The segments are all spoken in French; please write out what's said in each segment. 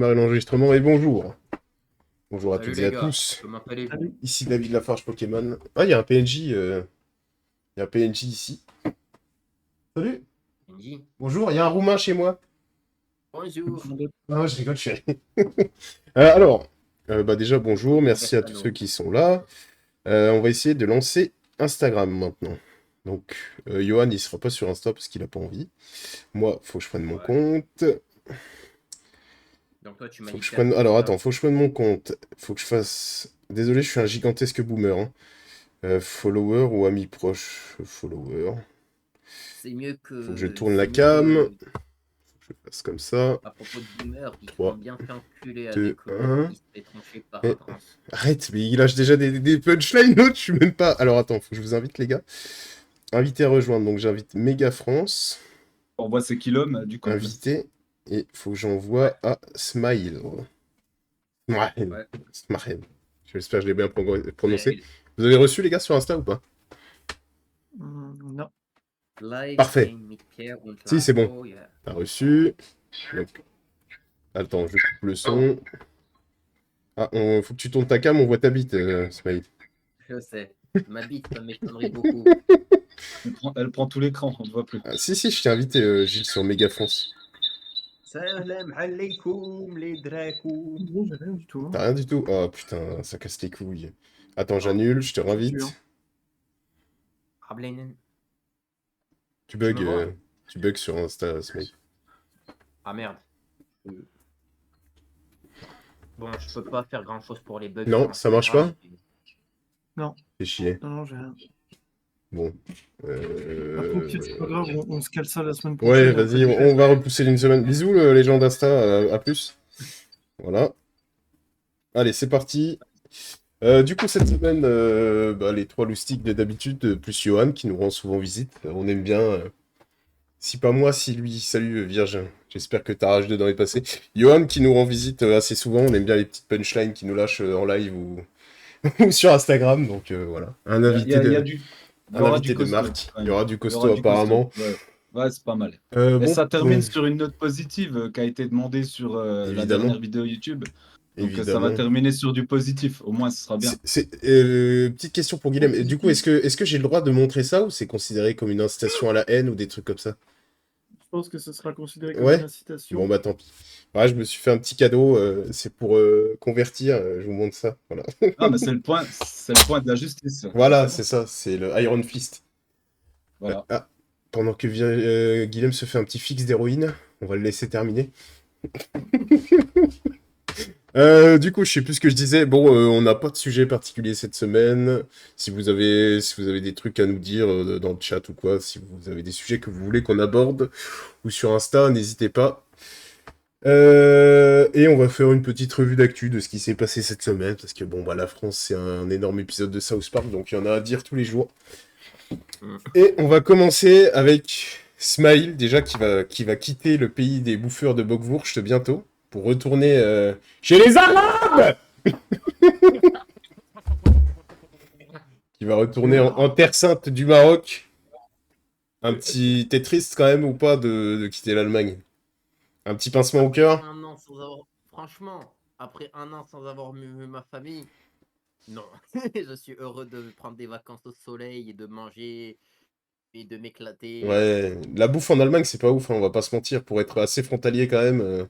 Démarrer l'enregistrement et bonjour. Bonjour à Salut toutes et les à gars, tous. comment allez-vous? Salut. Ici David Lafarge Pokémon. Ah, il y a un PNJ. Il y a un PNJ ici. Salut. Andy. Bonjour, il y a un Roumain chez moi. Bonjour. Ah, je rigole, chérie. Alors, déjà, bonjour. Merci à tous Conversano. ceux qui sont là. On va essayer de lancer Instagram maintenant. Donc, Johan, il sera pas sur Insta parce qu'il a pas envie. Moi, faut que je prenne mon Ouais. compte. Donc toi tu m'as Faut dit que de je faire prenne... quoi Alors, déjà? attends, faut que je prenne mon compte. Faut que je fasse... Désolé, je suis un gigantesque boomer, hein. Follower ou ami proche? Follower. C'est mieux Faut que je que... tourne la C'est mieux cam. que... Je fasse comme ça. À propos de boomer, il faut 3, bien s'enculer 2, avec 1. il se fait trancher par un Et... prince. Arrête, mais il lâche déjà des punchlines, l'autre, je suis même pas... Alors attends, faut que je vous invite, les gars. Invité à rejoindre, donc j'invite Méga France. On voit c'est qui l'homme, du coup. Invité. Et faut que j'envoie Ouais, à Smile. Smile. ouais. Smile. J'espère que je l'ai bien prononcé. Mail. Vous avez reçu, les gars, sur Insta ou pas? Non. Live Parfait. game mit Pierre und Si, c'est bon. Oh yeah. T'as reçu. Donc... Attends, je coupe le son. Ah, faut que tu tournes ta cam, on voit ta bite, Smile. Je sais. Ma bite, ça m'étonnerait beaucoup. Elle prend tout l'écran, on ne voit plus. Ah, si, je t'ai invité, Gilles, sur Méga France. Salam alaikum les dracoum. Non, j'ai rien du tout. T'as rien du tout? Oh putain, ça casse les couilles. Attends, Ah, j'annule, je te C'est sûr. réinvite. Rablainen. Tu Tu me vois? tu bugs sur Insta, ce mec. Ah merde. Bon, je peux pas faire grand chose pour les bugs Non, sur ça marche Instagram. Non, Fais chier. non, j'ai rien. Bon. Après, au pire, c'est pas grave, on se cale ça la semaine Ouais, prochaine. vas-y, après, on va repousser d'une semaine. Bisous, les gens d'Insta, à plus. Voilà. Allez, c'est parti. Du coup, cette semaine, les trois loustiques de d'habitude, plus Johan, qui nous rend souvent visite. On aime bien. Si pas moi, si lui. Salut, Vierge. J'espère que ta rage dedans est passée. Johan, qui nous rend visite assez souvent. On aime bien les petites punchlines qu'il nous lâche en live ou... ou sur Instagram. Donc voilà. Un il y invité a, il y a de, du... il y un aura du invité de costaud, marque. quand Il y même. aura du Il y aura costaud du costaud. apparemment. Ouais, ouais, c'est pas mal. Et Bon, ça termine sur une note positive qui a été demandée sur la évidemment. dernière vidéo YouTube. Donc ça va Évidemment. terminer sur du positif. Au moins, ce sera bien. Petite question pour Guilhem. Et du coup, est-ce que j'ai le droit de montrer ça ou c'est considéré comme une incitation à la haine ou des trucs comme ça? Je pense que ce sera considéré comme une Ouais? incitation. Bon, bah tant pis. Ouais, je me suis fait un petit cadeau. C'est pour convertir. Je vous montre ça. Voilà. Ah, mais c'est le point de la justice. Voilà, C'est c'est bon. ça. C'est le Iron Fist. Voilà. Ah, pendant que Guilhem se fait un petit fixe d'héroïne, on va le laisser terminer. Du coup, je sais plus ce que je disais. Bon, on n'a pas de sujet particulier cette semaine. Si vous avez des trucs à nous dire dans le chat ou quoi, si vous avez des sujets que vous voulez qu'on aborde, ou sur Insta, n'hésitez pas. Et on va faire une petite revue d'actu de ce qui s'est passé cette semaine, parce que bon, bah, la France, c'est un énorme épisode de South Park, donc il y en a à dire tous les jours. Et on va commencer avec Smile, déjà, qui va quitter le pays des bouffeurs de Bockwurst bientôt, pour retourner chez les Arabes. Qui va retourner en terre sainte du Maroc. T'es triste quand même ou pas de quitter l'Allemagne? Un petit pincement au cœur? Un an sans avoir... Franchement, après un an sans avoir vu ma famille, non. Je suis heureux de prendre des vacances au soleil et de manger et de m'éclater. Ouais, la bouffe en Allemagne, c'est pas ouf, hein, on va pas se mentir. Pour être assez frontalier quand même,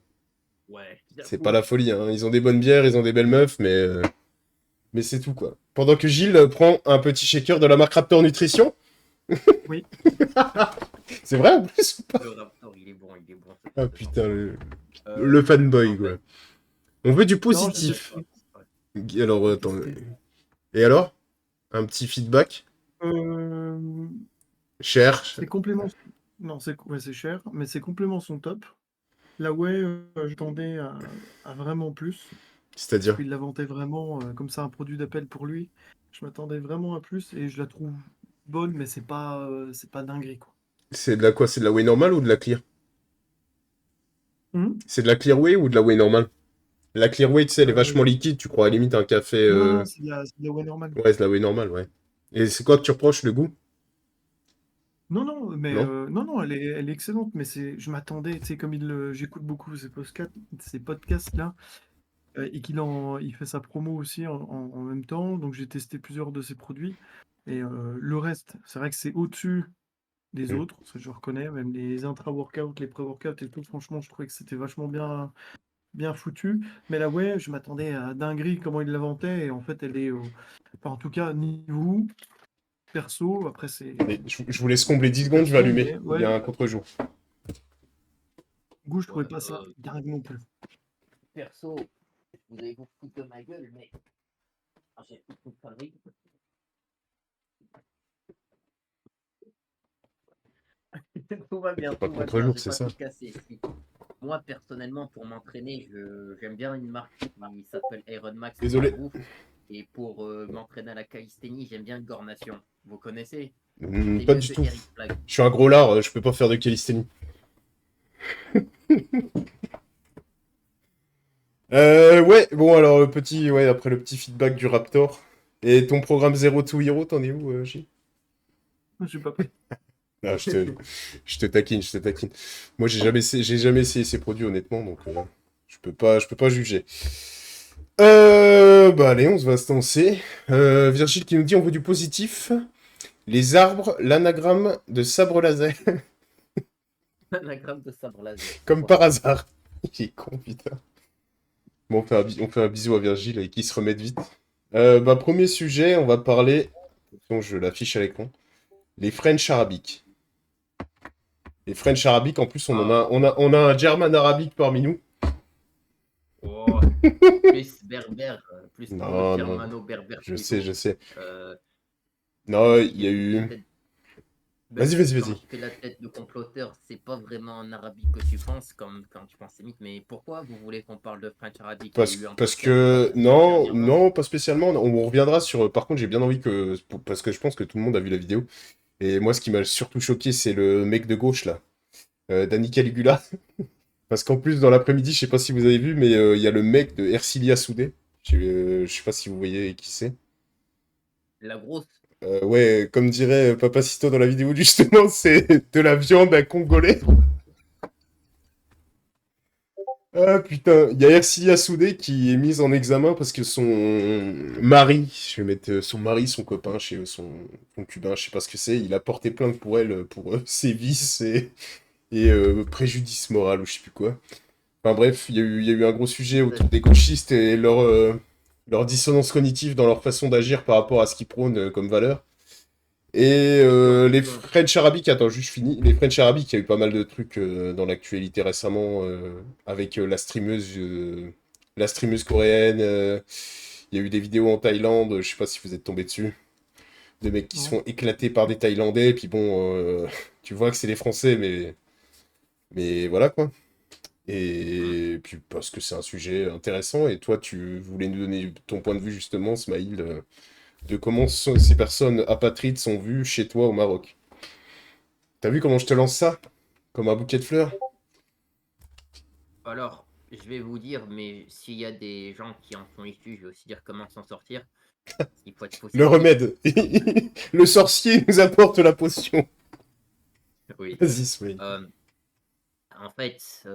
Ouais, c'est pas j'avoue. la folie, hein. Ils ont des bonnes bières, ils ont des belles meufs, mais c'est tout, quoi. Pendant que Gilles prend un petit shaker de la marque Raptor Nutrition. Oui. C'est vrai en plus ou pas? Le Raptor, il est bon, il est bon. Ah putain, le Euh, fanboy, en quoi. fait, On veut du Non, positif. ouais. Alors, j'ai attends. testé. Et alors? Un petit feedback? Euh, Cher? c'est complément. Non, c'est cher, mais ses compléments sont top. La Whey, je tendais à vraiment plus. Parce C'est-à-dire? qu'il la vantait vraiment comme ça, un produit d'appel pour lui. Je m'attendais vraiment à plus et je la trouve bonne, mais c'est pas dinguerie, quoi. C'est de la quoi? C'est de la whey normale ou de la clear? Hum. C'est de la clear whey ou de la whey normale? La clear whey, tu sais, elle est Euh, vachement liquide, tu crois à la limite un café. non, c'est de la Whey normale. Ouais, c'est la whey normale, ouais. Et c'est quoi que tu reproches, le goût? Non, mais Non? non, elle est excellente, mais je m'attendais, tu sais, comme j'écoute beaucoup ces podcasts-là, et il fait sa promo aussi en même temps, donc j'ai testé plusieurs de ses produits, et le reste, c'est vrai que c'est au-dessus des Hmm. autres, ça je reconnais, même les intra-workouts, les pré-workouts et tout, franchement, je trouvais que c'était vachement bien foutu, mais là, ouais, je m'attendais à dinguerie comment il l'inventait, et en fait, enfin, en tout cas, niveau perso, après, Allez, je vous laisse combler 10 c'est secondes, je vais perso, allumer. mais Il y ouais, a un contre-jour. goût, je Ouais, trouvais pas ça dingue non plus. perso, vous allez vous foutre de ma gueule, mais j'ai tout de conneries. Tout va bien, T'as pas de tout va bien, contre-jour, j'ai c'est pas ça? tout cassé. Moi, personnellement, pour m'entraîner, j'aime bien une marque qui s'appelle Iron Max pour la Désolé. bouffe. Et pour m'entraîner à la calisthénie, j'aime bien Gornation. Vous connaissez? C'est Pas mieux du que tout. Eric Flag. Je suis un gros lard, je peux pas faire de calisthénie. Ouais, bon alors ouais, après le petit feedback du Raptor. Et ton programme Zero to Hero, t'en es où, J? Je suis pas prêt. Ah, je te taquine, je te taquine. Moi, j'ai jamais essayé ces produits, honnêtement, donc je peux pas juger. Bah allez, on va se lancer. Virgile qui nous dit on veut du positif. Les arbres, l'anagramme de sabre laser. Anagramme de sabre laser. Comme Wow. par hasard. Il est con, putain. Bon, on fait un bisou à Virgile et qu'il se remette vite. Bah, premier sujet, on va parler. Donc, je l'affiche à l'écran. Les French arabiques. Les French arabiques, en plus, Ah, on a un German arabique parmi nous. oh, plus berbère, plus Non, non, germano-berbère je sais, je plutôt. sais. Euh, Non, même il si y je a fais la eu. tête. Vas-y, Même vas-y, si quand vas-y. je fais la tête de comploteur, c'est pas vraiment en arabique que tu penses, comme quand tu penses sémite. Mais pourquoi vous voulez qu'on parle de French arabique? Il y a eu un Parce podcast débat que. dessus Non, dernièrement. non, pas spécialement. On reviendra sur. Par contre, j'ai bien envie que. Parce que je pense que tout le monde a vu la vidéo. Et moi, ce qui m'a surtout choqué, c'est le mec de gauche, là. Danny Caligula. Parce qu'en plus, dans l'après-midi, je sais pas si vous avez vu, mais il y a le mec de Ercilia Soudé. Je sais pas si vous voyez qui c'est. La grosse. Ouais, comme dirait Papacito dans la vidéo, justement, c'est de la viande à Congolais. Ah putain, il y a Ercilia Soudé qui est mise en examen parce que son mari, je vais mettre son mari, son copain, chez son concubin, je sais pas ce que c'est, il a porté plainte pour elle pour sévices et préjudice moral ou je sais plus quoi. Enfin bref, il y a eu un gros sujet autour des gauchistes et leur dissonance cognitive dans leur façon d'agir par rapport à ce qu'ils prônent comme valeur. Et les French Arabic, attends, juste je finis. Les French Arabic, il y a eu pas mal de trucs dans l'actualité récemment avec la streameuse coréenne. Il y a eu des vidéos en Thaïlande, je sais pas si vous êtes tombé dessus. Des mecs qui se Non. font éclater par des Thaïlandais, puis bon, tu vois que c'est des Français, mais voilà quoi. Hmm. Et puis parce que c'est un sujet intéressant, et toi tu voulais nous donner ton point de vue justement, Smaïl, de comment ces personnes apatrides sont vues chez toi au Maroc. T'as vu comment je te lance ça? Comme un bouquet de fleurs? Alors, je vais vous dire, mais s'il y a des gens qui en sont issus, je vais aussi dire comment s'en sortir. Il faut être Le positif. remède. Le sorcier nous apporte la potion. Oui. Vas-y, Smaïl. Euh, En fait,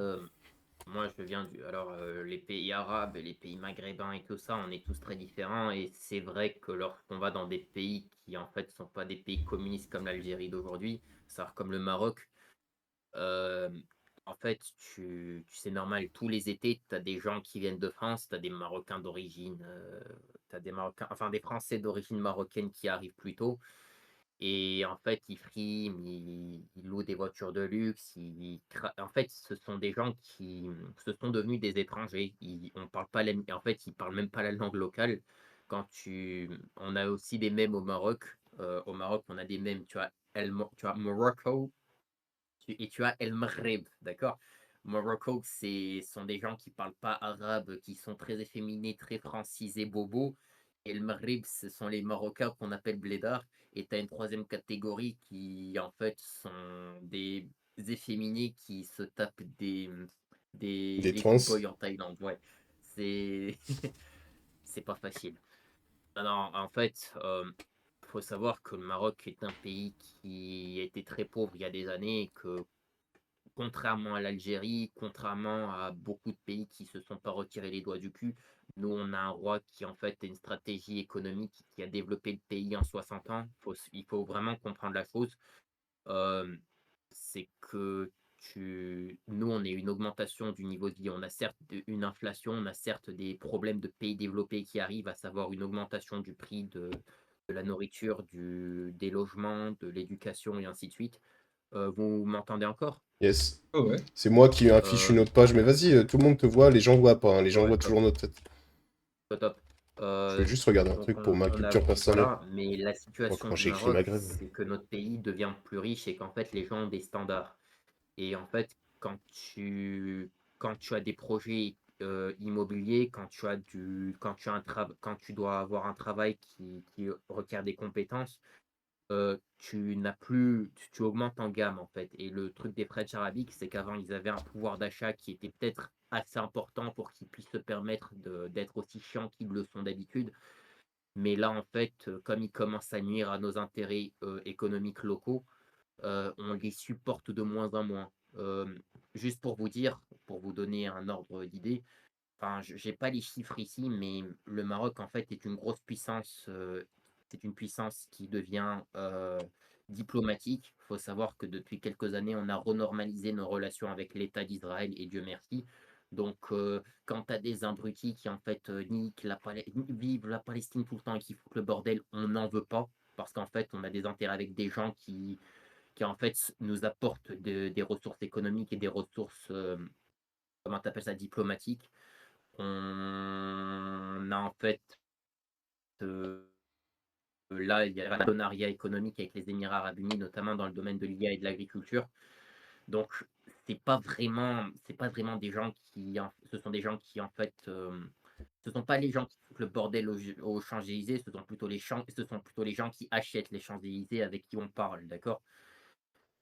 moi je viens alors les pays arabes et les pays maghrébins et tout ça, on est tous très différents et c'est vrai que lorsqu'on va dans des pays qui en fait sont pas des pays communistes comme l'Algérie d'aujourd'hui, ça comme le Maroc, euh, en fait c'est normal, tous les étés, tu as des gens qui viennent de France, tu as des Marocains d'origine, tu as des Marocains, enfin des Français d'origine marocaine qui arrivent plus tôt. Et en fait, ils friment, ils louent des voitures de luxe. En fait, ce sont des gens qui se sont devenus des étrangers. On parle pas en fait, ils parlent même pas la langue locale. On a aussi des mèmes au Maroc. Au Maroc, on a des mèmes. Tu as Morocco et tu as El Maghreb, d'accord? Morocco, sont des gens qui parlent pas arabe, qui sont très efféminés, très francisés, bobos. Et le Maghreb, ce sont les Marocains qu'on appelle blédards. Et tu as une troisième catégorie qui, en fait, sont des efféminés qui se tapent des Des lady trans. boys en Thaïlande. Ouais, c'est c'est pas facile. Non, non, en fait, faut savoir que le Maroc est un pays qui était très pauvre il y a des années et que contrairement à l'Algérie, contrairement à beaucoup de pays qui se sont pas retirés les doigts du cul, nous, on a un roi qui, en fait, a une stratégie économique qui a développé le pays en 60 ans. Il faut vraiment comprendre la chose. Euh, c'est que nous, on a une augmentation du niveau de vie. On a certes une inflation, on a certes des problèmes de pays développés qui arrivent, à savoir une augmentation du prix de la nourriture, des logements, de l'éducation et ainsi de suite. Vous m'entendez encore? Yes. Oh ouais. C'est moi qui affiche une autre page, mais vas-y, tout le monde te voit, les gens voient pas, hein, les gens Ouais, voient top, toujours notre tête. top. Je vais juste regarder un Donc truc pour ma on a culture personnelle. voilà, mais la Moi, situation quand du j'ai écrit Maroc, Maghreb. c'est que notre pays devient plus riche et qu'en fait les gens ont des standards. Et en fait, quand tu as des projets immobiliers, quand tu dois avoir un travail qui requiert des compétences, tu n'as plus, tu augmentes en gamme en fait. Et le truc des French arabiques, c'est qu'avant ils avaient un pouvoir d'achat qui était peut-être assez important pour qu'ils puissent se permettre d'être aussi chiants qu'ils le sont d'habitude. Mais là, en fait, comme ils commencent à nuire à nos intérêts économiques locaux, on les supporte de moins en moins. Juste pour vous dire, pour vous donner un ordre d'idée, enfin, j'ai pas les chiffres ici, mais le Maroc, en fait, est une grosse puissance. C'est une puissance qui devient diplomatique. Il faut savoir que depuis quelques années, on a renormalisé nos relations avec l'État d'Israël et Dieu merci. Donc, quand tu as des abrutis qui, en fait, vivent la Palestine tout le temps et qui foutent le bordel, on n'en veut pas. Parce qu'en fait, on a des intérêts avec des gens qui en fait nous apportent des ressources économiques et des ressources, comment tu appelles ça, diplomatiques. On a en fait, là, il y a un partenariat économique avec les Émirats arabes unis, notamment dans le domaine de l'IA et de l'agriculture. Donc, c'est pas vraiment des gens ce sont des gens qui, en fait, ce sont pas les gens qui foutent le bordel aux Champs-Élysées, ce sont plutôt les gens qui achètent les Champs-Élysées avec qui on parle, d'accord?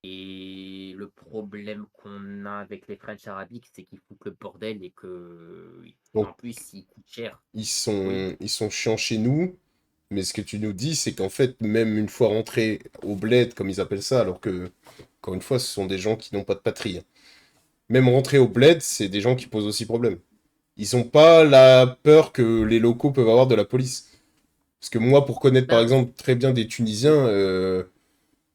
Et le problème qu'on a avec les French arabiques, c'est qu'ils foutent le bordel et que, Donc, en plus, ils coûtent cher. ils Oui, sont, ils sont chiants chez nous, mais ce que tu nous dis, c'est qu'en fait, même une fois rentrés au bled, comme ils appellent ça, alors que, encore une fois, ce sont des gens qui n'ont pas de patrie, hein. Même rentrés au bled, c'est des gens qui posent aussi problème. Ils ont pas la peur que les locaux peuvent avoir de la police. Parce que moi, pour connaître par ben, exemple très bien des Tunisiens,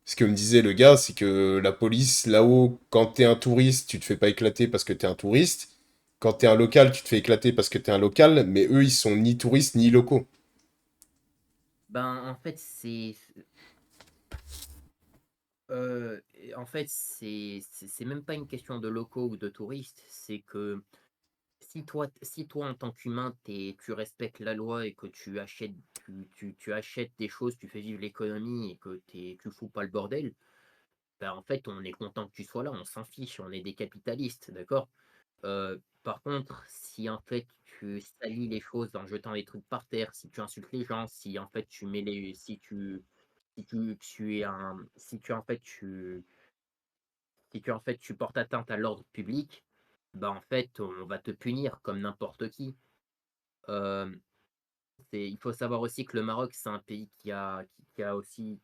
ce que me disait le gars, c'est que la police, là-haut, quand t'es un touriste, tu te fais pas éclater parce que t'es un touriste. Quand t'es un local, tu te fais éclater parce que t'es un local, mais eux, ils sont ni touristes ni locaux. en fait, c'est même pas une question de locaux ou de touristes, c'est que si toi en tant qu'humain, tu respectes la loi et que tu achètes des choses, tu fais vivre l'économie et que tu fous pas le bordel, ben, en fait, on est content que tu sois là, on s'en fiche, on est des capitalistes, d'accord? Par contre, si en fait tu salis les choses en jetant des trucs par terre, si tu insultes les gens, si en fait tu mets les si tu es un si tu en fait tu portes atteinte à l'ordre public, bah, en fait, on va te punir comme n'importe qui. Hem, il faut savoir aussi que le Maroc, c'est un pays qui a aussi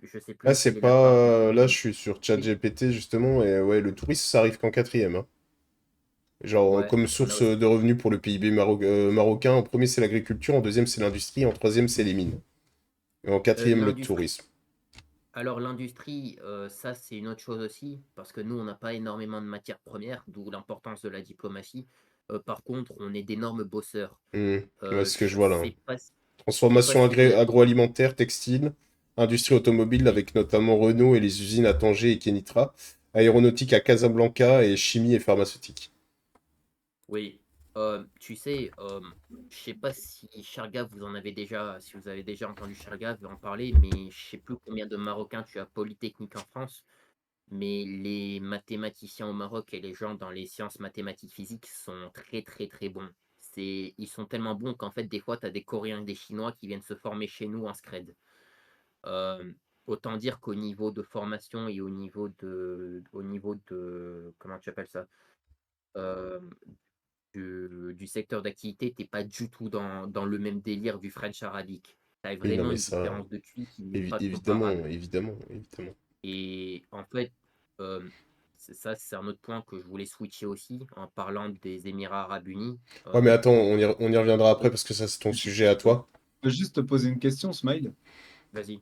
je sais Là, plus c'est quelle est la part du pas. Là, je PIB. suis sur Oui, ChatGPT justement, et ouais, le tourisme, ça arrive qu'en quatrième, hein. Genre, ouais, comme on a source aussi de revenus pour le PIB marocain, en premier, c'est l'agriculture, en deuxième, c'est l'industrie, en troisième, c'est les mines. Et en quatrième, le l'industrie. tourisme. Alors l'industrie, ça c'est une autre chose aussi, parce que nous on n'a pas énormément de matières premières, d'où l'importance de la diplomatie. Par contre, on est d'énormes bosseurs. Ouais, c'est ce que je Je vois là, hein. sais pas, je sais pas Transformation si vous avez vu. agroalimentaire, textile, industrie automobile Oui, avec notamment Renault et les usines à Tanger et Kenitra, aéronautique à Casablanca et chimie et pharmaceutique. oui. Tu sais, je sais pas si Sharga si vous avez déjà entendu Sharga en parler, mais je sais plus combien de Marocains tu as Polytechnique en France. Mais les mathématiciens au Maroc et les gens dans les sciences mathématiques physiques sont très très très bons. Ils sont tellement bons qu'en fait des fois tu as des Coréens et des Chinois qui viennent se former chez nous en scred. Euh, Autant dire qu'au niveau de formation et au niveau de comment tu appelles ça, euh, du secteur d'activité, t'es pas du tout dans le même délire du French arabique. as Oui, non, vraiment mais une ça, différence de QI qui n'est pas évidemment, comparable. évidemment, évidemment. Et en fait, ça, c'est un autre point que je voulais switcher aussi en parlant des Émirats arabes unis. Ouais, mais attends, Donc, on y reviendra après oui, parce que ça, c'est ton Je, sujet je à peux, toi. je peux juste te poser une question, Smile. vas-y.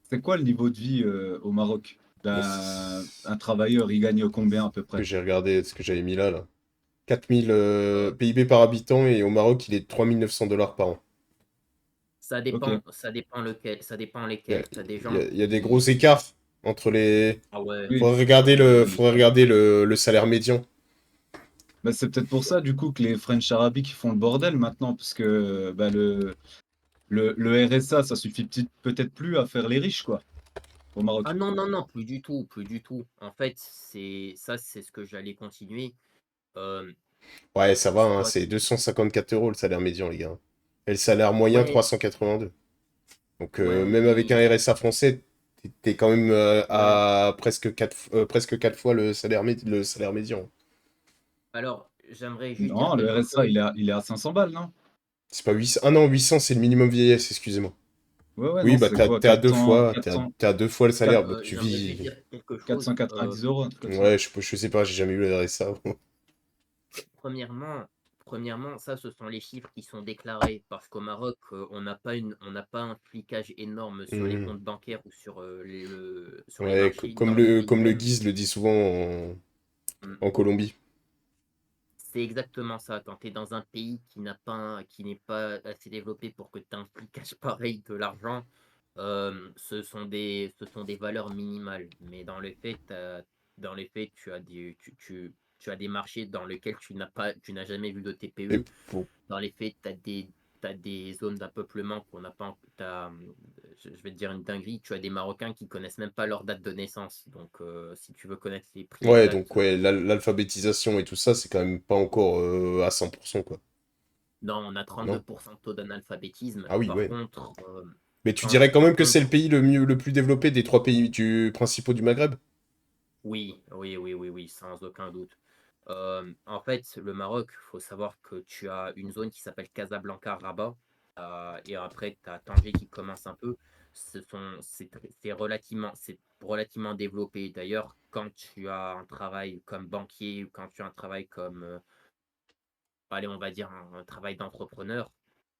C'est quoi le niveau de vie au Maroc? Mais Un travailleur, il gagne combien à peu que près? j'ai regardé, ce que j'avais mis là. 4000 Euh, PIB par habitant et au Maroc, il est de 3900 $ par an. Ok. ça dépend Il y a, lesquels. Tu as des gens il y a des gros qui. écarts entre les. Ah ouais, Oui. oui, Faudrait regarder le salaire médian. Bah, c'est peut-être pour ça, du coup, que les French Arabiques ils font le bordel maintenant, parce que bah, le RSA, ça suffit peut-être plus à faire les riches, quoi, au Ah Maroc. non, non, non, plus du tout, plus du tout. En fait, c'est ce que j'allais continuer. Euh, Ouais, ça va, hein, Dis-toi c'est que. 254 € le salaire médian, les gars. Et le salaire moyen, Ouais, 382. Donc, ouais, même avec un mais. RSA français, t'es quand même Ouais. à presque 4 fois le salaire médian. Alors, j'aimerais juste dire Non, le quelque RSA, chose. il est à 500 balles, non? C'est pas 800. Ah non, 800, c'est le minimum vieillesse, excusez-moi. Ouais, ouais, Oui, non, bah c'est quoi? t'es à deux 400, fois, 400, t'es à 2 fois le salaire, bah, tu J'aimerais juste vis. dire quelque chose. 490 €, un truc comme ça. Ouais, je sais pas, j'ai jamais eu le RSA. Premièrement, ça, ce sont les chiffres qui sont déclarés parce qu'au Maroc, on n'a pas un flicage énorme sur les Hmm. comptes bancaires ou sur les Ouais, marchés dans les pays comme le même. Guise le dit souvent Mm. en Colombie. C'est exactement ça. Quand tu es dans un pays qui n'est pas assez développé pour que tu aies un flicage pareil de l'argent, ce sont des valeurs minimales. Mais dans les faits, tu as des marchés dans lesquels tu n'as jamais vu de Et TPE. pour... Dans les faits, t'as des zones d'apeuplement qu'on n'a pas. Je vais te dire une dinguerie, tu as des Marocains qui connaissent même pas leur date de naissance. Donc, si tu veux connaître les prix Ouais, exacts, donc ouais, l'alphabétisation et tout ça, c'est quand même pas encore à 100%, quoi. non, on a Non? 32% de taux d'analphabétisme. Ah oui, Par ouais. contre, Mais tu dirais quand par même que c'est contre, le pays le plus développé des trois pays principaux du Maghreb? oui, oui, oui, oui, oui, sans aucun doute. En fait, le Maroc, il faut savoir que tu as une zone qui s'appelle Casablanca-Rabat, et après, tu as Tanger qui commence un peu. C'est relativement développé. D'ailleurs, quand tu as un travail comme banquier ou quand tu as un travail comme, allez, on va dire un travail d'entrepreneur,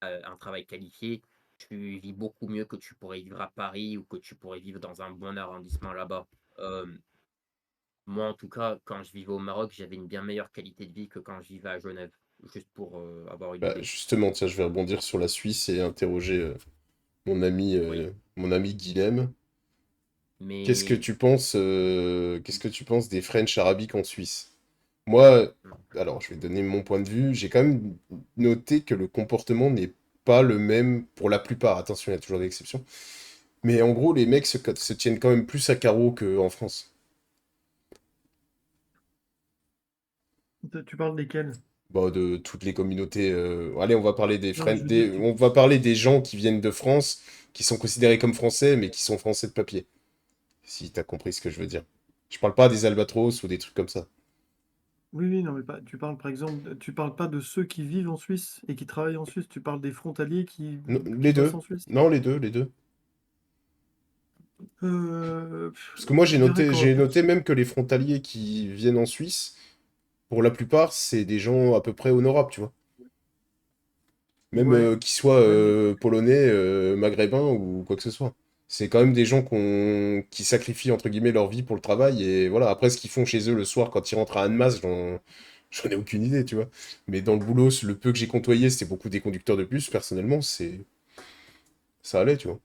un travail qualifié, tu vis beaucoup mieux que tu pourrais vivre à Paris ou que tu pourrais vivre dans un bon arrondissement là-bas. Euh, Moi, en tout cas, quand je vivais au Maroc, j'avais une bien meilleure qualité de vie que quand je vivais à Genève, juste pour avoir une Bah, idée. justement, tiens, je vais rebondir sur la Suisse et interroger Oui, mon ami Guilhem. mais Qu'est-ce que tu penses des French arabiques en Suisse? Moi, hmm, alors, je vais donner mon point de vue. J'ai quand même noté que le comportement n'est pas le même pour la plupart. Attention, il y a toujours des exceptions. Mais en gros, les mecs se tiennent quand même plus à carreau qu'en France. Tu parles desquels? Bah, de toutes les communautés. Allez, on va parler Non, mais je veux dire, on va parler des gens qui viennent de France, qui sont considérés comme français, mais qui sont français de papier. Si t'as compris ce que je veux dire. Je parle pas des albatros ou des trucs comme ça. oui, oui, non, mais pas, tu parles par exemple, tu parles pas de ceux qui vivent en Suisse et qui travaillent en Suisse, tu parles des frontaliers qui Les bossent deux. en Suisse. Non, les deux, les deux. Parce que moi, Je dirais j'ai pour noté même que les frontaliers qui viennent en Suisse, pour la plupart, c'est des gens à peu près honorables, tu vois. Même ouais, qu'ils soient ouais, mais polonais, maghrébins ou quoi que ce soit. C'est quand même des gens qui sacrifient, entre guillemets, leur vie pour le travail. Et voilà, après, ce qu'ils font chez eux le soir quand ils rentrent à Annemasse, j'en ai aucune idée, tu vois. Mais dans le boulot, le peu que j'ai côtoyé, c'était beaucoup des conducteurs de bus. Personnellement, ça allait, tu vois.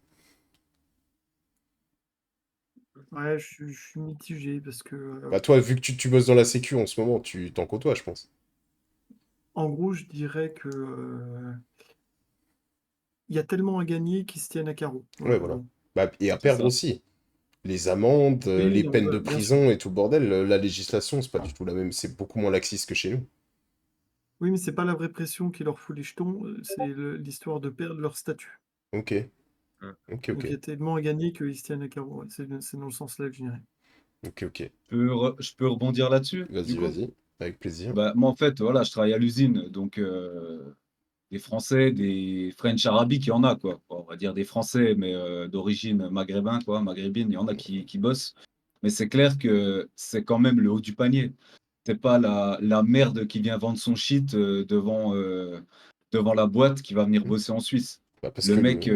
ouais, je suis mitigé parce que Bah toi, vu que tu bosses dans la sécu en ce moment, tu t'en côtoies, je pense. en gros, je dirais que il y a tellement à gagner qu'ils se tiennent à carreau. Ouais, Voilà, voilà. bon. Bah, et à C'est perdre ça. aussi. Les amendes, Oui, oui, les non, mais peines de voilà, bien sûr. prison et tout le bordel, la législation, c'est pas du tout la même. C'est beaucoup moins laxiste que chez nous. Oui, mais c'est pas la vraie pression qui leur fout les jetons, c'est l'histoire de perdre leur statut. Ok, hmm. ok, ok. Donc il y a tellement à gagner qu'ils se tiennent à carreau. Ouais, c'est dans le sens là que je dirais. Ok, ok. Je peux rebondir là-dessus, du Vas-y, coup? vas-y. Avec plaisir. Bah, moi, en fait, voilà, je travaille à l'usine, donc des Français, des French arabiques, il y en a, quoi. Bon, on va dire des Français, mais d'origine maghrébin, quoi, maghrébine, il y en a qui bossent. Mais c'est clair que c'est quand même le haut du panier. C'est pas la merde qui vient vendre son shit devant la boîte qui va venir bosser en Suisse. Bah, parce Le que mec,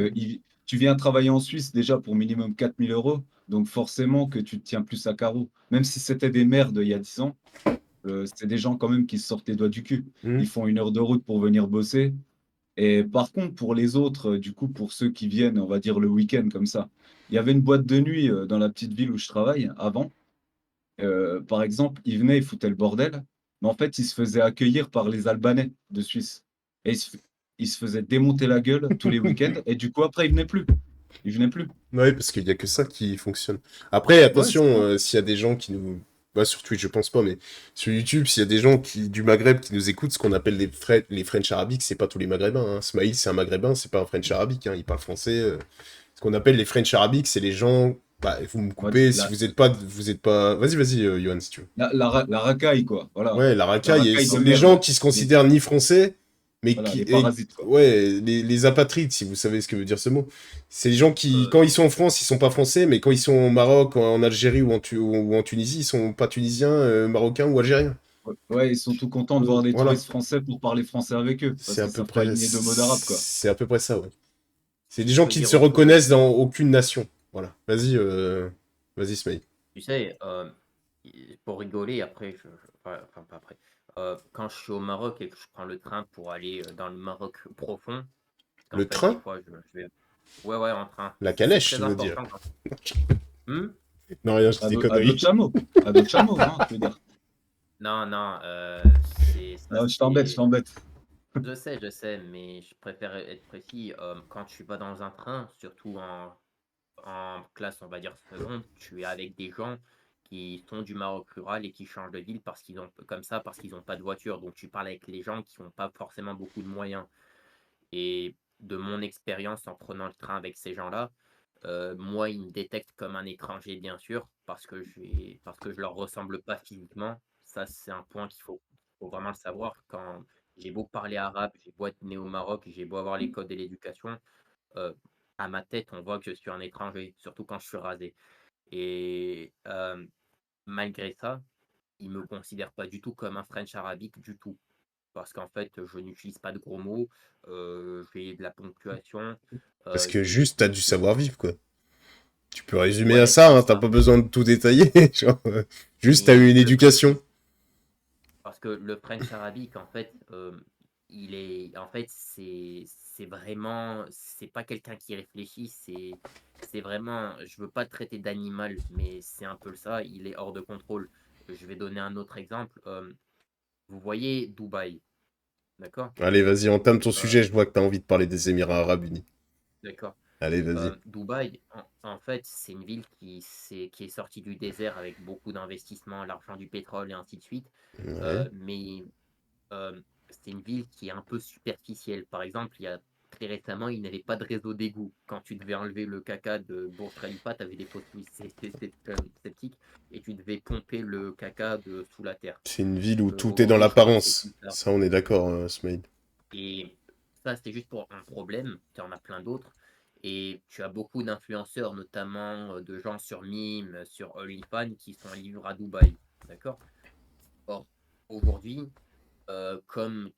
tu viens travailler en Suisse déjà pour minimum 4 000 euros, donc forcément que tu te tiens plus à carreau. Même si c'était des merdes il y a 10 ans, c'est des gens quand même qui se sortent les doigts du cul. Hmm. Ils font 1 heure de route pour venir bosser. Et par contre, pour les autres, du coup, pour ceux qui viennent, on va dire le week-end comme ça, il y avait une boîte de nuit dans la petite ville où je travaille avant. Par exemple, ils venaient, ils foutaient le bordel, mais en fait, ils se faisaient accueillir par les Albanais de Suisse. Et ils se faisaient démonter la gueule tous les week-ends, et du coup, après, ils venaient plus. Ils venaient plus. Ouais, parce qu'il y a que ça qui fonctionne. Après, Ouais, attention, c'est ça. s'il y a des gens qui nous... Bah, sur Twitch, je pense pas, mais sur YouTube, s'il y a des gens du Maghreb qui nous écoutent, ce qu'on appelle les French arabiques, c'est pas tous les Maghrébins. Hein. Smaïl, c'est un Maghrébin, c'est pas un French arabique, hein. Il parle français. Ce qu'on appelle les French arabiques, c'est les gens... Bah, vous me On va dire coupez, si vous êtes pas... Vous êtes pas... Vas-y, vas-y, Johan, si tu veux. la racaille, quoi. Voilà. Ouais, la La racaille, racaille de c'est les merde. gens qui se Les, considèrent ni français, mais voilà, qui... les parasites, quoi. ouais, les apatrides, si vous savez ce que veut dire ce mot. C'est les gens qui, Euh, quand ils sont en France, ils sont pas français, mais quand ils sont au Maroc, en Algérie ou en Tunisie, ils sont pas tunisiens, marocains ou algériens. Ouais, ouais, ils sont tout contents de voir des Voilà. touristes français pour parler français avec eux, parce C'est à qu'ils peu savent pas près... aligner deux mots d'arabe, quoi. C'est à peu près ça, ouais. C'est des si je gens peux qui ne dire se autre chose, reconnaissent dans aucune nation. Voilà. Vas-y, vas-y, Smaï. tu sais, pour rigoler, après, enfin pas après, quand je suis au Maroc et que je prends le train pour aller dans le Maroc profond, parce qu'en Le fait, des train? fois, je vais. Ouais, ouais, en train. La C'est calèche, très tu veux dire. important quand. Hmm. Non, rien, je dis des À dos de conneries. chameau. À dos de chameau, hein, je veux dire. Non, non, ça Non, je t'embête, je c'est. t'embête. Je sais, mais je préfère être précis. Quand tu vas dans un train, surtout en classe, on va dire seconde, tu es avec des gens qui sont du Maroc rural et qui changent de ville parce qu'ils ont comme ça, parce qu'ils n'ont pas de voiture. Donc tu parles avec les gens qui n'ont pas forcément beaucoup de moyens. Et de mon expérience en prenant le train avec ces gens-là, moi, ils me détectent comme un étranger, bien sûr, parce que je leur ressemble pas physiquement. Ça, c'est un point faut vraiment le savoir. Quand j'ai beau parler arabe, j'ai beau être né au Maroc, j'ai beau avoir les codes de l'éducation, euh, à ma tête, on voit que je suis un étranger, surtout quand je suis rasé. Et malgré ça, ils me considèrent pas du tout comme un French arabique du tout. Parce qu'en fait, je n'utilise pas de gros mots, j'ai de la ponctuation, Parce que j'ai juste, t'as du savoir-vivre, quoi. Tu peux résumer à ouais, ça, c'est hein, t'as ça. pas besoin de tout détailler. Genre, juste, t'as eu Mais une éducation. parce que le French arabique, en fait, il est, en fait, c'est vraiment, c'est pas quelqu'un qui réfléchit, c'est vraiment, je veux pas le traiter d'animal, mais c'est un peu ça, il est hors de contrôle. Je vais donner un autre exemple. Vous voyez Dubaï, d'accord? Allez, vas-y, entame ton Euh, sujet, je vois que t'as envie de parler des Émirats Arabes Unis. d'accord. Allez, vas-y. Dubaï, en fait, c'est une ville qui est sortie du désert avec beaucoup d'investissements, l'argent du pétrole et ainsi de suite. Ouais. Mais c'est une ville qui est un peu superficielle. Par exemple, il y a très récemment, il n'y avait pas de réseau d'égout. Quand tu devais enlever le caca de Burj Khalifa, tu avais des fosses septiques et tu devais pomper le caca sous la terre. C'est une ville où tout est dans Aujourd'hui, je crois que c'est plus l'apparence. ça. Ça, on est d'accord, Smaïl. Et ça, c'est juste pour un problème. Tu en as plein d'autres. Et tu as beaucoup d'influenceurs, notamment de gens sur Mime, sur OnlyFans, qui sont livrés à Dubaï. D'accord? Or, aujourd'hui, comme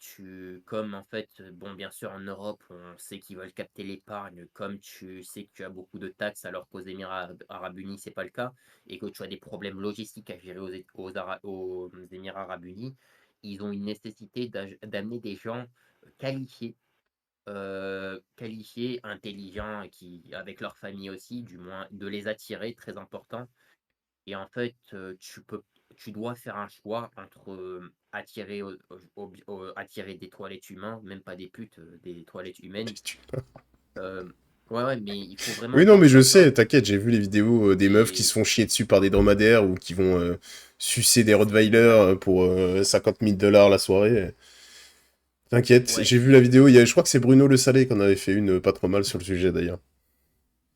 en fait, bon, bien sûr, en Europe, on sait qu'ils veulent capter l'épargne, comme tu sais que tu as beaucoup de taxes, alors qu'aux Émirats Arabes Unis, c'est pas le cas, et que tu as des problèmes logistiques à gérer aux Émirats Arabes Unis, ils ont une nécessité d'amener des gens qualifiés, intelligents, avec leur famille aussi, du moins, de les attirer, très important. Et en fait, tu dois faire un choix entre, attirer des toilettes humains, même pas des putes, des toilettes humaines. Heu, ouais, ouais, mais il faut vraiment Oui, non, voir mais je ça sais, comme t'inquiète, j'ai vu les vidéos des meufs qui se et font chier dessus par des dromadaires ou qui vont sucer des c'est Rottweilers exact pour 50 000 dollars la soirée. T'inquiète, ouais, j'ai vu la vidéo, je crois que c'est Bruno Le Salé qui en avait fait une pas trop mal sur le sujet d'ailleurs.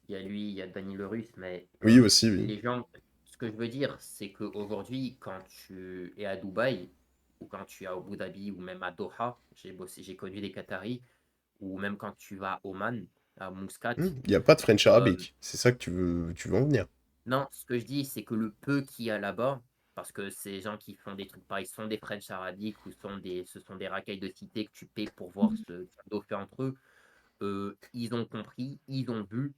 il y a lui, il y a Dany le Russe, mais Oui, aussi, oui. les gens ce que je veux dire, c'est qu'aujourd'hui, quand tu es à Dubaï ou quand tu es à Abu Dhabi ou même à Doha, j'ai connu des Qataris, ou même quand tu vas à Oman, à Muscat. Il n'y a pas de French euh, arabique. C'est ça que tu veux en venir. non, ce que je dis, c'est que le peu qu'il y a là-bas, parce que ces gens qui font des trucs pareils sont des French arabiques ou ce sont des racailles de cité que tu paies pour voir ce cadeau fait entre eux. Ils ont compris, ils ont vu,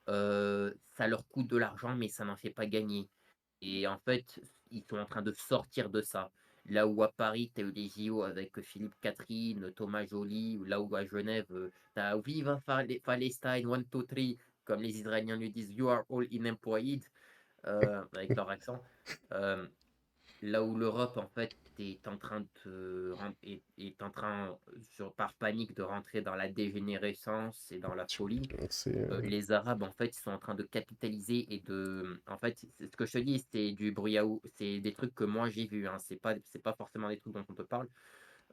ça leur coûte de l'argent, mais ça n'en fait pas gagner. Et en fait, ils sont en train de sortir de ça. Là où à Paris, tu as eu les JO avec Philippe Catherine, Thomas Joly, ou là où à Genève, tu as Viva Palestine, 1, 2, 3, comme les Israéliens lui disent, You are all unemployed, avec leur accent. Euh, Là où l'Europe, en fait, est en train est en train, par panique, de rentrer dans la dégénérescence et dans la folie. Les Arabes, en fait, ils sont en train de capitaliser et en fait, c'est ce que je te dis, c'est du brouillard, c'est des trucs que moi j'ai vus, hein, c'est pas forcément des trucs dont on te parle.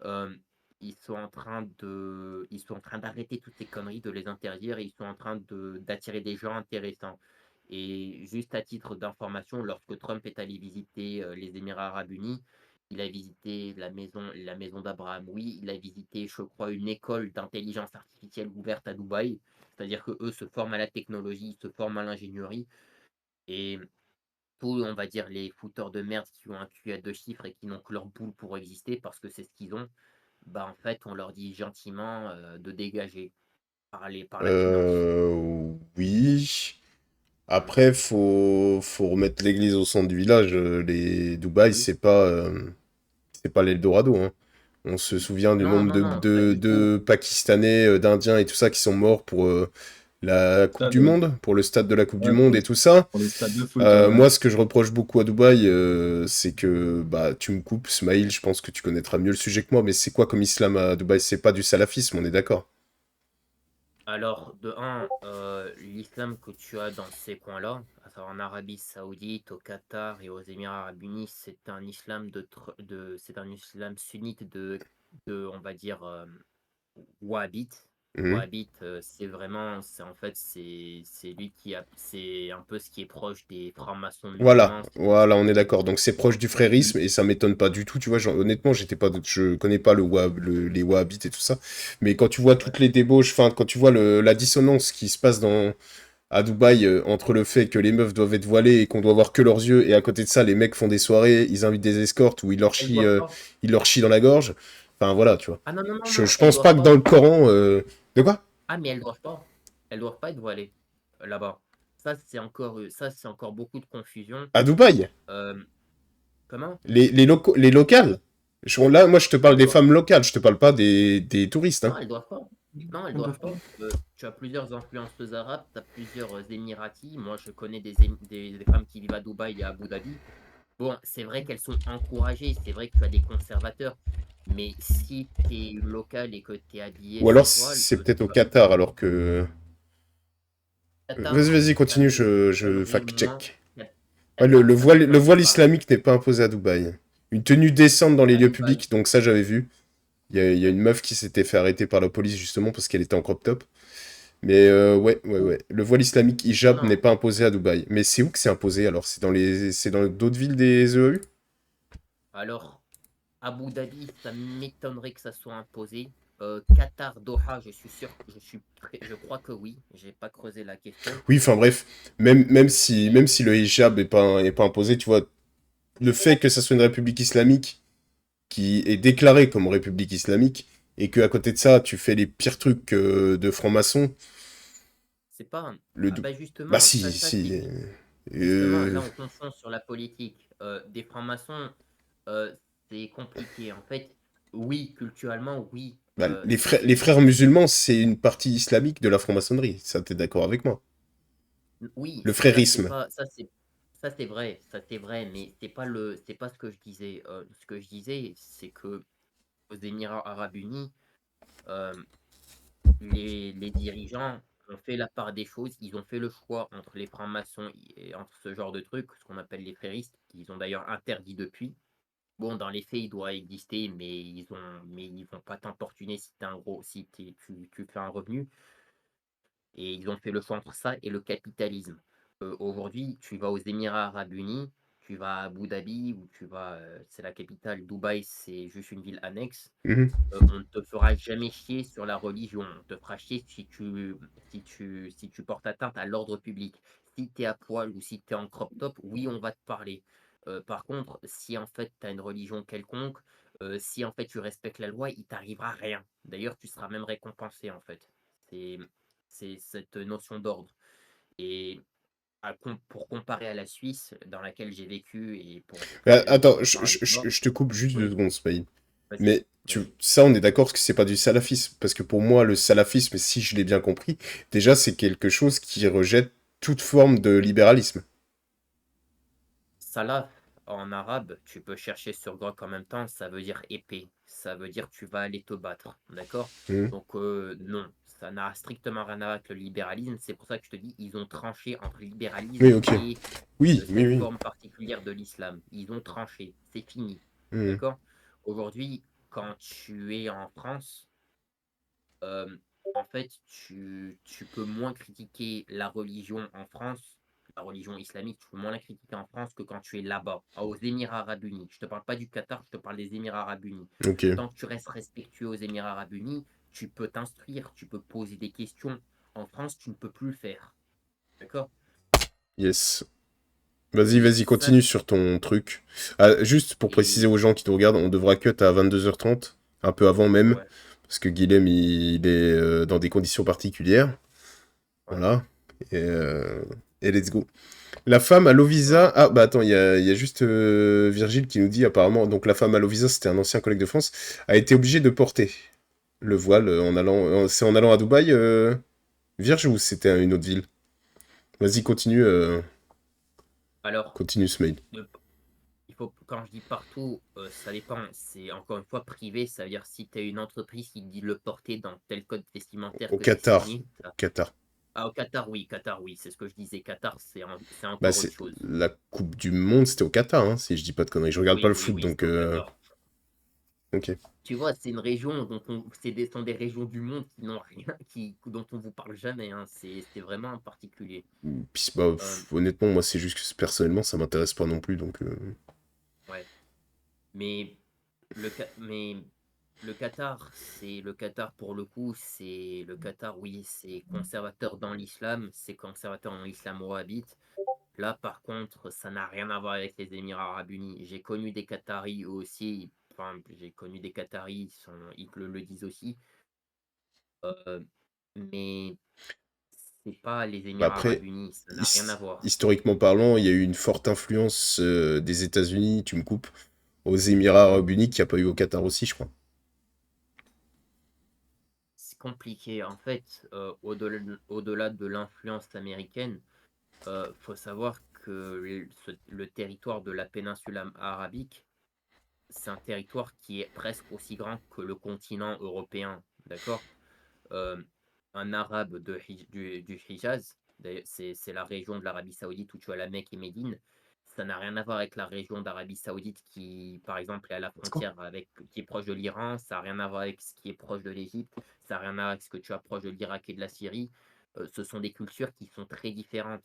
Euh, ils sont en train d'arrêter toutes ces conneries, de les interdire, et ils sont en train d'attirer des gens intéressants. Et juste à titre d'information, lorsque Trump est allé visiter les Émirats Arabes Unis, il a visité la maison d'Abraham, oui, il a visité, je crois, une école d'intelligence artificielle ouverte à Dubaï. C'est-à-dire que eux se forment à la technologie, se forment à l'ingénierie, et tous, on va dire, les fouteurs de merde qui ont un QI à 2 chiffres et qui n'ont que leur boule pour exister parce que c'est ce qu'ils ont, bah en fait, on leur dit gentiment de dégager par la finance. Oui. Mm. Après, faut remettre l'église au centre du village. Dubaï, Oui. c'est pas l'Eldorado, hein. On se souvient du Non, nombre non, non, pas du tout. de Pakistanais, d'Indiens et tout ça qui sont morts pour la Coupe Stade, du Monde, pour le stade de la Coupe du ouais, Monde et tout ça. pour les stades de foot, ouais, ouais. Moi, ce que je reproche beaucoup à Dubaï, c'est que, bah, tu me coupes, Smaïl, je pense que tu connaîtras mieux le sujet que moi, mais c'est quoi comme islam à Dubaï? C'est pas du salafisme, on est d'accord. Alors, de un, l'islam que tu as dans ces coins-là, à savoir en Arabie Saoudite, au Qatar et aux Émirats Arabes Unis, c'est un islam c'est un islam sunnite on va dire, wahhabite. Mhm. Wahhabite, c'est vraiment, c'est en fait, c'est lui c'est un peu ce qui est proche des francs-maçons Voilà, musulmans. voilà, on est d'accord. Donc c'est proche du frérisme et ça m'étonne pas du tout. Tu vois, honnêtement, je connais pas les Wahhabites et tout ça. Mais quand tu vois Ouais. toutes les débauches, enfin, quand tu vois la dissonance qui se passe à Dubaï entre le fait que les meufs doivent être voilées et qu'on doit voir que leurs yeux, et à côté de ça, les mecs font des soirées, ils invitent des escortes où Elles doivent pas. ils leur chient dans la gorge. Enfin, voilà, tu vois. Ah non, non, non, non, Je elles pense pas doivent que dans pas. le Coran. De quoi? Ah, mais elles doivent pas. Elles doivent pas être voilées là-bas. Ça, c'est encore beaucoup de confusion. À Dubaï? Euh, Comment? Les locales? Là, moi, je te Non, parle elles des doivent. femmes locales, je te parle pas des touristes, hein. Non, elles doivent pas. Non, elles Elles doivent doivent pas. pas. Tu as plusieurs influenceuses arabes, tu as plusieurs Émiratis. Moi, je connais des femmes qui vivent à Dubaï et à Abu Dhabi. Bon, c'est vrai qu'elles sont encouragées, c'est vrai que tu as des conservateurs, mais si tu es local et que tu es habillé Ou alors, sans voile, c'est peut-être tu au vas. Qatar, alors que... Qatar, Vas-y, vas-y, continue, je j'aimerais moins. fact-check. Ouais, Qatar, ça le m'étonnerait voile pas. islamique n'est pas imposé à Dubaï. Une tenue décente dans les À lieux Dubaï. publics, donc ça, j'avais vu. Il y a une meuf qui s'était fait arrêter par la police, justement, parce qu'elle était en crop top. Mais ouais. Le voile islamique Non, hijab n'est non. pas imposé à Dubaï. Mais c'est où que c'est imposé, alors? C'est dans d'autres villes des EAU? Alors, Abu Dhabi, ça m'étonnerait que ça soit imposé. Qatar, Doha, je suis sûr, je crois que oui. J'ai pas creusé la question. Oui, enfin bref, Mais même si le hijab est pas imposé, tu vois, le fait que ça soit une république islamique qui est déclarée comme république islamique, et que à côté de ça, tu fais les pires trucs de franc-maçon, c'est pas. le Ah dou- bah Bah justement, si, si. justement, Euh, là on confond sur la politique. Des francs-maçons, c'est compliqué. En fait, oui, culturellement, oui. Bah, les C'est frères musulmans, c'est une partie islamique de la franc-maçonnerie. Ça, t'es d'accord avec moi? Oui, Le ça c'est frérisme. pas ça c'est vrai, mais c'est pas ce que je disais. Ce que je disais, c'est que aux Émirats Arabes Unis, euh, les dirigeants ont fait la part des choses. Ils ont fait le choix entre les francs-maçons et entre ce genre de trucs, ce qu'on appelle les fréristes, qu'ils ont d'ailleurs interdit depuis. Bon, dans les faits, il doit exister, mais ils vont pas t'importuner si t'es un gros, si tu fais un revenu. Et ils ont fait le choix entre ça et le capitalisme. Aujourd'hui, tu vas aux Émirats Arabes Unis, tu vas à Abu Dhabi ou c'est la capitale, Dubaï, c'est juste une ville annexe, Mhm. on ne te fera jamais chier sur la religion. On te fera chier si tu portes atteinte à l'ordre public. Si tu es à poil ou si tu es en crop top, oui, on va te parler. Par contre, si en fait tu as une religion quelconque, si en fait tu respectes la loi, il t'arrivera rien. D'ailleurs, tu seras même récompensé en fait. C'est c'est cette notion d'ordre. Et pour comparer à la Suisse, dans laquelle j'ai vécu, et pour Attends, parler de moi, je te coupe juste oui, 2 secondes, Spade. vas-y, Mais vas-y. ça, on est d'accord que c'est pas du salafisme. Parce que pour moi, le salafisme, si je l'ai bien compris, déjà, c'est quelque chose qui rejette toute forme de libéralisme. Salaf, en arabe, tu peux chercher sur Grok en même temps, ça veut dire épée. Ça veut dire tu vas aller te battre. D'accord? Mhm. Donc, non, ça n'a strictement rien à voir avec le libéralisme. C'est pour ça que je te dis, ils ont tranché entre le Oui, libéralisme ok. et Oui, oui, cette oui. forme particulière de l'islam. Ils ont tranché. C'est fini. Mhm. D'accord? Aujourd'hui, quand tu es en France, euh, en fait, tu peux moins critiquer la religion en France, la religion islamique, tu peux moins la critiquer en France que quand tu es là-bas, aux Émirats Arabes Unis. Je te parle pas du Qatar, je te parle des Émirats Arabes Unis. Ok. Tant que tu restes respectueux aux Émirats Arabes Unis, tu peux t'instruire, tu peux poser des questions. En France, tu ne peux plus le faire. D'accord? Yes. Vas-y, Et vas-y, ça, continue sur ton truc. Ah, juste pour préciser et aux gens qui te regardent, on devra cut à 22h30, un peu avant même, ouais, parce que Guilhem, il est dans des conditions particulières. ouais. Voilà. Et, et let's go. La femme à Lovisa... Euh, Ah, bah attends, il y a juste Virgile qui nous dit apparemment, donc la femme à Lovisa, c'était un ancien collègue de France, a été obligée de porter le voile en allant... C'est en allant à Dubaï, Virge, ou c'était une autre ville? Vas-y, continue, alors, continue ce mail. de- quand je dis partout, ça dépend. C'est encore une fois privé, ça veut dire si tu as une entreprise qui dit de le porter dans tel code vestimentaire Au que c'est Qatar. signé. Qatar. Ah, Qatar, oui, c'est ce que je disais. Qatar, c'est Bah, encore autre c'est chose. la Coupe du Monde, c'était au Qatar, hein, si je dis pas de conneries. Je regarde pas Oui, le oui, foot, oui, donc... c'est au Qatar. Ok. Tu vois, c'est une région sont des régions du monde qui n'ont rien, dont on vous parle jamais, hein. C'est vraiment un particulier. Puis, bah, Euh, honnêtement, moi, c'est juste que personnellement, ça m'intéresse pas non plus, donc... ouais. Mais mais le Qatar pour le coup, c'est le Qatar, oui, c'est conservateur dans l'islam, c'est conservateur dans l'islam wahhabite. Là, par contre, ça n'a rien à voir avec les Émirats Arabes Unis. J'ai connu des Qataris eux aussi, enfin, j'ai connu des Qataris, ils le disent aussi, euh, mais c'est pas les Bah, Émirats Arabes après, Unis, ça n'a rien à voir. historiquement parlant, il y a eu une forte influence des États-Unis, tu me coupes, aux Émirats Arabes Unis, qu'il n'y a pas eu au Qatar aussi, je crois. C'est compliqué. En fait, au-delà de l'influence américaine, faut savoir que le territoire de la péninsule arabique, c'est un territoire qui est presque aussi grand que le continent européen, d'accord? Euh, un arabe du Hijaz, d'ailleurs, c'est la région de l'Arabie Saoudite où tu as la Mecque et Médine. Ça n'a rien à voir avec la région d'Arabie Saoudite qui, par exemple, est à la frontière qui est proche de l'Iran. Ça n'a rien à voir avec ce qui est proche de l'Égypte. Ça n'a rien à voir avec ce que tu as proche de l'Irak et de la Syrie. Ce sont des cultures qui sont très différentes.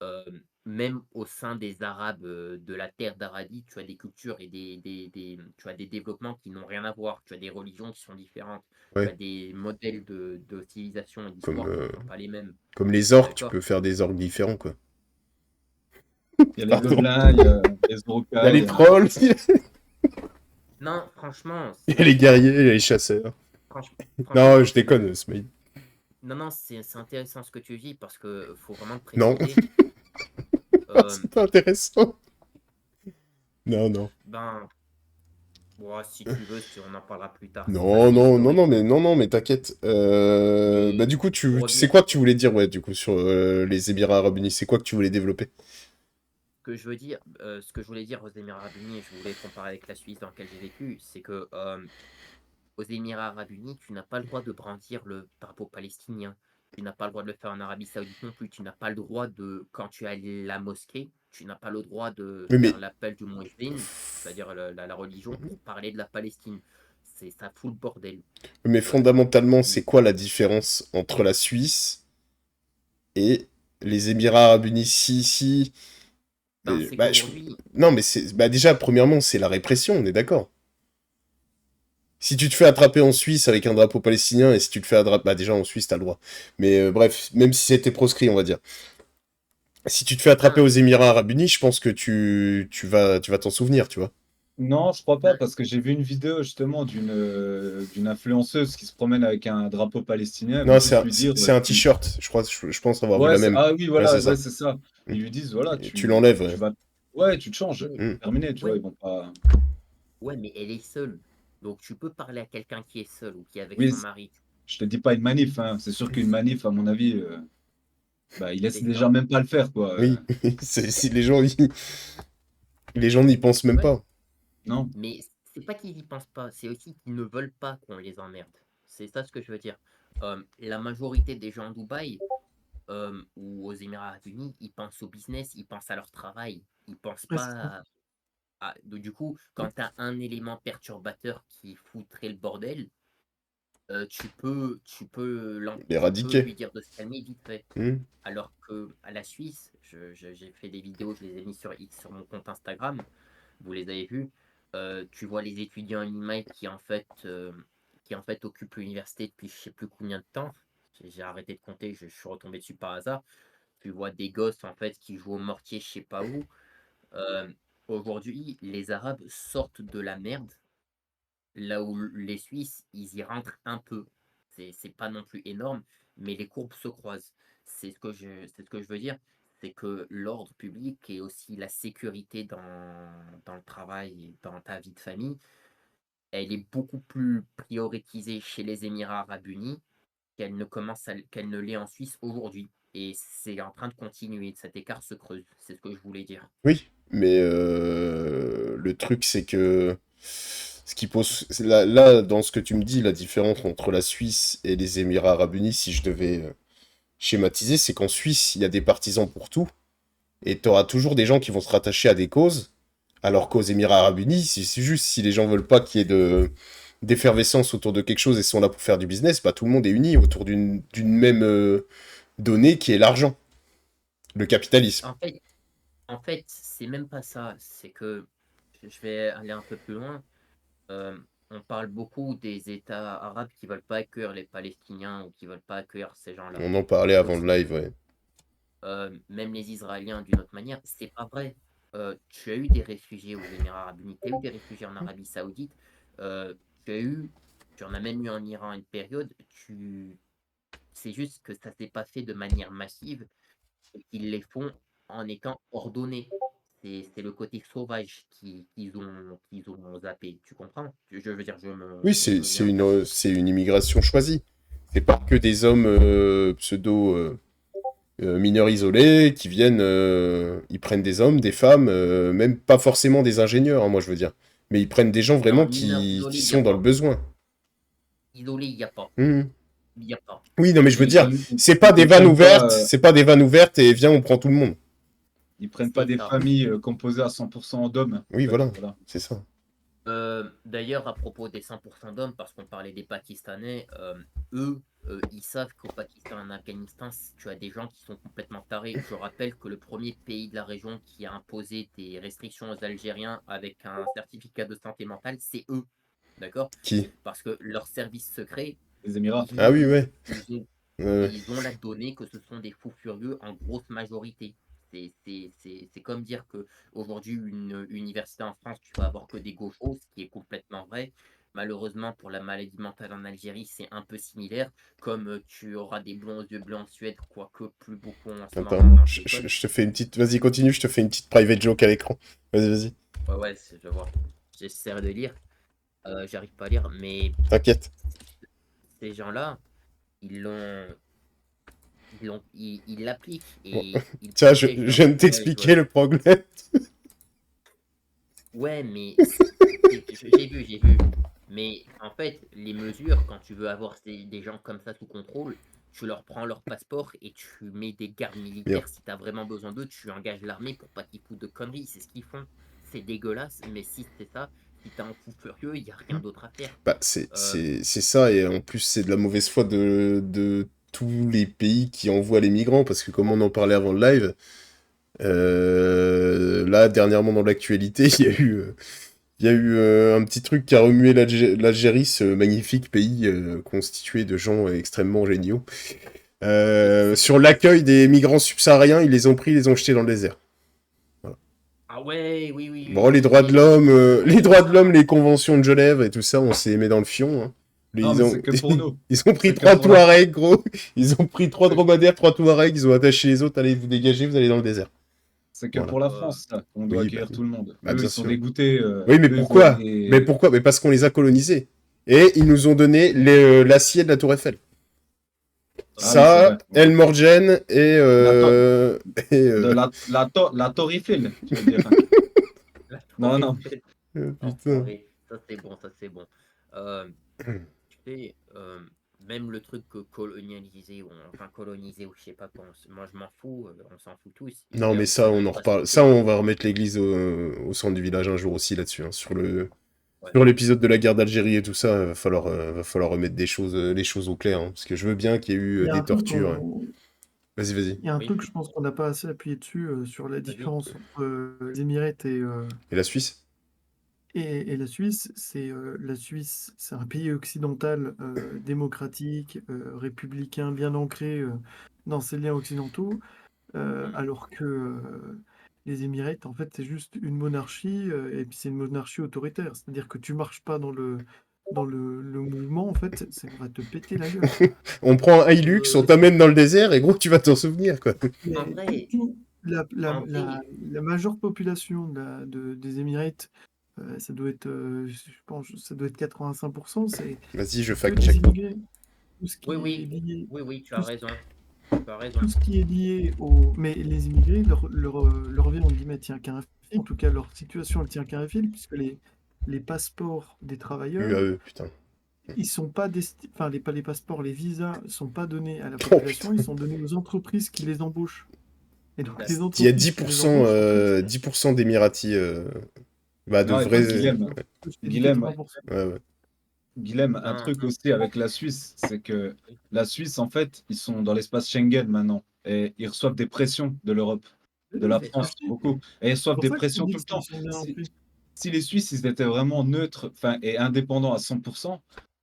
Euh, Même au sein des Arabes de la terre d'Arabie, tu as des cultures et tu as des développements qui n'ont rien à voir. Tu as des religions qui sont différentes. Tu as Ouais. des modèles de civilisation et Comme, d'histoire qui ne sont pas les mêmes. comme les orques, tu D'accord? peux faire des orques différents, quoi. Il y a les Pardon. gobelins, il y a les Il y a orcas, les trolls, Non, franchement, il y a les guerriers, il y a les chasseurs. Non, franchement, je déconne, Smile. non, non, c'est intéressant ce que tu dis parce que faut vraiment te Non, préciser. Euh, c'est pas intéressant. Non, non. ben, ouais, si tu veux, on en parlera plus tard. C'est Non, assez non, non, historique. non, mais t'inquiète. Bah Mais du coup, pour c'est revenir, quoi que tu voulais dire, ouais, du coup, sur les Émirats Arabes Unis? C'est quoi que tu voulais développer? ce que je voulais dire aux Émirats Arabes Unis, et je voulais comparer avec la Suisse dans laquelle j'ai vécu, c'est que aux Émirats Arabes Unis, tu n'as pas le droit de brandir le drapeau palestinien. Tu n'as pas le droit de le faire en Arabie Saoudite non plus. Tu n'as pas le droit de, quand tu es à la mosquée, tu n'as pas le droit de Oui, faire mais... l'appel du muezzin, c'est-à-dire la religion, pour parler de la Palestine. Ça fout le bordel. Mais Euh, fondamentalement, c'est il- quoi la différence entre la Suisse et les Émirats Arabes Unis? Si Ben, Et, c'est bah, qu'aujourd'hui, non, mais bah, déjà, premièrement, c'est la répression, on est d'accord. Si tu te fais attraper en Suisse avec un drapeau palestinien et si tu te fais attraper... Bah déjà, en Suisse, t'as le droit. Mais bref, même si c'était proscrit, on va dire. Si tu te fais attraper ben, aux Émirats Arabes Unis, je pense que tu vas t'en souvenir, tu vois. Non, je crois pas, ben, parce que j'ai vu une vidéo justement d'une influenceuse qui se promène avec un drapeau palestinien. Ils vont Non, c'est juste un, lui dire, c'est un t-shirt. Je pense avoir vu ouais, la même. ah oui, Ouais, c'est voilà, ouais, ça. c'est ça. Mm. Ils lui disent, voilà, Et tu l'enlèves, tu ouais. vas, ouais, tu te changes, ouais, Mm. terminé, tu vois, ouais, ils vont pas. ouais, mais elle est seule. Donc tu peux parler à quelqu'un qui est seul ou qui est avec Oui, son mari. je te dis pas une manif, hein. C'est sûr qu'une manif, à mon avis, bah, ils laissent C'est déjà ça. même pas le faire, quoi. Oui, si les gens n'y pensent même Ouais, pas. Non? mais c'est pas qu'ils y pensent pas, c'est aussi qu'ils ne veulent pas qu'on les emmerde. C'est ça ce que je veux dire. La majorité des gens à Dubaï ou aux Émirats Arabes Unis, ils pensent au business, ils pensent à leur travail, ils pensent Ouais, c'est ça. pas donc, du coup, quand tu as un élément perturbateur qui foutrait le bordel, tu peux Éradiquer. lui dire de se calmer vite fait. Mm. Alors que à la Suisse, j'ai fait des vidéos, je les ai mis sur X sur mon compte Instagram, vous les avez vues. Tu vois les étudiants en IMAI qui en fait occupent l'université depuis je sais plus combien de temps. J'ai arrêté de compter, je suis retombé dessus par hasard. Tu vois des gosses en fait qui jouent au mortier je sais pas où. Euh, Aujourd'hui, les Arabes sortent de la merde, là où les Suisses, ils y rentrent un peu. C'est pas non plus énorme, mais les courbes se croisent. C'est ce que je veux dire, c'est que l'ordre public et aussi la sécurité dans le travail et dans ta vie de famille, elle est beaucoup plus prioritisée chez les Émirats Arabes Unis qu'elle ne l'est en Suisse aujourd'hui. Et c'est en train de continuer, cet écart se creuse, c'est ce que je voulais dire. Oui, mais le truc, c'est que ce qui pose là, dans ce que tu me dis, la différence entre la Suisse et les Émirats Arabes Unis, si je devais schématiser, c'est qu'en Suisse, il y a des partisans pour tout, et tu auras toujours des gens qui vont se rattacher à des causes, alors qu'aux Émirats Arabes Unis, c'est juste si les gens veulent pas qu'il y ait d'effervescence autour de quelque chose et sont là pour faire du business, bah tout le monde est uni autour d'une même donnée qui est l'argent, le capitalisme. En fait, c'est même pas ça. C'est que je vais aller un peu plus loin. Euh, on parle beaucoup des États arabes qui veulent pas accueillir les Palestiniens ou qui veulent pas accueillir ces gens-là. On en parlait Et avant le aussi, live, ouais. même les Israéliens d'une autre manière, c'est pas vrai. Tu as eu des réfugiés aux Émirats Arabes Unis, tu as eu des réfugiés en Arabie Saoudite, euh, tu as eu, tu en as même eu en Iran à une période. C'est juste que ça s'est pas fait de manière massive. Ils les font en étant ordonnés. C'est le côté sauvage qu'ils ont zappé. Tu comprends? Je veux dire, Oui, je me mets en place. c'est une immigration choisie. C'est pas que des hommes pseudo mineurs isolés qui viennent, ils prennent des hommes, des femmes, même pas forcément des ingénieurs, hein, moi je veux dire. Mais ils prennent des gens Non, vraiment mineur qui isolé, il n'y a sont dans le pas. besoin. Isolé, il n'y a pas. Mhm. Il n'y a pas. Oui, non, mais je veux Ils dire, prennent, c'est pas des ils vannes prennent ouvertes, pas, c'est pas des vannes ouvertes et viens, on prend tout le monde. ils prennent pas C'est des ça. familles composées à 100% d'hommes, en Oui, fait, voilà, voilà. c'est ça. D'ailleurs, à propos des 100% d'hommes, parce qu'on parlait des Pakistanais, eux, ils savent qu'au Pakistan et en Afghanistan, tu as des gens qui sont complètement tarés. Je rappelle que le premier pays de la région qui a imposé des restrictions aux Algériens avec un certificat de santé mentale, c'est eux. D'accord? Qui? Parce que leurs services secrets, Les Émirats. Ah oui, ouais. ils ont, Euh, ils ont la donnée que ce sont des fous furieux en grosse majorité. C'est comme dire que aujourd'hui une université en France, tu vas avoir que des gauchos, ce qui est complètement vrai. Malheureusement, pour la maladie mentale en Algérie, c'est un peu similaire, comme tu auras des blonds aux yeux bleus en Suède, quoique plus beaucoup en ce moment attends, dans ces écoles. je te fais une petite... Vas-y, continue, je te fais une petite private joke à l'écran. Vas-y, vas-y, Ouais, ouais, je vois. J'essaie de lire, j'arrive pas à lire, mais t'inquiète. ces gens-là, ils l'ont, ils l'appliquent Bon. et ils Tiens, protègent je leurs viens de intérêts. t'expliquer le problème. Ouais, mais j'ai vu. Mais en fait, les mesures, quand tu veux avoir des gens comme ça sous contrôle, tu leur prends leur passeport et tu mets des gardes Bien. militaires. Si tu as vraiment besoin d'eux, tu engages l'armée pour pas qu'ils foutent de conneries. C'est ce qu'ils font. C'est dégueulasse, mais si c'est ça, si t'as un fou furieux, il n'y a rien d'autre à faire. Bah, Euh, c'est ça, et en plus, c'est de la mauvaise foi de tous les pays qui envoient les migrants, parce que comme on en parlait avant le live, Là, dernièrement, dans l'actualité, il y a eu un petit truc qui a remué l'Algérie, ce magnifique pays constitué de gens extrêmement géniaux. Sur l'accueil des migrants subsahariens, ils les ont pris, ils les ont jetés dans le désert. Ah ouais, oui, oui, Bon, oui, les droits de oui. l'homme, les droits de l'homme, les conventions de Genève et tout ça, on s'est mis dans le fion. Hein. Non, Ils mais ont, c'est que pour nous. ils ont pris C'est que 3 pour la- Touaregs, gros. Ils ont pris 3 dromadaires, 3 Touaregs, ils ont attaché les autres. Allez, vous dégagez, vous allez dans le désert. C'est que Voilà. pour la France, ça, qu'on doit Oui, accueillir bah, tout le monde. bah, Eux, bien ils sont sûr. dégoûtés. Oui, mais Eux, ils pourquoi? voient les- Mais pourquoi? Mais parce qu'on les a colonisés. Et ils nous ont donné l'acier de la Tour Eiffel. Ah oui, c'est Ça, vrai. El Morgen et... De la Tour Eiffel, tu veux dire. La Non, non. Tour Eiffel. putain. Enfoiré. Ça c'est bon, ça c'est bon. Tu sais, même le truc colonialisé, ou enfin colonisé, ou je sais pas quoi, moi je m'en fous, on s'en fout tous. Il Non, y a mais aussi ça, un on en autre reparle. aspect, Ça, on va remettre l'église au centre du village un jour aussi là-dessus. Hein. ouais. Sur l'épisode de la guerre d'Algérie et tout ça, va falloir remettre les choses au clair. Hein. Parce que je veux bien qu'il y ait eu Il y a des un truc tortures. Hein. qu'on- Vas-y, vas-y. il y a un Oui, truc, je pense qu'on n'a pas assez appuyé dessus sur la vas-y. différence entre les Émirats Et la Suisse? et la Suisse. La Suisse, c'est un pays occidental démocratique, républicain, bien ancré dans ses liens occidentaux, alors que les Émirats, en fait, c'est juste une monarchie et puis c'est une monarchie autoritaire. C'est-à-dire que tu marches pas dans le mouvement, en fait, on va te péter la gueule. On prend un Hilux, on t'amène dans le désert et gros, tu vas t'en souvenir, quoi. Mais En vrai, la en vrai, majeure population des Émirats, ça doit être, je pense, ça doit être 85%, c'est Vas-y, je que des fact-check. immigrés. Tout ce qui oui, est oui, lié, oui, tu tout as ce, raison. Tu as raison. tout ce qui est lié au... Mais les immigrés, leur vie, on guillemets, tient qu'à un fil. En tout cas, leur situation, elle tient qu'à un fil, puisque les passeports des travailleurs, UAE, putain. ils sont pas enfin, pas les passeports, les visas sont pas donnés à la Oh, population, putain. ils sont donnés aux entreprises qui les embauchent. Et donc, les Il y a entreprises qui les 10%, embauchent, en fait, 10% d'Émiratis, bah, de Non, écoute, vrais... Guilhem, je t'ai dit Guilhem, 80%. Ouais, ouais. Guilhem, un Ben, truc aussi avec la Suisse, c'est que la Suisse, en fait, ils sont dans l'espace Schengen maintenant. Et ils reçoivent des pressions de l'Europe, de la c'est France, ça. beaucoup. Et ils C'est reçoivent pour des ça que je te pressions dis tout le temps. qu'ils sont bien Si, ancrés. si les Suisses, ils étaient vraiment neutres, enfin, et indépendants à 100%,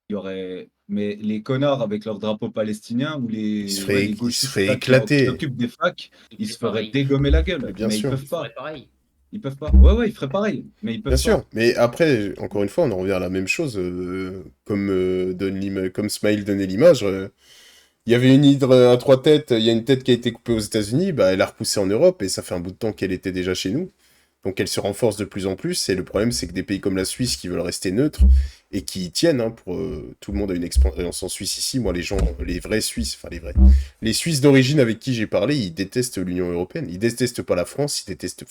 il y aurait. Mais les connards avec leur drapeau palestinien ou Il se ouais, ferait, les il se gauchistes ferait là, qui éclater. s'occupent des facs, Il ils fait se feraient pareil. dégommer la Mais gueule. bien Mais ils sûr. peuvent Il pas. ferait pareil. Ils peuvent pas. Ouais, ouais, ils feraient pareil. Mais ils Bien peuvent sûr. pas. Mais après, encore une fois, on en revient à la même chose. Comme Smile donnait l'image. Il y avait une hydre à 3 têtes, il y a une tête qui a été coupée aux États-Unis, bah, elle a repoussé en Europe et ça fait un bout de temps qu'elle était déjà chez nous. Donc elle se renforce de plus en plus. Et le problème, c'est que des pays comme la Suisse qui veulent rester neutres et qui y tiennent, hein, tout le monde a une expérience en Suisse ici. Moi, les vrais Suisses, enfin les vrais, les Suisses d'origine avec qui j'ai parlé, ils détestent l'Union européenne. Ils détestent pas la France, ils détestent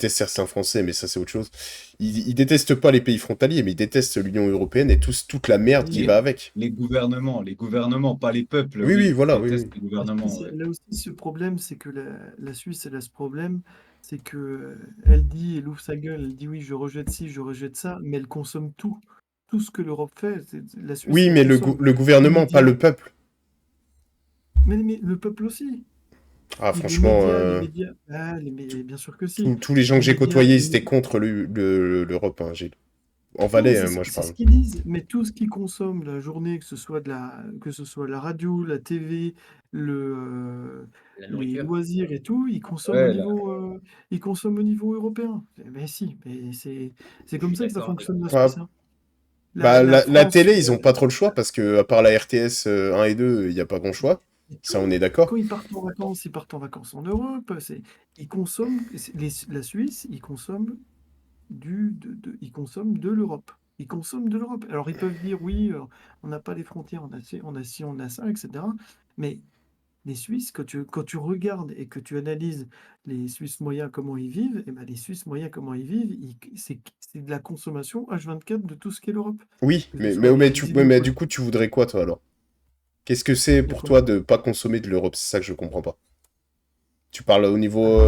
certains Français, mais ça c'est autre chose. Ils détestent pas les pays frontaliers, mais ils détestent l'Union européenne et toute la merde qui Les, va avec. les gouvernements, pas les peuples, Oui, oui, oui. voilà, Ils oui, détestent oui. les gouvernements, ouais. Là aussi, ce problème, c'est que la Suisse, elle a ce problème, c'est que elle ouvre sa gueule, elle dit oui, je rejette ci, je rejette ça, mais elle consomme tout. Tout ce que l'Europe fait, la Suisse, Oui, elle mais consomme. le gouvernement, pas le peuple. Mais le peuple aussi. Ah, Puis franchement, les médias, bien sûr que si. tous les gens que Les j'ai médias, côtoyés, ils étaient contre l'Europe. Hein, en non, mais Valais, hein, moi je c'est parle. ce qu'ils disent. Mais tout ce qu'ils consomment la journée, que ce soit la radio, la TV, La les nourriture. loisirs et tout, Ouais, là. ils consomment au niveau européen. Mais si, mais c'est Je comme suis ça que ça d'accord avec fonctionne la Ah, Suisse, hein. bah, La la France, télé, ils ont pas trop le choix parce que, à part la RTS 1 et 2, il n'y a pas grand choix. et Ça, on tout. est d'accord. Quand ils partent en vacances en Europe. Ils consomment, la Suisse, ils consomment ils consomment de l'Europe. Ils consomment de l'Europe. Alors ils peuvent dire oui, on n'a pas les frontières, on a ci, on a ça, etc. Mais les Suisses, quand tu regardes et que tu analyses les Suisses moyens, comment ils vivent, et ben les Suisses moyens, comment ils vivent, c'est de la consommation H24 de tout ce qu'est l'Europe. Oui, Que ce mais, soit mais, mais, les tu, îles ouais, de mais Pol- du coup, tu voudrais quoi, toi, alors? Qu'est-ce que c'est de pour quoi? toi de pas consommer de l'Europe? C'est ça que je comprends pas. Tu parles au niveau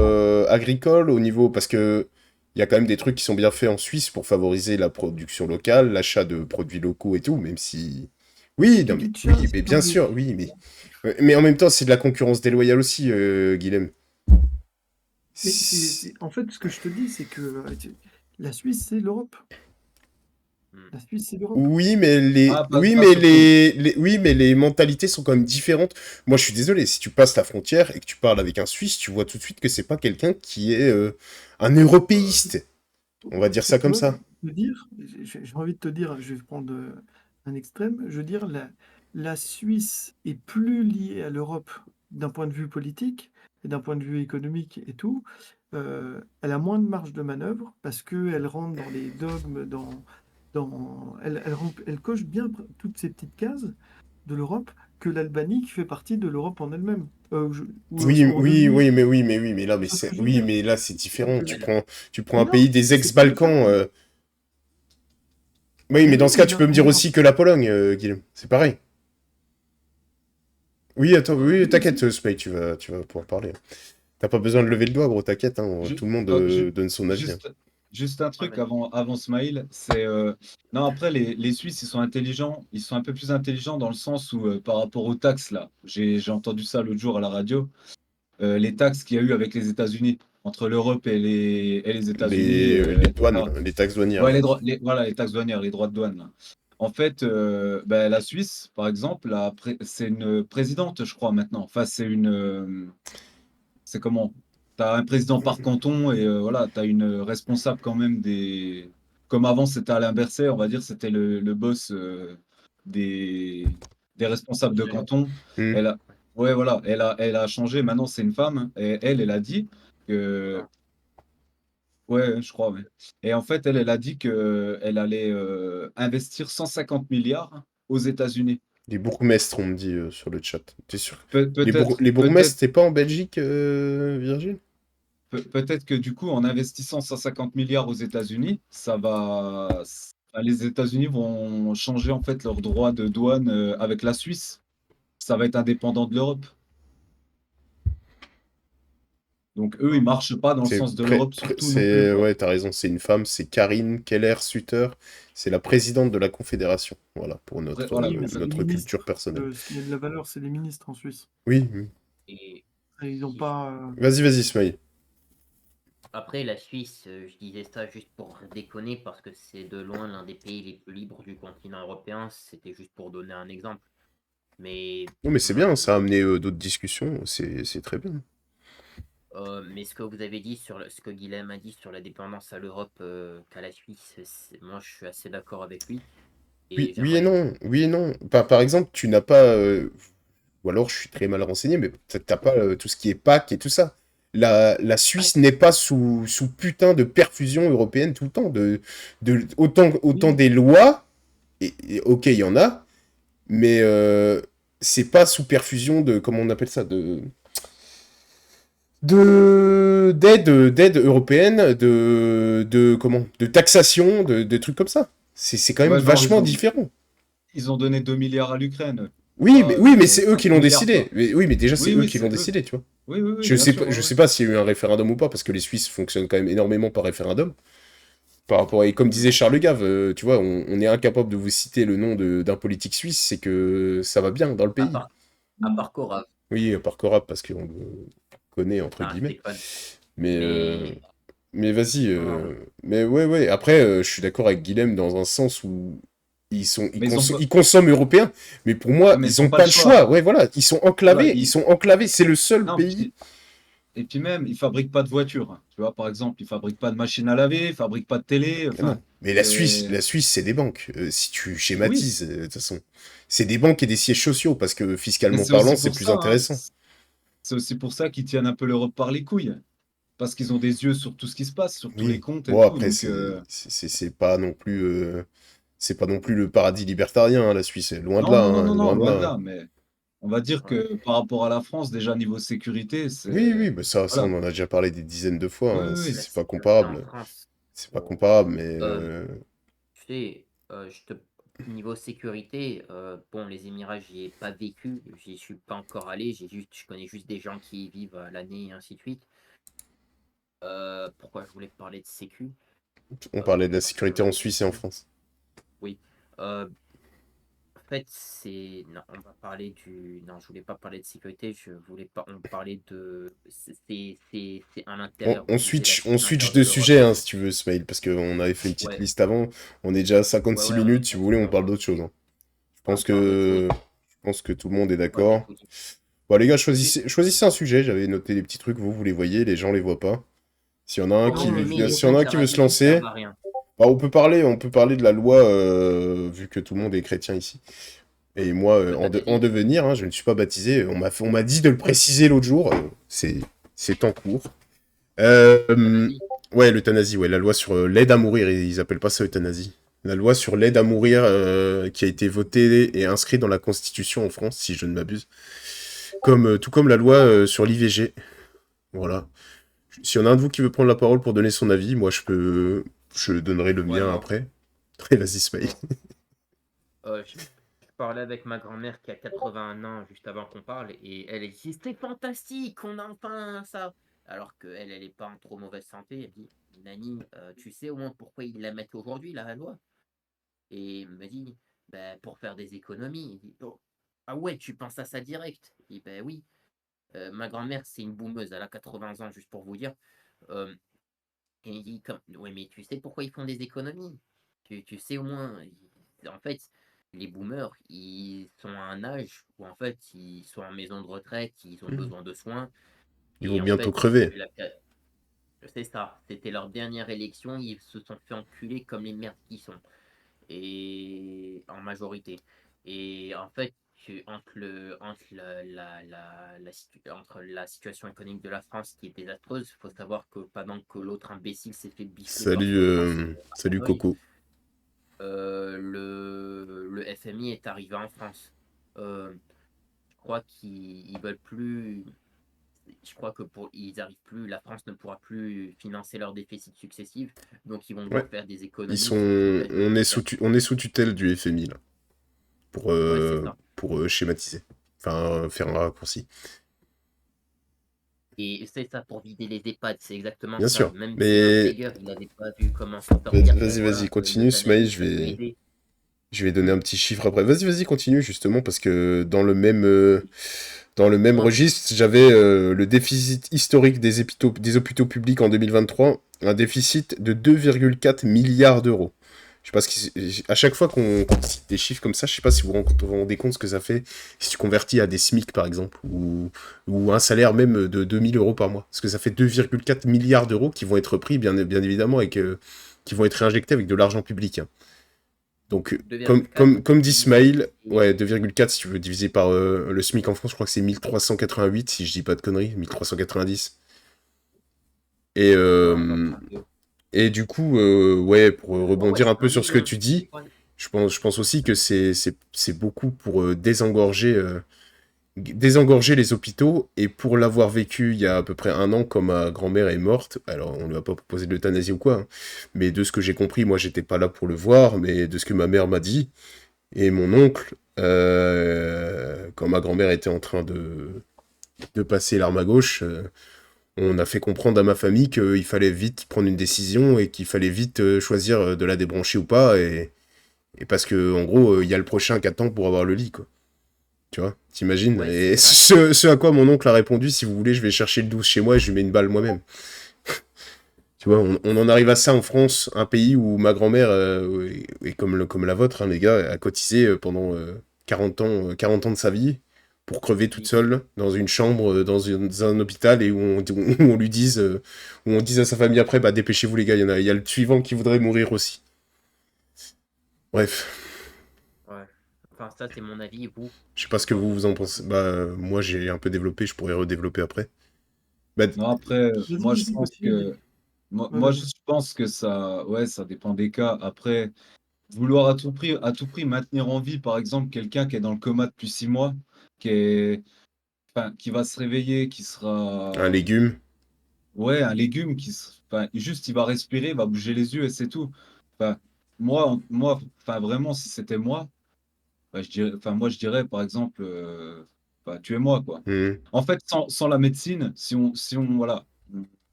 agricole, au niveau... Parce que il y a quand même des trucs qui sont bien faits en Suisse pour favoriser la production locale, l'achat de produits locaux et tout, même si... Oui, non, Les guides oui, chasse, mais non, bien sûr, oui, mais en même temps, c'est de la concurrence déloyale aussi, Guilhem. Mais en fait, ce que je te dis, c'est que la Suisse, c'est l'Europe. Hmm. La Suisse, c'est l'Europe. Oui, mais les, Ah, oui, pas mais sur oui, mais les mentalités sont quand même différentes. Moi, je suis désolé, si tu passes la frontière et que tu parles avec un Suisse, tu vois tout de suite que c'est pas quelqu'un qui est un européiste. On va dire ça Tu comme vois, ça. te dire, j'ai envie de te dire, je vais prendre un extrême, je veux dire, la Suisse est plus liée à l'Europe d'un point de vue politique et d'un point de vue économique et tout. Elle a moins de marge de manœuvre parce qu'elle rentre dans les dogmes, elle coche bien toutes ces petites cases de l'Europe que l'Albanie qui fait partie de l'Europe en elle-même. Ou Oui, en oui, devenir, mais là, c'est ce que je veux oui, dire. mais là, c'est Donc, différent. Ouais, Tu prends mais un non, pays des c'est pas ex-Balkans. différent. Oui, Mais mais dans non, ce cas, mais tu peux me dire regarde, aussi que la Pologne, Guillaume. C'est pareil. Oui, attends, oui, oui t'inquiète, aussi. Spike, tu vas pouvoir parler. T'as pas besoin de lever le doigt, gros, t'inquiète, hein, Ju- tout le monde ju- donne son avis, hein. juste, juste un truc vas-y. avant Smaïl, c'est non après les Suisses ils sont intelligents, ils sont un peu plus intelligents dans le sens où par rapport aux taxes là, j'ai entendu ça l'autre jour à la radio, les taxes qu'il y a eu avec les États-Unis entre l'Europe et les États-Unis, Les douanes, etc. les taxes douanières, Ouais là. voilà les taxes douanières, les droits de douane là. En fait, ben, la Suisse par exemple, c'est une présidente je crois maintenant. Enfin c'est comment? Tu as un président par canton et voilà, tu as une responsable quand même des. Comme avant, c'était Alain Berset, on va dire, c'était le boss des, des responsables de canton. Hmm. Elle a, ouais, voilà, elle a changé. Maintenant, c'est une femme. Et elle a dit que. Ouais, je crois, ouais. Et en fait, elle a dit qu'elle allait investir 150 milliards aux États-Unis. Les bourgmestres, on me dit sur le chat. T'es sûr? Peut-être, Les peut-être. bourgmestres, c'est pas en Belgique, Virgile? Peut-être que du coup, en investissant 150 milliards aux États-Unis, les États-Unis vont changer en fait leurs droits de douane avec la Suisse. Ça va être indépendant de l'Europe. Donc eux, ils marchent pas dans le sens de l'Europe, surtout non plus, quoi. Ouais, t'as raison, c'est une femme, c'est Karine Keller-Sutter, c'est la présidente de la Confédération. Voilà, pour Voilà, Oui, mais c'est les notre culture ministres. personnelle. Ce qui a de la valeur, c'est les ministres en Suisse. Oui, oui. Et Et ils n'ont si je- pas. Vas-y, Ismail. Après, la Suisse, je disais ça juste pour déconner parce que c'est de loin l'un des pays les plus libres du continent européen. C'était juste pour donner un exemple. Mais Non, mais c'est moi, bien, ça a amené d'autres discussions, c'est très bien. mais ce que vous avez dit ce que Guilhem a dit sur la dépendance à l'Europe qu'à la Suisse, moi je suis assez d'accord avec lui. Oui, Et oui et j'aimerais. non, oui et non. Par exemple, tu n'as pas, ou alors je suis très mal renseigné, mais peut-être t'as pas tout ce qui est PAC et tout ça. La Suisse n'est pas sous putain de perfusion européenne tout le temps. Autant Oui, des lois, ok, il y en a, mais c'est pas sous perfusion de, comment on appelle ça, d'aide européenne, de taxation, de trucs comme ça. C'est quand même Ouais, genre, vachement différent. ils ont donné 2 milliards à l'Ukraine. Oui, mais c'est eux qui 500 l'ont milliards, décidé. quoi. Oui, mais déjà, c'est Oui, eux oui, qui l'ont c'est eux. décidé, tu vois. Oui, bien sûr, Je ouais, ouais. sais pas s'il y a eu un référendum ou pas, parce que les Suisses fonctionnent quand même énormément par référendum. Et comme disait Charles Gave, tu vois, on est incapable de vous citer le nom d'un politique suisse, c'est que ça va bien dans le À pays. part, à part Cora, Oui, par Corap, parce qu'on le connaît, entre enfin guillemets. Stéphane. Mais, Mais vas-y. non, Mais ouais. Après, je suis d'accord avec Guilhem dans un sens où Mais ils ont pas, ils consomment européen, mais pour moi, ouais, mais ils ils ont ont pas le pas le choix. choix. Ouais, voilà, Voilà, ils sont enclavés. C'est le seul non, pays. et puis même, ils fabriquent pas de voitures. Tu vois, par exemple, ils fabriquent pas de machines à laver, ils fabriquent pas de télé. Ah non. Enfin, Mais c'est- La Suisse, c'est des banques. Si tu oui, schématises, de toute façon, c'est des banques et des sièges sociaux parce que mais fiscalement c'est parlant, aussi c'est pour plus ça, hein. intéressant. C'est aussi pour ça qu'ils tiennent un peu l'Europe par les couilles. Parce qu'ils ont des yeux sur tout ce qui se passe, sur tous les Oui. comptes et Bon, tout. après, Donc, c'est pas non plus, c'est pas non plus le paradis libertarien, hein, la Suisse. Loin de là, hein, loin non, de loin de là. là. Mais on va dire ouais. que par rapport à la France, déjà niveau sécurité, Oui, c'est. bah ça, Voilà. on en a déjà parlé des dizaines de fois, Oui, hein. oui, La oui. C'est pas sécurité en comparable. France. C'est pas Bon, comparable, mais tu sais, niveau sécurité, bon, les Émirats, j'y ai pas vécu, j'y suis pas encore allé, je connais juste des gens qui y vivent à l'année et ainsi de suite. Pourquoi je voulais parler de sécu? on parlait de la Parce que sécurité en Suisse et en France. oui, euh, fait, non, on va parler non, je voulais pas parler de sécurité, je voulais pas, on parlait de, c'est à On, l'intérieur, on vous visez la switch, on Chine à switch l'intérieur de de l'Europe. sujet, hein, si tu veux, Smail, parce qu'on avait fait une petite Ouais, liste avant. On est déjà à ouais, 56 ouais, ouais, minutes. Si vous voulez, on parle d'autre chose, hein. Je on pense parle d'autre chose. que tout le monde est Moi, j'ai d'accord. tout dit. Bon, les gars, Juste, choisissez un sujet. J'avais noté des petits trucs, vous les voyez, les gens les voient pas. S'il y en a un non, mais les s'il y en gens, a un ça qui va veut se vite, ça sert lancer, à rien. bah, on peut parler de la loi, vu que tout le monde est chrétien ici. Et moi, Le en baptême. devenir, hein, je ne suis pas baptisé. On m'a dit de le préciser l'autre jour. C'est en cours. Euh, L'euthanasie. ouais, l'euthanasie, ouais, la loi sur l'aide à mourir, ils appellent pas ça euthanasie. La loi sur l'aide à mourir qui a été votée et inscrite dans la Constitution en France, si je ne m'abuse. Tout comme la loi sur l'IVG. Voilà. Si y en a un de vous qui veut prendre la parole pour donner son avis, je donnerai le Ouais, mien moi, après. Très vas-y, Smile. moi, je parlais avec ma grand-mère qui a 81 ans juste avant qu'on parle et elle dit c'était fantastique, on a enfin ça. Alors qu'elle, elle est pas en trop mauvaise santé. Elle dit Nani, tu sais au moins pourquoi ils la mettent aujourd'hui, la loi? Et il me dit ben, pour faire des économies. Il dit, oh, ah ouais, tu penses à ça direct? Je dis ben oui. Ma grand-mère, c'est une boumeuse, elle a 80 ans, juste pour vous dire. Euh, et il dit comme, ouais, mais tu sais pourquoi ils font des économies? Tu sais au moins, en fait, les boomers, ils sont à un âge où en fait, ils sont en maison de retraite, ils ont besoin de soins. Ils vont Et en bientôt fait, ils ont crever. eu c'est ça, c'était leur dernière élection, ils se sont fait enculer comme les merdes qu'ils sont. Et en majorité. Et en fait, entre la situation économique de la France qui est désastreuse, il faut savoir que pendant que l'autre imbécile s'est fait bifler par Soros à Salut Hanoï, Coco. le FMI est arrivé en France. Je crois qu'ils veulent plus. Je crois que ils arrivent plus, la France ne pourra plus financer leurs déficits successifs, donc ils vont Ouais. devoir faire des économies, ce qui va être nécessaire. On est sous tutelle du FMI, là. Ouais, c'est ça. Pour schématiser. Enfin, faire un raccourci. Et c'est ça pour vider les EHPAD, c'est exactement Bien ça. sûr. Même si Mais Heidegger, il n'avait pas vu comment s'en sortir, ben vas-y, voilà, continue, Smile. l'euthanasie, ça peut aider. Je vais donner un petit chiffre après. Vas-y, continue, justement, parce que dans le même Moi, registre, j'avais le déficit historique des hôpitaux publics en 2023, un déficit de 2,4 milliards d'euros. Je sais pas à chaque fois qu'on cite des chiffres comme ça, je sais pas si vous rendez compte ce que ça fait si tu convertis à des SMIC par exemple, ou un salaire même de 2000 euros par mois. Parce que ça fait 2,4 milliards d'euros qui vont être pris, bien évidemment, et qui vont être réinjectés avec de l'argent public, hein. Donc, 2,4 comme dit divisé. Smail, ouais, 2,4 si tu veux diviser par le SMIC en France, je crois que c'est 1388, si je dis pas de conneries, 1390. Et, Ouais, on va prendre. et du coup, ouais, pour Ouais, ouais, rebondir un c'est peu un sur ce mille, que hein. tu dis, je pense aussi que c'est beaucoup pour désengorger les hôpitaux. Et pour l'avoir vécu il y a à peu près un an, quand ma grand-mère est morte, alors on lui a pas proposé de l'euthanasie ou quoi, hein, mais de ce que j'ai compris, moi j'étais pas là pour le voir, mais de ce que ma mère m'a dit, et mon oncle, quand ma grand-mère était en train de passer l'arme à gauche, on a fait comprendre à ma famille qu'il fallait vite prendre une décision et qu'il fallait vite choisir de la débrancher ou pas. Et parce que, en gros, il y a le prochain qui attend pour avoir le lit, quoi. Tu vois, t'imagines? Ouais, c'est Et ça. ce à quoi mon oncle a répondu, si vous voulez, je vais chercher le 12 chez moi et je lui mets une balle moi-même. Tu vois, on en arrive à ça en France, un pays où ma grand-mère, et comme la vôtre, hein, les gars, a cotisé pendant 40 ans de sa vie pour crever toute Oui. seule dans une chambre, dans un hôpital, et où on lui dise, où on dise à sa famille après, bah dépêchez-vous les gars, il y a le suivant qui voudrait mourir aussi. Bref, Ouais. Enfin, ça, c'est mon avis. Vous, je sais pas ce que vous en pensez. Bah, moi j'ai un peu développé, je pourrais redévelopper après. Bah, Non, après, Vas-y, moi je vas-y, pense continue. que Ouais, moi je vas-y. pense que ça, ouais, ça dépend des cas. Après, vouloir à tout prix maintenir en vie, par exemple, quelqu'un qui est dans le coma depuis 6 mois, qui est, enfin, qui va se réveiller, qui un sera, légume. ouais, un légume, enfin, juste il va respirer, il va bouger les yeux et c'est tout. Enfin, enfin, vraiment, si c'était moi, bah, moi je dirais, par exemple, bah, tuez-moi, quoi. Hmm. En fait, sans la médecine, voilà,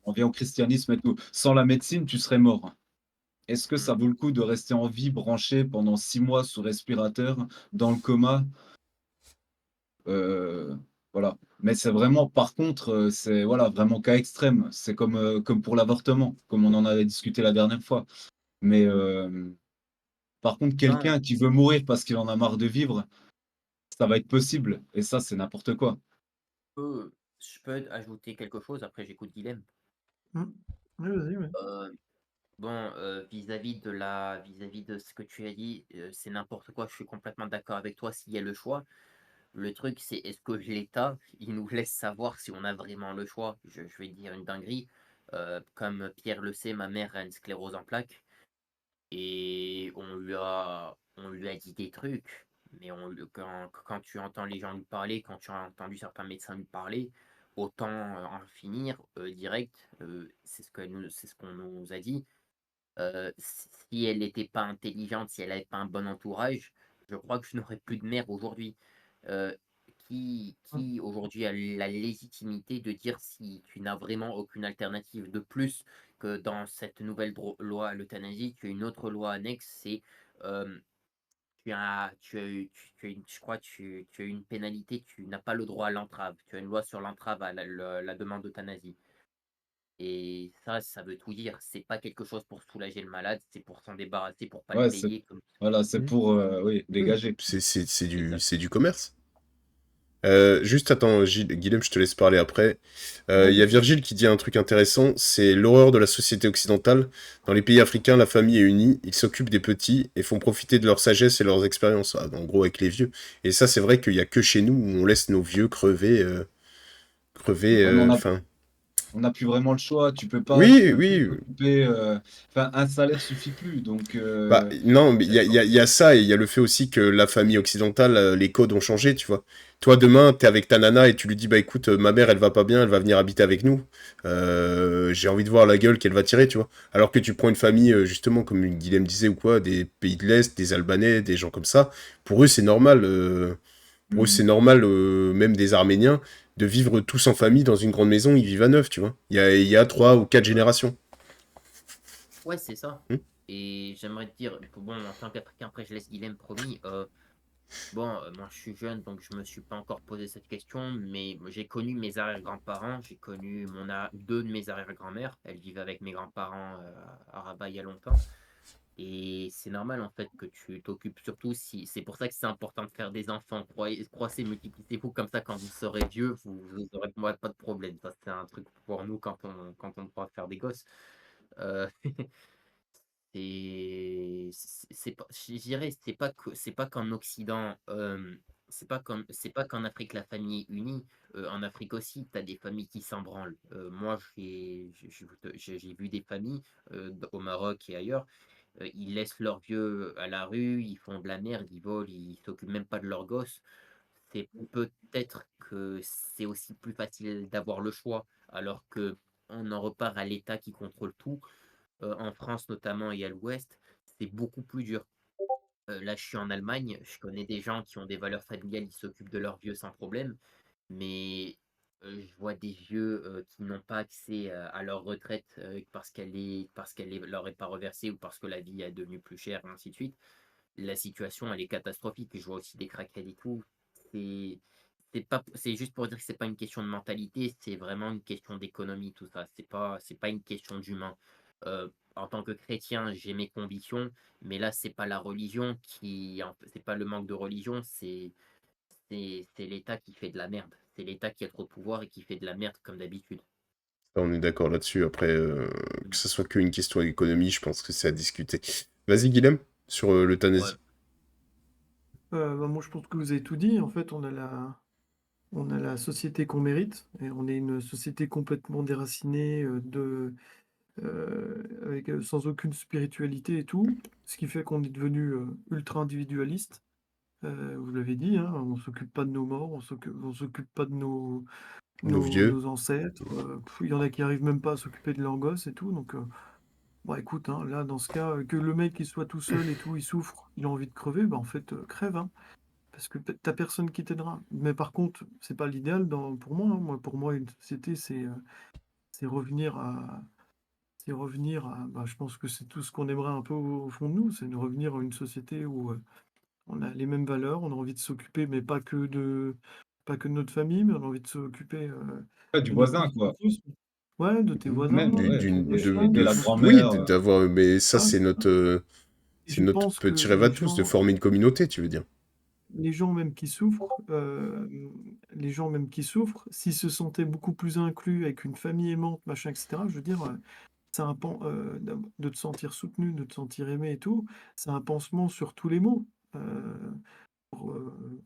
on vient au christianisme et tout, sans la médecine, tu serais mort. est-ce que Mm. ça vaut le coup de rester en vie branché pendant 6 mois sous respirateur, dans le coma? Heu, voilà. Mais c'est vraiment par contre, c'est voilà, vraiment cas extrême. C'est comme pour l'avortement, comme on en avait discuté la dernière fois. Mais, par contre, Non, quelqu'un qui veut mourir parce qu'il en a marre de vivre, ça va être possible et ça, c'est n'importe quoi. je peux ajouter quelque chose, après j'écoute Guilhem. Hmm. Oui, vas-y, ouais. Euh, Bon, vis-à-vis de ce que tu as dit, c'est n'importe quoi. Je suis complètement d'accord avec toi s'il y a le choix. Le truc, c'est est-ce que l'État, il nous laisse savoir si on a vraiment le choix? Je vais dire une dinguerie. Comme Pierre le sait, ma mère a une sclérose en plaques et on lui a dit des trucs. Mais quand tu entends les gens lui parler, quand tu as entendu certains médecins lui parler, autant en finir direct. C'est ce qu'on nous a dit. Si elle n'était pas intelligente, si elle n'avait pas un bon entourage, je crois que je n'aurais plus de mère aujourd'hui. Heu, qui aujourd'hui a la légitimité de dire si tu n'as vraiment aucune alternative? De plus que dans cette nouvelle loi à l'euthanasie, tu as une autre loi annexe, c'est, hem, tu as une je crois tu as une pénalité, tu n'as pas le droit à l'entrave. Tu as une loi sur l'entrave à la demande d'euthanasie. Et ça veut tout dire. C'est pas quelque chose pour soulager le malade, c'est pour s'en débarrasser, pour pas le Ouais, c'est payer comme voilà, c'est Hmm. pour, oui, Oui, dégager. exact. c'est du commerce. Juste attends, Guilhem, je te laisse parler après. Il y Vas-y. a Virgile qui dit un truc intéressant, c'est l'horreur de la société occidentale. Dans les pays africains, la famille est unie, ils s'occupent des petits et font profiter de leur sagesse et leurs expériences, en gros avec les vieux. Et ça, c'est vrai qu'il y a que chez nous où on laisse nos vieux crever, Ouais, mais enfin... on n'a plus vraiment le choix. Tu Oui, peux plus oui, t'occuper, enfin, un salaire suffit plus. Donc, bah, non, mais et il y a ça, et il y a le fait aussi que la famille occidentale, les codes ont changé, tu vois. Toi, demain, t'es avec ta nana et tu lui dis, bah écoute, ma mère, elle va pas bien, elle va venir habiter avec nous. J'ai envie de voir la gueule qu'elle va tirer, tu vois. Alors que tu prends une famille, justement, comme Guilhem disait ou quoi, des pays de l'Est, des Albanais, des gens comme ça, pour eux, c'est normal. Pour eux, c'est mmh. normal, même des Arméniens, de vivre tous en famille dans une grande maison, ils vivent à neuf, tu vois. Il y a 3 ou 4 générations. Ouais, c'est ça. Hmm. Et j'aimerais te dire, bon, en tant qu'Africain, après je laisse Guilhem promis. Bon, moi je suis jeune, donc je me suis pas encore posé cette question, mais j'ai connu mes arrière-grands-parents, j'ai connu deux de mes arrière-grand-mères. Elles vivaient avec mes grands-parents à Rabat il y a longtemps. Et c'est normal en fait que tu t'occupes surtout si c'est pour ça que c'est important de faire des enfants. Croissez, multipliez-vous comme ça quand vous serez vieux, vous aurez pas de problème. Ça, c'est un truc pour nous quand on pourra faire des gosses. Euh, c'est pas, je dirais, c'est pas qu'en Occident, c'est pas qu'en Afrique la famille est unie. En Afrique aussi, tu as des familles qui s'en branlent. Moi, j'ai vu des familles au Maroc et ailleurs. Ils laissent leurs vieux à la rue, ils font de la merde, ils volent, ils s'occupent même pas de leurs gosses. C'est peut-être que c'est aussi plus facile d'avoir le choix, alors que on en repart à l'État qui contrôle tout. En France notamment et à l'Ouest, c'est beaucoup plus dur. Là, je suis en Allemagne, je connais des gens qui ont des valeurs familiales, ils s'occupent de leurs vieux sans problème, mais je vois des vieux qui n'ont pas accès à leur retraite leur est pas reversée ou parce que la vie est devenue plus chère, et ainsi de suite. La situation, elle est catastrophique. Je vois aussi des craquettes et tout. C'est c'est juste pour dire que c'est pas une question de mentalité, c'est vraiment une question d'économie, tout ça. C'est pas une question d'humain. En tant que chrétien, j'ai mes convictions, mais là, c'est pas la religion c'est pas le manque de religion, c'est l'État qui fait de la merde. C'est l'État qui a trop de pouvoir et qui fait de la merde comme d'habitude. On est d'accord là-dessus. Après, que Mm. ce soit qu'une question d'économie, je pense que c'est à discuter. Vas-y, Guilhem, sur Ouais. l'euthanasie. Bah, moi, je pense que vous avez tout dit. En fait, on a la société qu'on mérite, et on est une société complètement déracinée, sans aucune spiritualité et tout, ce qui fait qu'on est devenu ultra individualiste. Vous l'avez dit, hein, on s'occupe pas de nos morts, on s'occupe pas de Nos vieux. nos ancêtres. Il y en a qui arrivent même pas à s'occuper de leurs gosses et tout. Donc, bah écoute, hein, là, dans ce cas, que le mec il soit tout seul et tout, il souffre, il a envie de crever, bah en fait, crève, hein, parce que t'as personne qui t'aidera. Mais par contre, c'est pas l'idéal pour moi, hein. Pour moi, une société, c'est revenir à c'est revenir à, bah, je pense que c'est tout ce qu'on aimerait un peu au fond de nous, c'est de revenir à une société où on a les mêmes valeurs, on a envie de s'occuper, mais pas que de notre famille, mais on a envie de s'occuper Ouais, du de nos voisin, petits quoi. enfants. Ouais, de tes voisins, Même, Du, ouais, de ton d'une, machin, aider de la ton oui, grand-mère. d'avoir, mais ça, Ouais. Et c'est je notre pense que petit rêve à tous, de former une communauté, tu veux dire. les gens même qui souffrent, les gens même qui souffrent, s'ils se sentaient beaucoup plus inclus avec une famille aimante, machin, etc., je veux dire, c'est un pan, de te sentir soutenu, de te sentir aimé et tout, c'est un pansement sur tous les maux.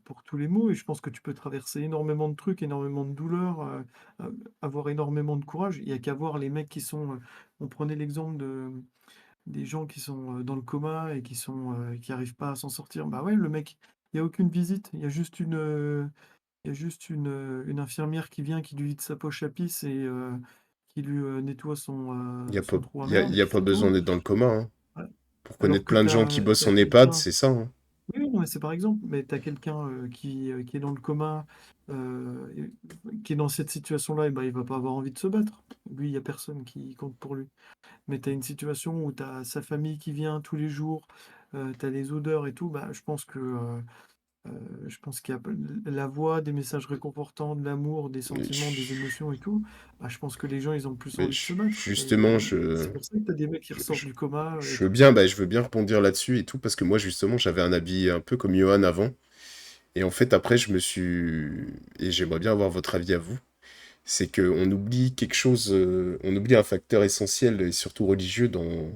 Pour tous les maux, et je pense que tu peux traverser énormément de trucs, énormément de douleurs, avoir énormément de courage. Il y a qu'à voir les mecs qui sont, on prenait l'exemple des gens qui sont dans le coma et qui arrivent pas à s'en sortir. Bah ouais, le mec, il y a aucune visite, il y a juste une infirmière qui vient, qui lui vide sa poche à pisse et qui lui nettoie son trou à Il merde, et y a puis pas c'est besoin tout. d'être dans le coma, hein. Ouais. Pour Alors connaître que plein de gens qui bossent t'as en EHPAD, quelqu'un. c'est ça, hein. Oui, non, mais c'est par exemple, mais tu as quelqu'un qui est dans le coma, qui est dans cette situation-là, et ben, il va pas avoir envie de se battre. Lui, il n'y a personne qui compte pour lui. Mais tu as une situation où tu as sa famille qui vient tous les jours, tu as les odeurs et tout, bah, je pense qu'il y a la voix, des messages réconfortants, de l'amour, des Mais sentiments, des émotions et tout, bah, je pense que les gens, ils ont plus envie de se battre. justement, Et c'est pour ça que tu as des mecs qui ressortent du coma et je veux tout. bien, bah, je veux bien rebondir là-dessus et tout, parce que moi, justement, j'avais un habit un peu comme Johan avant. Et en fait, après, et j'aimerais bien avoir votre avis à vous, c'est qu'on oublie quelque chose, on oublie un facteur essentiel et surtout religieux dans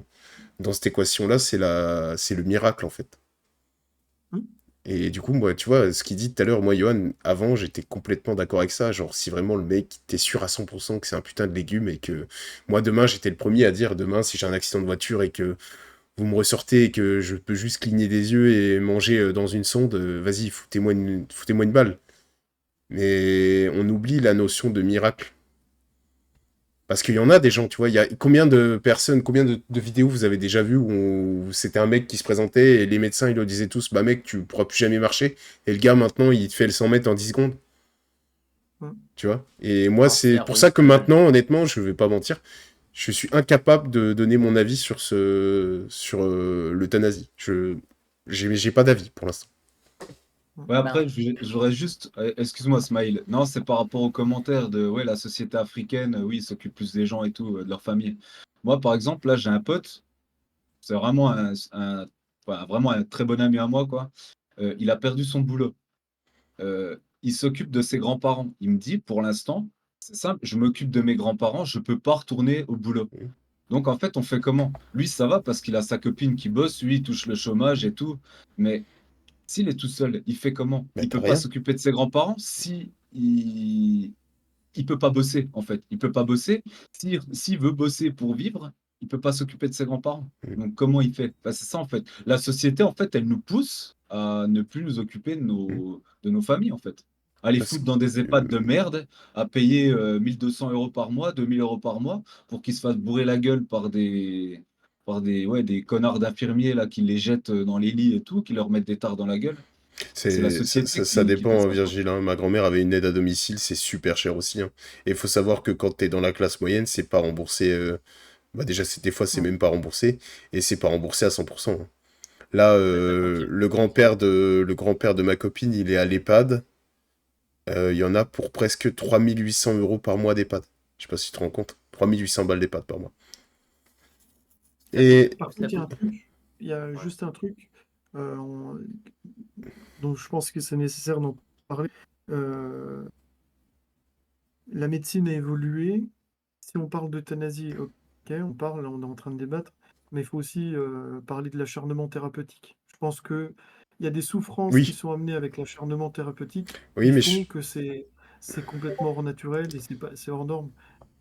cette équation-là, c'est le miracle, en fait. Hmm. Et du coup, moi, tu vois, ce qu'il dit tout à l'heure, moi, Johan, avant, j'étais complètement d'accord avec ça. Genre, si vraiment le mec, t'es sûr à 100% que c'est un putain de légume et que moi, demain, j'étais le premier à dire, demain, si j'ai un accident de voiture et que vous me ressortez et que je peux juste cligner des yeux et manger dans une sonde, vas-y, foutez-moi une balle. Mais on oublie la notion de miracle. Parce qu'il y en a des gens, tu vois, il y a combien de personnes, combien de vidéos vous avez déjà vues où c'était un mec qui se présentait et les médecins, ils le disaient tous, bah mec, tu pourras plus jamais marcher. Et le gars, maintenant, il te fait le 100 mètres en 10 secondes. Hmm. Tu vois. Et moi, Alors, c'est c'est pour ça que réussi. maintenant, honnêtement, je vais pas mentir, je suis incapable de donner mon avis sur l'euthanasie. J'ai pas d'avis pour l'instant. Ouais, Ben, après, j'aurais juste. Excuse-moi, Smile. Non, c'est par rapport aux commentaires de ouais, la société africaine, oui, ils s'occupent plus des gens et tout, de leur famille. Moi, par exemple, là, j'ai un pote, c'est vraiment vraiment un très bon ami à moi, quoi. Il a perdu son boulot. Il s'occupe de ses grands-parents. Il me dit, pour l'instant, c'est simple, je m'occupe de mes grands-parents, je peux pas retourner au boulot. Donc, en fait, on fait comment? Lui, ça va parce qu'il a sa copine qui bosse, lui, il touche le chômage et tout. Mais s'il est tout seul, il fait comment? Bah, Il t'as peut pas rien. s'occuper de ses grands-parents si il peut pas bosser, en fait. Il peut pas bosser. S'il veut bosser pour vivre, il peut pas s'occuper de ses grands-parents. Donc comment il fait? Bah, c'est ça, en fait. La société, en fait, elle nous pousse à ne plus nous occuper de nos familles, en fait. À les Parce foutre dans des EHPAD de merde, à payer 1200 euros par mois, 2000 euros par mois, pour qu'ils se fassent bourrer la gueule ouais, des connards d'infirmiers là, qui les jettent dans les lits et tout, qui leur mettent des tares dans la gueule. C'est la société ça qui fait dépend, hein, ça, quoi. Virgile, hein. Ma grand-mère avait une aide à domicile, c'est super cher aussi, hein. Et il faut savoir que quand t'es dans la classe moyenne, c'est pas remboursé. Bah déjà, des fois, c'est Hmm. même pas remboursé. Et c'est pas remboursé à 100%, hein. Là, ouais, ça continue. le grand-père de ma copine, il est à l'EHPAD. Il y en a pour presque 3800 euros par mois d'EHPAD. Je sais pas si tu te rends compte. 3800 balles d'EHPAD par mois. Ça coûte, Et Par ça contre, il y a un coûte. truc, il y a Ouais. juste un truc euh, on- dont je pense que c'est nécessaire d'en parler. Euh, la médecine a évolué. Si on parle d'euthanasie, ok, on est en train de débattre, mais il faut aussi parler de l'acharnement thérapeutique. Je pense que il y a des souffrances qui oui, sont amenées avec l'acharnement thérapeutique oui, qui mais font que c'est complètement hors naturel et c'est hors norme.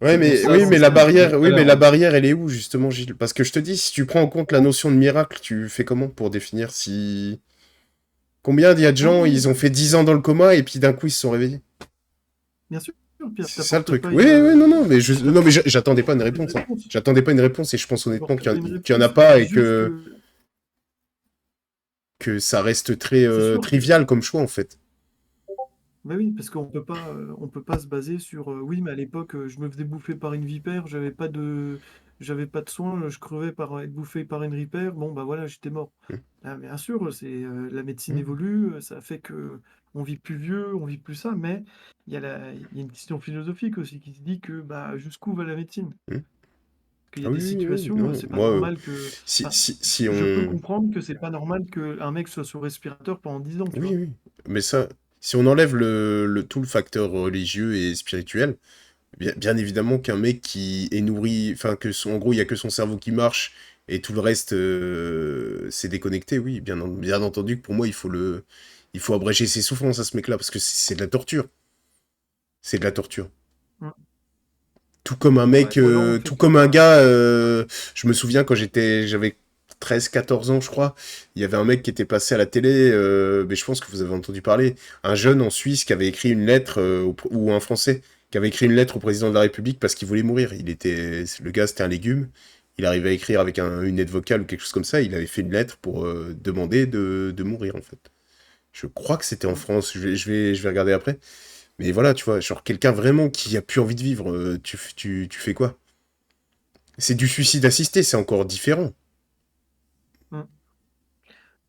ouais, Mais ça, oui, Dans mais le la c'est ce que sens je disais barrière, tout à oui, mais l'heure, la hein. barrière, elle est où, justement, Gilles? Parce que je te dis, si tu prends en compte la notion de miracle, tu fais comment pour définir si... Combien il y a de non, gens, non, ils ont fait 10 ans dans le coma et puis d'un coup, ils se sont réveillés? bien sûr, Pierre, C'est ça le t'apportes truc. pas Oui, oui, non, non, mais non, mais j'attendais pas une t'apportes pas une réponse, hein. réponse. J'attendais pas une réponse et je pense honnêtement T'apportes pas une qu'il y en a réponse. Je pas dis et juste que que ça reste très c'est sûr que trivial comme choix, en fait. Bah oui, parce on peut pas se baser sur oui, mais à l'époque, je me faisais bouffer par une vipère, j'avais pas de soins, je crevais par être bouffé par une vipère, bon bah voilà, j'étais mort. Mm. Ah, bien sûr, la médecine Mm. évolue, ça fait que on vit plus vieux, on vit plus ça, mais il y a une question philosophique aussi qui se dit que bah jusqu'où va la médecine? Mm. Parce qu'il y a Ah des oui, oui, oui, situations, non, c'est pas moi, normal que. Enfin, si je peux on... comprendre que c'est pas normal qu'un mec soit sous respirateur pendant 10 ans, tu Oui, vois. oui, mais ça, si on enlève tout le facteur religieux et spirituel, bien évidemment qu'un mec qui est nourri, enfin, en gros, il y a que son cerveau qui marche, et tout le reste, c'est déconnecté, oui, bien entendu que pour moi, il faut abréger ses souffrances à ce mec-là, parce que c'est de la torture. C'est de la torture. Mm. Tout comme un Ouais, mec, Ou alors on fait tout comme comme un un. gars, je me souviens quand j'avais 13 14 ans, je crois, il y avait un mec qui était passé à la télé, mais je pense que vous avez entendu parler, un jeune en Suisse qui avait écrit une lettre, ou un Français, qui avait écrit une lettre au président de la République parce qu'il voulait mourir. Le gars, c'était un légume, il arrivait à écrire avec une aide vocale ou quelque chose comme ça, il avait fait une lettre pour demander de mourir, en fait. Je crois que c'était en Mm. France, je vais regarder après. Mais voilà, tu vois, genre quelqu'un vraiment qui a plus envie de vivre, tu fais quoi? C'est du suicide assisté, c'est encore différent. Mm.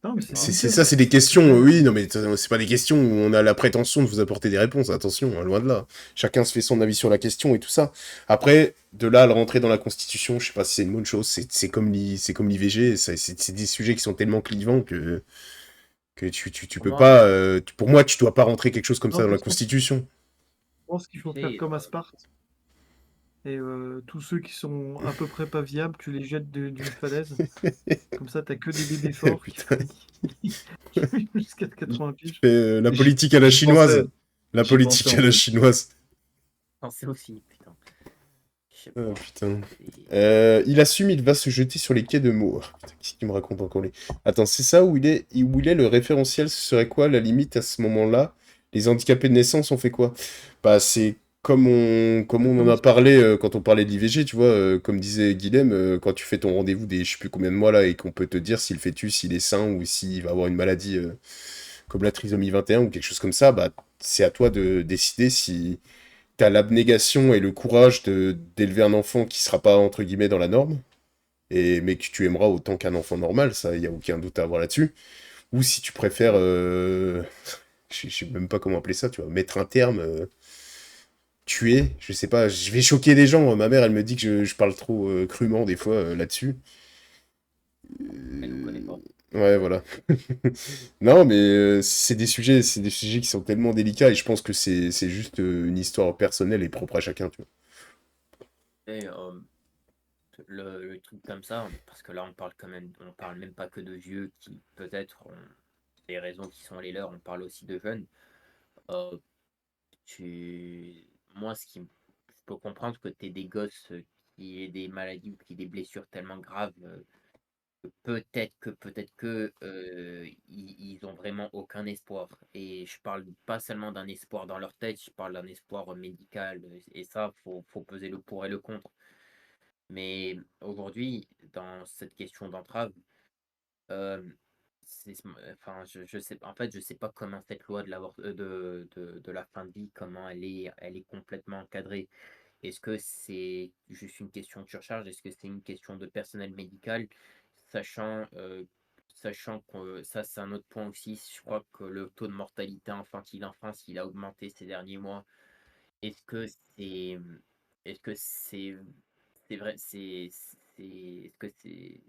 Non, mais c'est C'est délicat. ça, c'est des questions, Après, oui, non mais c'est pas des questions où on a la prétention de vous apporter des réponses, attention, hein, loin de là. Chacun se fait son avis sur la question et tout ça. Après, de là à le rentrer dans la Constitution, je sais pas si c'est une bonne chose, c'est comme l'IVG, c'est des sujets qui sont tellement clivants que tu Pour peux moi, pas, pour moi, tu dois pas rentrer quelque chose comme ça non, dans la parce que Constitution. je pense qu'il tu faut faire sais, comme à Sparte. Et tous ceux qui sont à peu près pas viables, tu les jettes d'une falaise. Comme ça, t'as que des bébés forts Putain, qui vivent jusqu'à 80 piges. la J'y politique à la j'y pensais, chinoise. La j'y pensais politique à en la plus. chinoise. pensez aussi, putain. Je sais Ah, pas. putain. c'est- Il assume, il va se jeter sur les quais de Meaux. Ah, putain, qu'est-ce qu'il me raconte encore lui? Attends, c'est ça où il est le référentiel, ce serait quoi la limite à ce moment-là? Les handicapés de naissance, on fait quoi? Bah, c'est comme on en Comme à a Sparte. parlé quand on parlait de l'IVG, tu vois, comme disait Guilhem, quand tu fais ton rendez-vous des je sais plus combien de mois là et qu'on peut te dire si le fœtus il est sain ou s'il va avoir une maladie comme la trisomie 21 ou quelque chose comme ça, bah, c'est à toi de décider si t'as l'abnégation et le courage d'élever un enfant qui sera pas entre guillemets dans la norme, mais que tu aimeras autant qu'un enfant normal, ça, il y a aucun doute à avoir là-dessus. Ou si tu préfères, je sais même pas comment appeler ça, tu vois, mettre un terme, tuer, je sais pas, je vais choquer des gens. Ma mère, elle me dit que je parle trop crûment des fois là-dessus. Elle nous connaît Euh, pas. Ouais, voilà. Non, mais c'est des sujets qui sont tellement délicats et je pense que c'est juste une histoire personnelle et propre à chacun, tu vois. Et, le truc comme ça, parce que là on parle quand même, on parle même pas que de vieux qui peut-être ont des raisons qui sont les leurs, on parle aussi de jeunes. Euh, Moi, je peux comprendre que tu des gosses qui aient des maladies ou qui aient des blessures tellement graves que ils ont vraiment aucun espoir. Et je parle pas seulement d'un espoir dans leur tête, je parle d'un espoir médical. Et ça, faut peser le pour et le contre. Mais aujourd'hui, dans cette question d'entrave, euh, enfin, je sais, en fait, je sais pas comment cette loi de la fin de vie, comment elle est complètement encadrée. Est-ce que c'est juste une question de surcharge? Est-ce que c'est une question de personnel médical? Sachant, sachant que ça, c'est un autre point aussi. Je crois que le taux de mortalité infantile en France, il a augmenté ces derniers mois. Est-ce que c'est, est-ce que c'est vrai, est-ce que c'est,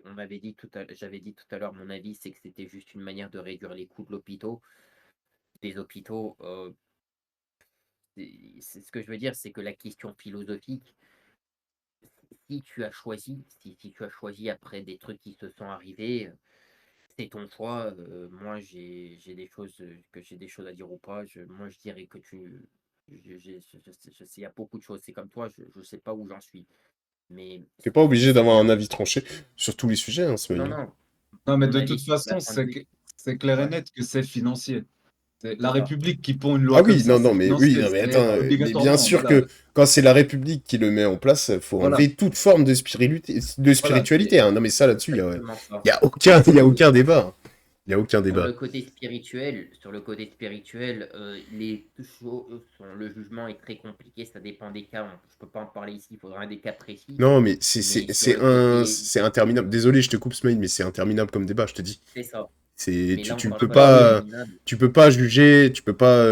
on avait dit j'avais dit tout à l'heure, mon avis, c'est que c'était juste une manière de réduire les coûts des hôpitaux. C'est ce que je veux dire, c'est que la question philosophique, si tu as choisi après des trucs qui se sont arrivés, c'est ton choix. Moi, j'ai des choses j'ai des choses à dire ou pas. Moi, je dirais que il y a beaucoup de choses. C'est comme toi, je sais pas où j'en suis. Mais T'es pas obligé d'avoir un c'est avis tranché sur tous les sujets, hein, non, Smaïl. non. Non, mais Mon de avis toute sur la façon, fin de vie, c'est clair et ouais, net que c'est financier. La c'est ça. République qui pond une Ah loi comme oui, ça, non, c'est non, mais oui, financier. non, mais C'est attends, mais bien obligatoirement, sûr voilà. que quand c'est la République qui le met en place, faut Voilà, enlever toute forme de voilà. spiritualité, hein. Non, mais ça, là-dessus, C'est exactement ça. y a aucun débat. Il n'y a aucun Sur débat. le côté spirituel, le jugement est très compliqué, ça dépend des cas. Je peux pas en parler ici, il faudra des cas précis. Non, mais Mais sur le côté, c'est interminable. Désolé, je te coupe, Smaïn, mais c'est interminable comme débat, je te dis. c'est ça. C'est, Mais là, on tu ne parle peux pas de Ah oui. pas, minable. tu peux pas juger, tu peux pas.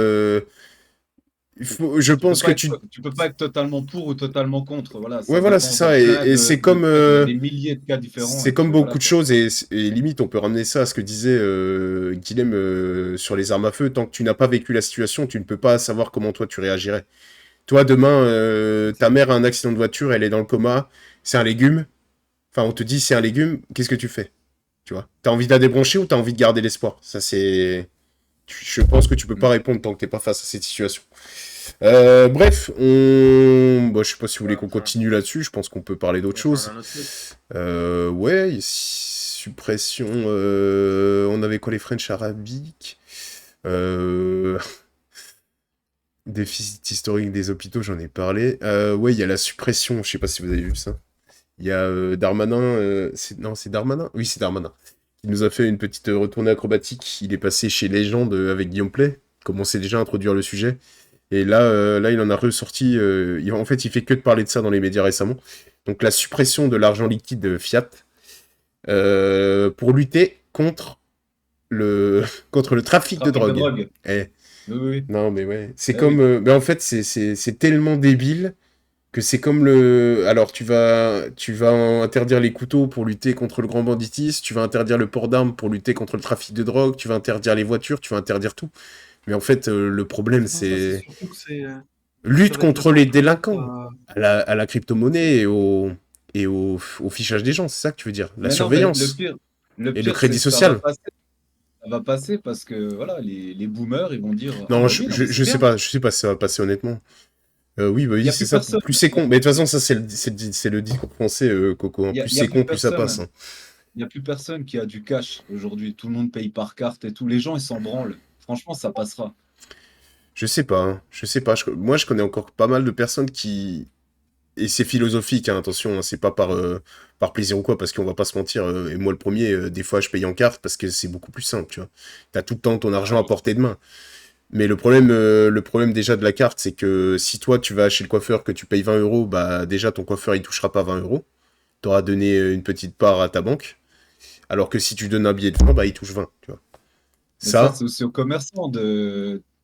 Je Tu peux pense que pas tu peux pas être totalement pour ou totalement contre. Voilà, ouais, ça voilà, c'est dépend ça. de plein Et c'est de comme, des milliers de cas différents. c'est Et comme puis voilà beaucoup de quoi. choses, et limite, on peut ramener ça à ce que disait Guilhem sur les armes à feu. Tant que tu n'as pas vécu la situation, tu ne peux pas savoir comment toi tu réagirais. Toi, demain, ta mère a un accident de voiture, elle est dans le coma, c'est un légume. Enfin, on te dit c'est un légume, qu'est-ce que tu fais? Tu vois? T'as envie de la débrancher ou t'as envie de garder l'espoir? Ça, c'est. Je pense que tu peux pas Mm. répondre tant que t'es pas face à cette situation. Bref, je sais pas si vous voulez qu'on continue là-dessus, je pense qu'on peut parler d'autre On change chose. un autre truc. Ouais, suppression. On avait quoi les French arabiques euh... Déficit historique des hôpitaux, j'en ai parlé. Ouais, il y a la suppression, je sais pas si vous avez vu ça. Il y a Darmanin. Non, c'est Darmanin? Oui, c'est Darmanin. Il nous a fait une petite retournée acrobatique. Il est passé chez Légende avec Guillaume Play. Commençait déjà à introduire le sujet. Et là, il en a ressorti. En fait, il fait que de parler de ça dans les médias récemment. Donc, la suppression de l'argent liquide Fiat pour lutter contre le trafic de Trafic de drogue. drogue. Eh, Oui, oui. non, mais ouais. C'est Eh comme. oui. Mais en fait, c'est tellement débile que c'est comme le. Alors, tu vas interdire les couteaux pour lutter contre le grand banditisme, tu vas interdire le port d'armes pour lutter contre le trafic de drogue, tu vas interdire les voitures, tu vas interdire tout. Mais en fait, le problème, Non, ça, c'est c'est surtout que ça lutte va être le contre les centre délinquants, à la crypto-monnaie au fichage des gens, c'est ça que tu veux dire? La Mais non, mais surveillance le et le pire, c'est crédit que ça va social. passer. Ça va passer parce que voilà, les boomers, ils vont dire ah Non, bah oui, non mais c'est je sais bien. pas, je sais pas si ça va passer honnêtement. Oui, bah Il y oui, a c'est plus ça. personne. Plus c'est Il y con. a, Mais de toute façon, ça, c'est le discours français, Coco, hein. il y a- Plus il y a c'est plus con, plus ça passe, personne. hein. Il y a plus personne qui a du cash aujourd'hui. Tout le monde paye par carte et tous les gens, ils s'en branlent. Franchement, ça passera. Je sais pas, hein. Je sais pas. Moi, je connais encore pas mal de personnes qui. Et c'est philosophique, hein, attention, hein, c'est pas par plaisir ou quoi, parce qu'on va pas se mentir. Et moi, le premier, des fois, je paye en carte parce que c'est beaucoup plus simple, tu vois. T'as tout le temps ton argent à Pareil. portée de main. Mais le problème déjà de la carte, c'est que si toi, tu vas chez le coiffeur, que tu payes 20 euros, bah déjà, ton coiffeur, il touchera pas 20 euros. T'auras donné une petite part à ta banque. Alors que si tu donnes un billet de 20, bah, il touche 20, tu vois. Mais ça, Ça, c'est aussi aux commerçants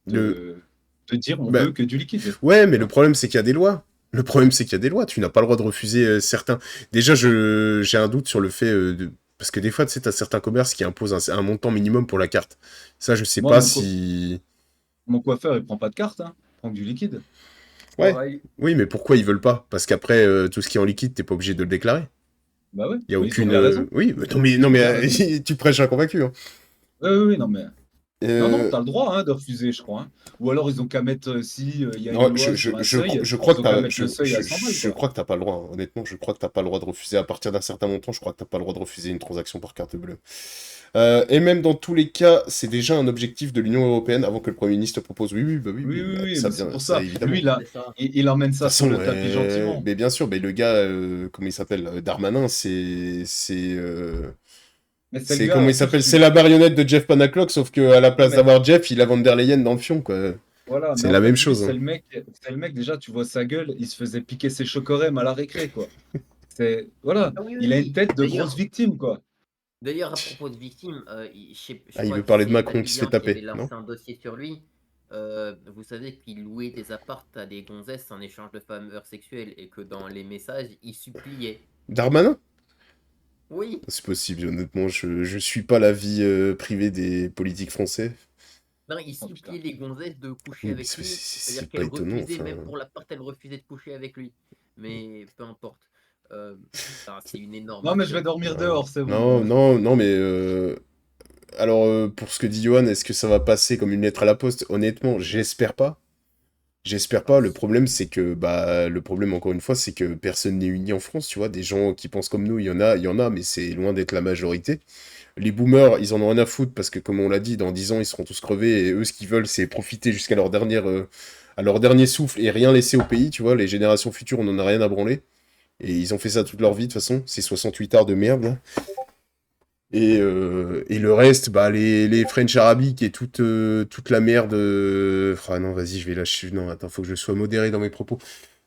le. de dire on Bah, veut que du liquide. ouais, mais Tu le vois. problème, c'est qu'il y a des lois. Le problème, c'est qu'il y a des lois. Tu n'as pas le droit de refuser certains. Déjà, j'ai un doute sur le fait de. Parce que des fois, tu sais, t'as certains commerces qui imposent un montant minimum pour la carte. Ça, je sais Moi, pas si. mon coiffeur, il prend pas de carte, hein. Il prend que du liquide. Ouais. Pareil. Oui, mais pourquoi ils veulent pas? Parce qu'après, tout ce qui est en liquide, t'es pas obligé de le déclarer. Bah ouais, Il y a mais ils ont aucune. bien raison. Oui, mais non, mais Ils ont bien raison. tu prêches un convaincu, hein. Oui, oui, oui, non, mais. Non, non, Euh, t'as le droit hein, de refuser, je crois, hein. Ou alors ils ont qu'à mettre, si il y a une Non, loi sur un seuil, je crois ils que ont qu'à mettre le seuil à 100 balles, je quoi. crois que t'as pas le droit, hein. Honnêtement, je crois que t'as pas le droit de refuser à partir d'un certain montant. Je crois que t'as pas le droit de refuser une transaction par carte bleue. Et même dans tous les cas, c'est déjà un objectif de l'Union européenne avant que le Premier ministre propose. Oui, oui, bah oui, Oui, oui, oui, bah, oui, ça mais c'est vient, pour ça ça. évidemment. Lui, là, C'est ça. il emmène De toute ça sur façon, le tapis gentiment. mais bien sûr, mais le gars, comment il s'appelle, Darmanin, Mais c'est le c'est gars, comment en il plus, s'appelle, c'est la marionnette de Jeff Panaclock, sauf que à la ouais, place mais d'avoir Jeff, il a Van der Leyen dans le fion, quoi. voilà, mais C'est en la fait, même lui, chose, hein. c'est le mec, déjà, tu vois sa gueule, il se faisait piquer ses chocorèmes à la récré, quoi. Voilà, Ah oui, oui, il a une oui. tête de grosse victime, quoi. D'ailleurs, à propos de victimes, je Ah, il crois veut que parler de c'est Macron qui se fait Papillon qui avait taper, non? lancé un dossier sur lui. Vous savez qu'il louait des appartes à des gonzesses en échange de faveurs sexuelles et que dans les messages, il suppliait. Darmanin? Oui, C'est possible, honnêtement, je suis pas la vie privée des politiques français. ben, il Oh putain. suppliait les gonzesses de coucher Oui, mais avec lui. c'est C'est-à-dire pas qu'elles étonnant, refusaient, enfin. même pour l'appart, elles refusaient de coucher avec lui. Mais peu importe. C'est une Non, mais je énormatie, vais hein. dormir Non, dehors, c'est bon. non, non, non, mais alors pour ce que dit Johan, est-ce que ça va passer comme une lettre à la poste? Honnêtement, j'espère pas. J'espère Ah, pas. Le problème, c'est que bah le problème encore une fois, c'est que personne n'est uni en France, tu vois. Des gens qui pensent comme nous, il y en a, mais c'est loin d'être la majorité. Les boomers, ils en ont rien à foutre parce que comme on l'a dit, dans 10 ans, ils seront tous crevés et eux, ce qu'ils veulent, c'est profiter jusqu'à à leur dernier souffle et rien laisser au pays, tu vois. Les générations futures, on en a rien à branler. Et ils ont fait ça toute leur vie, de toute façon. Ces 68 arts de merde, là. Et le reste, bah, les French Arabic et toute la merde. Ah non, vas-y, je vais lâcher. Non, attends, faut que je sois modéré dans mes propos.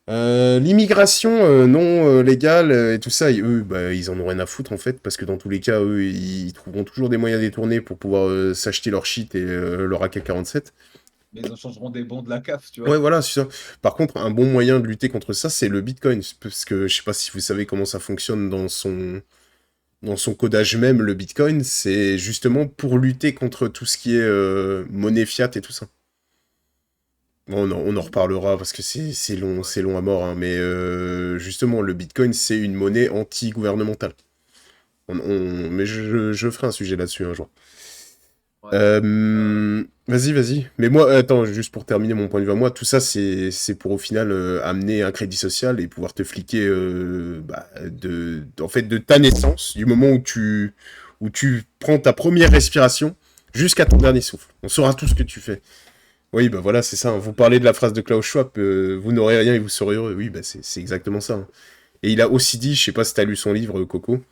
L'immigration non légale et tout ça, eux, bah, ils en ont rien à foutre en fait, parce que dans tous les cas, eux, ils trouveront toujours des moyens détournés pour pouvoir s'acheter leur shit et leur AK-47. Mais ils en changeront des bons de la CAF, tu vois. Ouais, voilà, c'est ça. Par contre, un bon moyen de lutter contre ça, c'est le Bitcoin, parce que je sais pas si vous savez comment ça fonctionne dans son codage même, le Bitcoin, c'est justement pour lutter contre tout ce qui est monnaie fiat et tout ça. Bon, on en reparlera parce que c'est long à mort, hein, mais justement, le Bitcoin, c'est une monnaie anti-gouvernementale. Mais je ferai un sujet là-dessus un jour. Ouais. Vas-y. Mais moi, attends, juste pour terminer mon point de vue à moi, tout ça, c'est pour au final amener un crédit social et pouvoir te fliquer bah, en fait, de ta naissance, du moment où tu prends ta première respiration jusqu'à ton dernier souffle. On saura tout ce que tu fais. Oui, bah voilà, c'est ça, hein. Vous parlez de la phrase de Klaus Schwab, vous n'aurez rien et vous serez heureux. Oui, bah c'est exactement ça, hein. Et il a aussi dit, je sais pas si t'as lu son livre, Coco,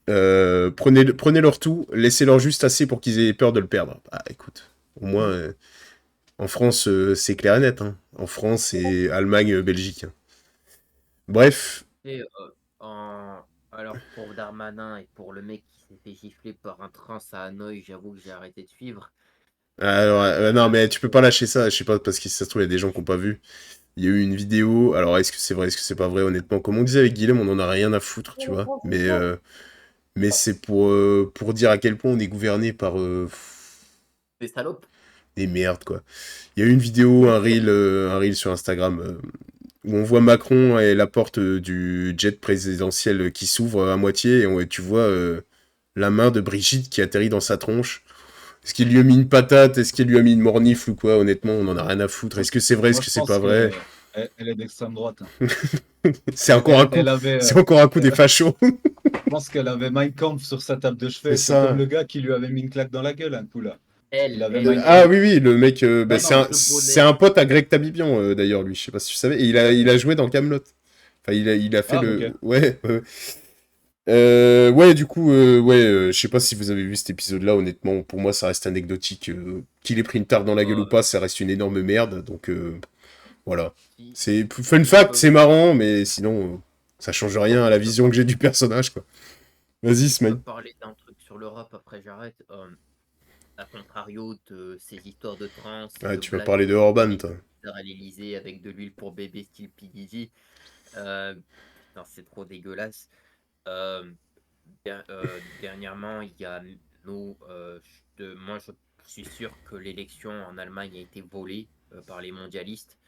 prenez-leur tout, laissez-leur juste assez pour qu'ils aient peur de le perdre. Bah écoute, au moins, en France, c'est clair et net, hein. En France, c'est Allemagne, Belgique, hein. Bref, Et, alors pour Darmanin et pour le mec qui s'est fait gifler par un trans à Hanoï, j'avoue que j'ai arrêté de suivre. alors, non, mais tu peux pas lâcher ça, je sais pas, parce que si ça se trouve, il y a des gens qui n'ont pas vu. Il y a eu une vidéo, alors est-ce que c'est vrai, est-ce que c'est pas vrai, honnêtement, comme on disait avec Guillaume, on en a rien à foutre, tu vois, mais c'est pour dire à quel point on est gouverné par Des salopes. des merdes, quoi. Il y a eu une vidéo, un reel sur Instagram, où on voit Macron et la porte du jet présidentiel qui s'ouvre à moitié, et tu vois la main de Brigitte qui atterrit dans sa tronche. Est-ce qu'il lui a mis une patate? Est-ce qu'il lui a mis une mornifle ou quoi? Honnêtement, on en a rien à foutre. Est-ce que c'est vrai? Est-ce Moi, que je c'est pense pas vrai? qu'elle est d'extrême droite, hein. C'est encore un coup. Elle avait, C'est encore un coup des elle- fachos. je pense qu'elle avait Mein Kampf sur sa table de C'est chevet. C'est comme ça. le gars qui lui avait mis une claque dans la gueule un coup là. Il avait Elle, Mein Ah Kampf. oui, oui, le mec, bah, la c'est langue un, de c'est bonnet. un pote à Greg Tabibian, d'ailleurs, lui. Je sais pas si tu savais. Et il a joué dans Kaamelott. Enfin, il a fait Ah, ok. le. Ouais, ouais. Ouais, du coup, ouais, je sais pas si vous avez vu cet épisode-là, honnêtement, pour moi, ça reste anecdotique. Qu'il ait pris une tarte dans la gueule ou Euh, pas, ça reste une énorme merde, donc voilà. si, C'est fun si je fact, peux, c'est marrant, mais sinon, ça change rien à si la je peux vision que j'ai du personnage, quoi. Vas-y, Si je peux Smile. parler d'un truc sur l'Europe, après j'arrête. À contrario de ces histoires de trans et Ah, de tu vas blagues parler de Orban, toi. à l'Elysée avec de l'huile pour bébé style P. Diddy, putain, c'est trop dégueulasse. Euh, Dernièrement, il y a moi je suis sûr que l'élection en Allemagne a été volée par les mondialistes.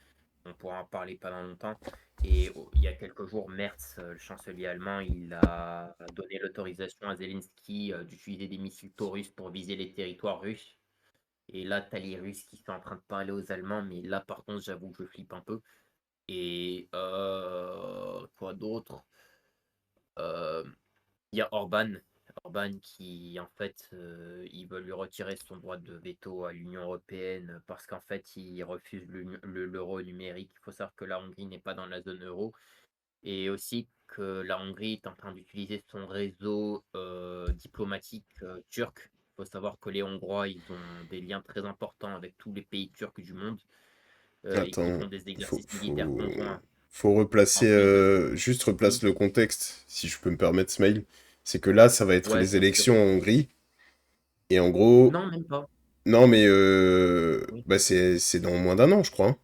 On pourra en parler pendant longtemps. Et il y a quelques jours, Merz, le chancelier allemand, il a donné l'autorisation à Zelensky d'utiliser des missiles Taurus pour viser les territoires russes. Et là, t'as les Russes qui sont en train de parler aux Allemands, mais là, par contre, j'avoue que je flippe un peu. Et quoi d'autre? Euh, Il y a Orban qui, en fait, il veut lui retirer son droit de veto à l'Union européenne parce qu'en fait, il refuse l'euro numérique. Il faut savoir que la Hongrie n'est pas dans la zone euro et aussi que la Hongrie est en train d'utiliser son réseau diplomatique turc. Il faut savoir que les Hongrois, ils ont des liens très importants avec tous les pays turcs du monde et qui Attends, font des faut, exercices militaires faut, conjoints faut replacer, en plus de juste oui, replace le contexte, si je peux me permettre, Smile. C'est que là, ça va être ouais, les bien sûr. élections en Hongrie, et en gros, Non, même pas. non, mais Oui. bah c'est dans moins d'un an, je crois, hein.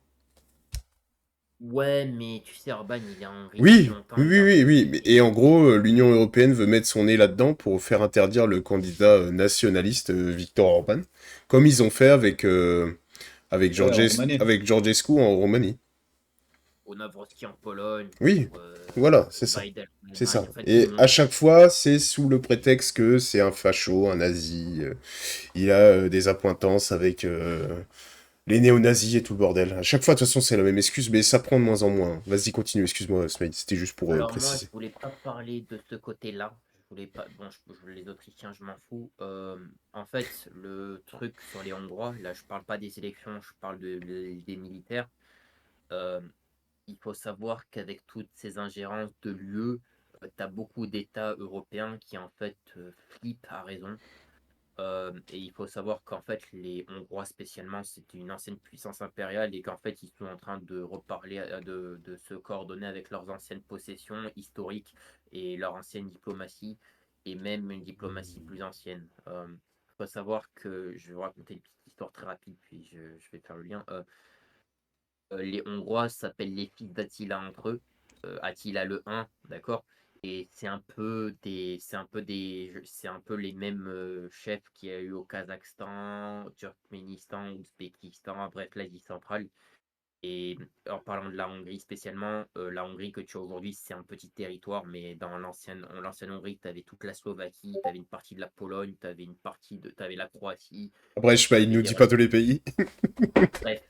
Ouais, mais tu sais, Orban, il est en Hongrie depuis Oui, longtemps, oui, il oui, a oui, oui. voté. Et en gros, l'Union européenne veut mettre son nez là-dedans pour faire interdire le candidat nationaliste Viktor Orban, comme ils ont fait Ouais, en Roumanie. Avec Georgescu en Roumanie. Au Nawrocki en Pologne, Oui, ou voilà, c'est ça. Biden en C'est Allemagne. ça. En fait, ils Et l'ont. à chaque fois, c'est sous le prétexte que c'est un facho, un nazi. Il a des appointances avec les néo-nazis et tout le bordel. À chaque fois, de toute façon, c'est la même excuse, mais ça prend de moins en moins. Vas-y, continue, excuse-moi, Smile. C'était juste pour Alors moi, je préciser. voulais pas parler de ce côté-là. Je voulais pas. Bon, les Autrichiens, je m'en fous. En fait, le truc sur les Hongrois, là, je parle pas des élections, je parle des militaires. Euh, il faut savoir qu'avec toutes ces ingérences de l'UE, tu beaucoup d'États européens qui en fait flippent à raison. Et il faut savoir qu'en fait, les Hongrois spécialement, c'était une ancienne puissance impériale et qu'en fait, ils sont en train de reparler, de se coordonner avec leurs anciennes possessions historiques et leur ancienne diplomatie, et même une diplomatie plus ancienne. Il faut savoir que, je vais vous raconter une petite histoire très rapide, puis je vais faire le lien. Les Hongrois s'appellent les fils d'Attila entre eux, Attila le 1, d'accord? Et c'est un peu les mêmes chefs qu'il y a eu au Kazakhstan, au Turkménistan, Ouzbékistan, bref, l'Asie centrale. Et en parlant de la Hongrie spécialement, la Hongrie que tu as aujourd'hui, c'est un petit territoire, mais dans l'ancienne Hongrie, tu avais toute la Slovaquie, tu avais une partie de la Pologne, tu avais t'avais la Croatie, Après, je sais pas, tu il avais nous des dit pas tous les pays. bref.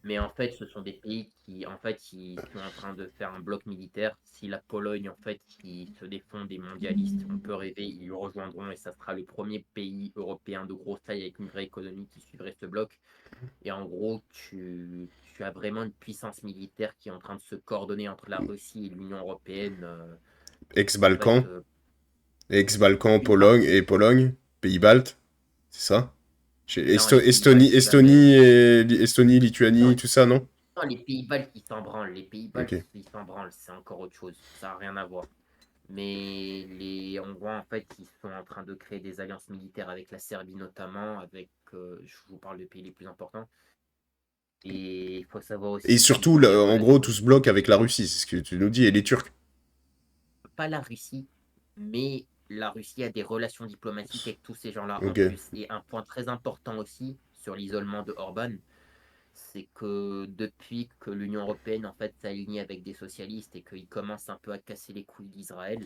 Mais en fait, ce sont des pays qui, en fait, ils sont en train de faire un bloc militaire. Si la Pologne, en fait, qui se défend des mondialistes, on peut rêver, ils le rejoindront et ça sera le premier pays européen de grosse taille avec une vraie économie qui suivrait ce bloc. Et en gros, tu as vraiment une puissance militaire qui est en train de se coordonner entre la Russie et l'Union européenne. En fait, Ex-Balkan. Ex-Balkan, une partie. Pologne, pays-baltes, c'est ça? Non, les pays baltes, jamais. Estonie, Lituanie, Non, tout ça, non? non, les pays baltes, ils s'en branlent. Les pays baltes, Ok. ils s'en branlent. C'est encore autre chose. Ça n'a rien à voir. Mais les Hongrois, en fait, ils sont en train de créer des alliances militaires avec la Serbie notamment, je vous parle des pays les plus importants. Et il faut savoir Et aussi qu'ils surtout, ont des en gros, relations, tout se bloque avec la Russie, c'est ce que tu nous dis, et les Turcs. pas la Russie, mais la Russie a des relations diplomatiques avec tous ces gens-là en Ok. plus. Et un point très important aussi sur l'isolement de Orban, c'est que depuis que l'Union européenne en fait s'est alignée avec des socialistes et qu'ils commencent un peu à casser les couilles d'Israël,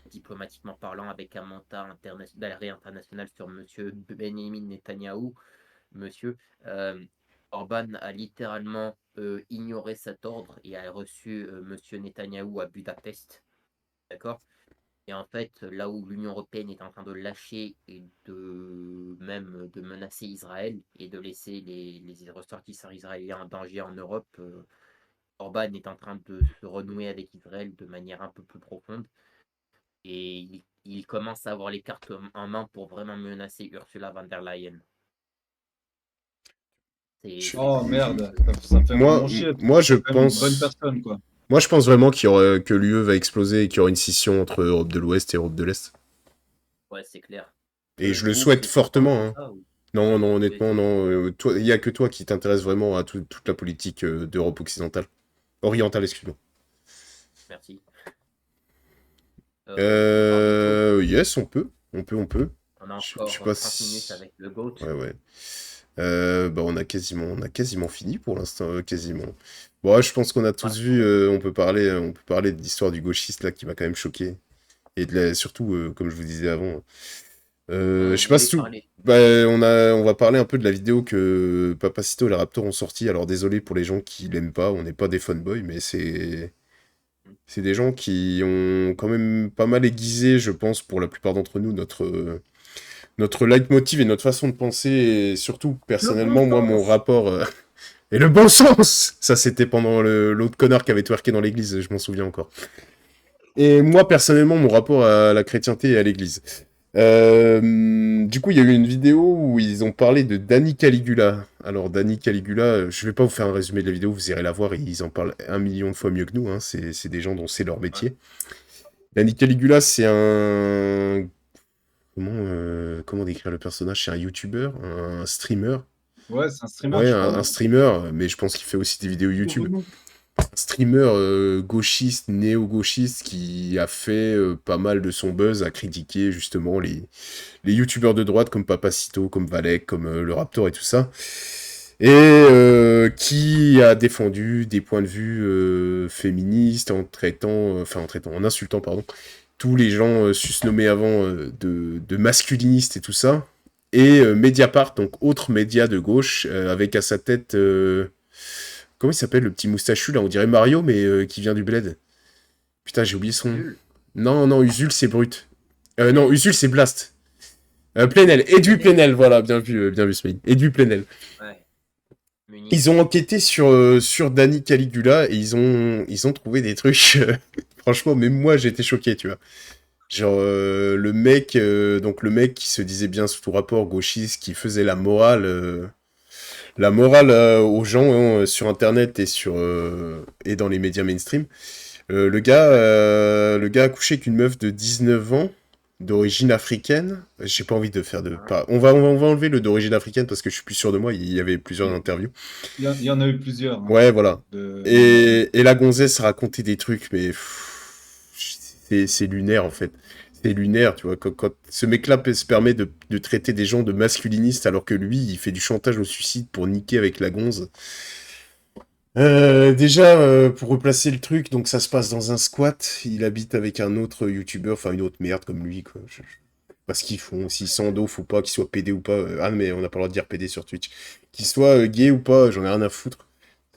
diplomatiquement parlant, avec un mandat d'arrêt international sur Monsieur Benjamin Netanyahou, Monsieur Orban a littéralement ignoré cet ordre et a reçu Monsieur Netanyahou à Budapest, d'accord? Et en fait, là où l'Union européenne est en train de lâcher et de menacer Israël et de laisser les ressortissants israéliens en danger en Europe, Orban est en train de se renouer avec Israël de manière un peu plus profonde. Et il commence à avoir les cartes en main pour vraiment menacer Ursula von der Leyen. C'est Oh plus merde, ça fait Moi, vraiment chier, parce que moi, je c'est quand même une bonne pense... personne, quoi. Moi, je pense vraiment que l'UE va exploser et qu'il y aura une scission entre Europe de l'Ouest et Europe de l'Est. ouais, c'est clair. Et je le Vous, souhaite vous êtes au courant fortement, de hein. ça ou... Non, non, Oui, honnêtement, c'est non. Il y a que toi qui t'intéresse vraiment à toute la politique d'Europe occidentale. Orientale, excuse-moi. merci. On parle d'autre chose? Yes, on peut. On peut. On a Je sais encore pas 30 minutes si... avec le GOAT. Ouais, ouais. Bah, on a quasiment fini pour l'instant, quasiment. Bon, ouais, je pense qu'on a tous Voilà. vu, on peut parler de l'histoire du gauchiste là qui m'a quand même choqué. Et surtout, comme je vous disais avant, je On sais pas si voulait tout. parler. Bah, on va parler un peu de la vidéo que Papacito et les Raptors ont sorti. Alors désolé pour les gens qui l'aiment pas, on n'est pas des fanboys, mais c'est des gens qui ont quand même pas mal aiguisé, je pense, pour la plupart d'entre nous, notre leitmotiv et notre façon de penser, et surtout, Le bon personnellement, moi, mon sens. rapport... Et le bon sens! Ça, c'était pendant l'autre connard qui avait twerké dans l'église, je m'en souviens encore. Et moi, personnellement, mon rapport à la chrétienté et à l'église. Du coup, il y a eu une vidéo où ils ont parlé de Danny Caligula. Alors, Danny Caligula, je vais pas vous faire un résumé de la vidéo, vous irez la voir, et ils en parlent 1 million de fois mieux que nous, hein. C'est des gens dont c'est leur Ouais. métier. Danny Caligula, c'est un... comment décrire le personnage? C'est un YouTuber, un streamer. Ouais, c'est un streamer, Ouais, je crois, un ouais. streamer, mais je pense qu'il fait aussi des vidéos YouTube. Renom. Un streamer gauchiste, néo-gauchiste, qui a fait pas mal de son buzz à critiquer justement les YouTubeurs de droite comme Papacito, comme Valek, comme le Raptor et tout ça. Et qui a défendu des points de vue féministes en insultant, pardon, tous les gens susnommés avant de masculinistes et tout ça. Et Mediapart, donc autre média de gauche, avec à sa tête... comment il s'appelle, le petit moustachu, là? On dirait Mario, mais qui vient du bled. Putain, j'ai oublié son nom. Nul. Non, non, Usul, c'est Brut. Non, Usul, c'est Blast. Plenel, Edu Plenel, voilà, bien vu, Smile. Edu Plenel. Ouais. Munich. Ils ont enquêté sur Danny Caligula et ils ont trouvé des trucs Franchement, même moi, j'ai été choqué, tu vois. Genre, donc le mec qui se disait bien sous tout rapport gauchiste, qui faisait la morale aux gens hein, sur Internet et dans les médias mainstream. Le gars a couché avec une meuf de 19 ans, d'origine africaine. J'ai pas envie de faire de... on va enlever le d'origine africaine parce que je suis plus sûr de moi, il y avait plusieurs interviews. Il y en a eu plusieurs. Hein, Ouais, voilà. de- Et la gonzesse racontait des trucs, mais c'est lunaire en fait. C'est lunaire, tu vois. Quand ce mec-là se permet de traiter des gens de masculinistes alors que lui, il fait du chantage au suicide pour niquer avec la gonze. Déjà, pour replacer le truc, donc ça se passe dans un squat. Il habite avec un autre youtubeur, enfin une autre merde comme lui, quoi. Je sais pas ce qu'ils font, s'ils sont endof ou pas, qu'ils soient PD ou pas. Ah, mais on n'a pas le droit de dire PD sur Twitch. Qu'ils soient gay ou pas, j'en ai rien à foutre.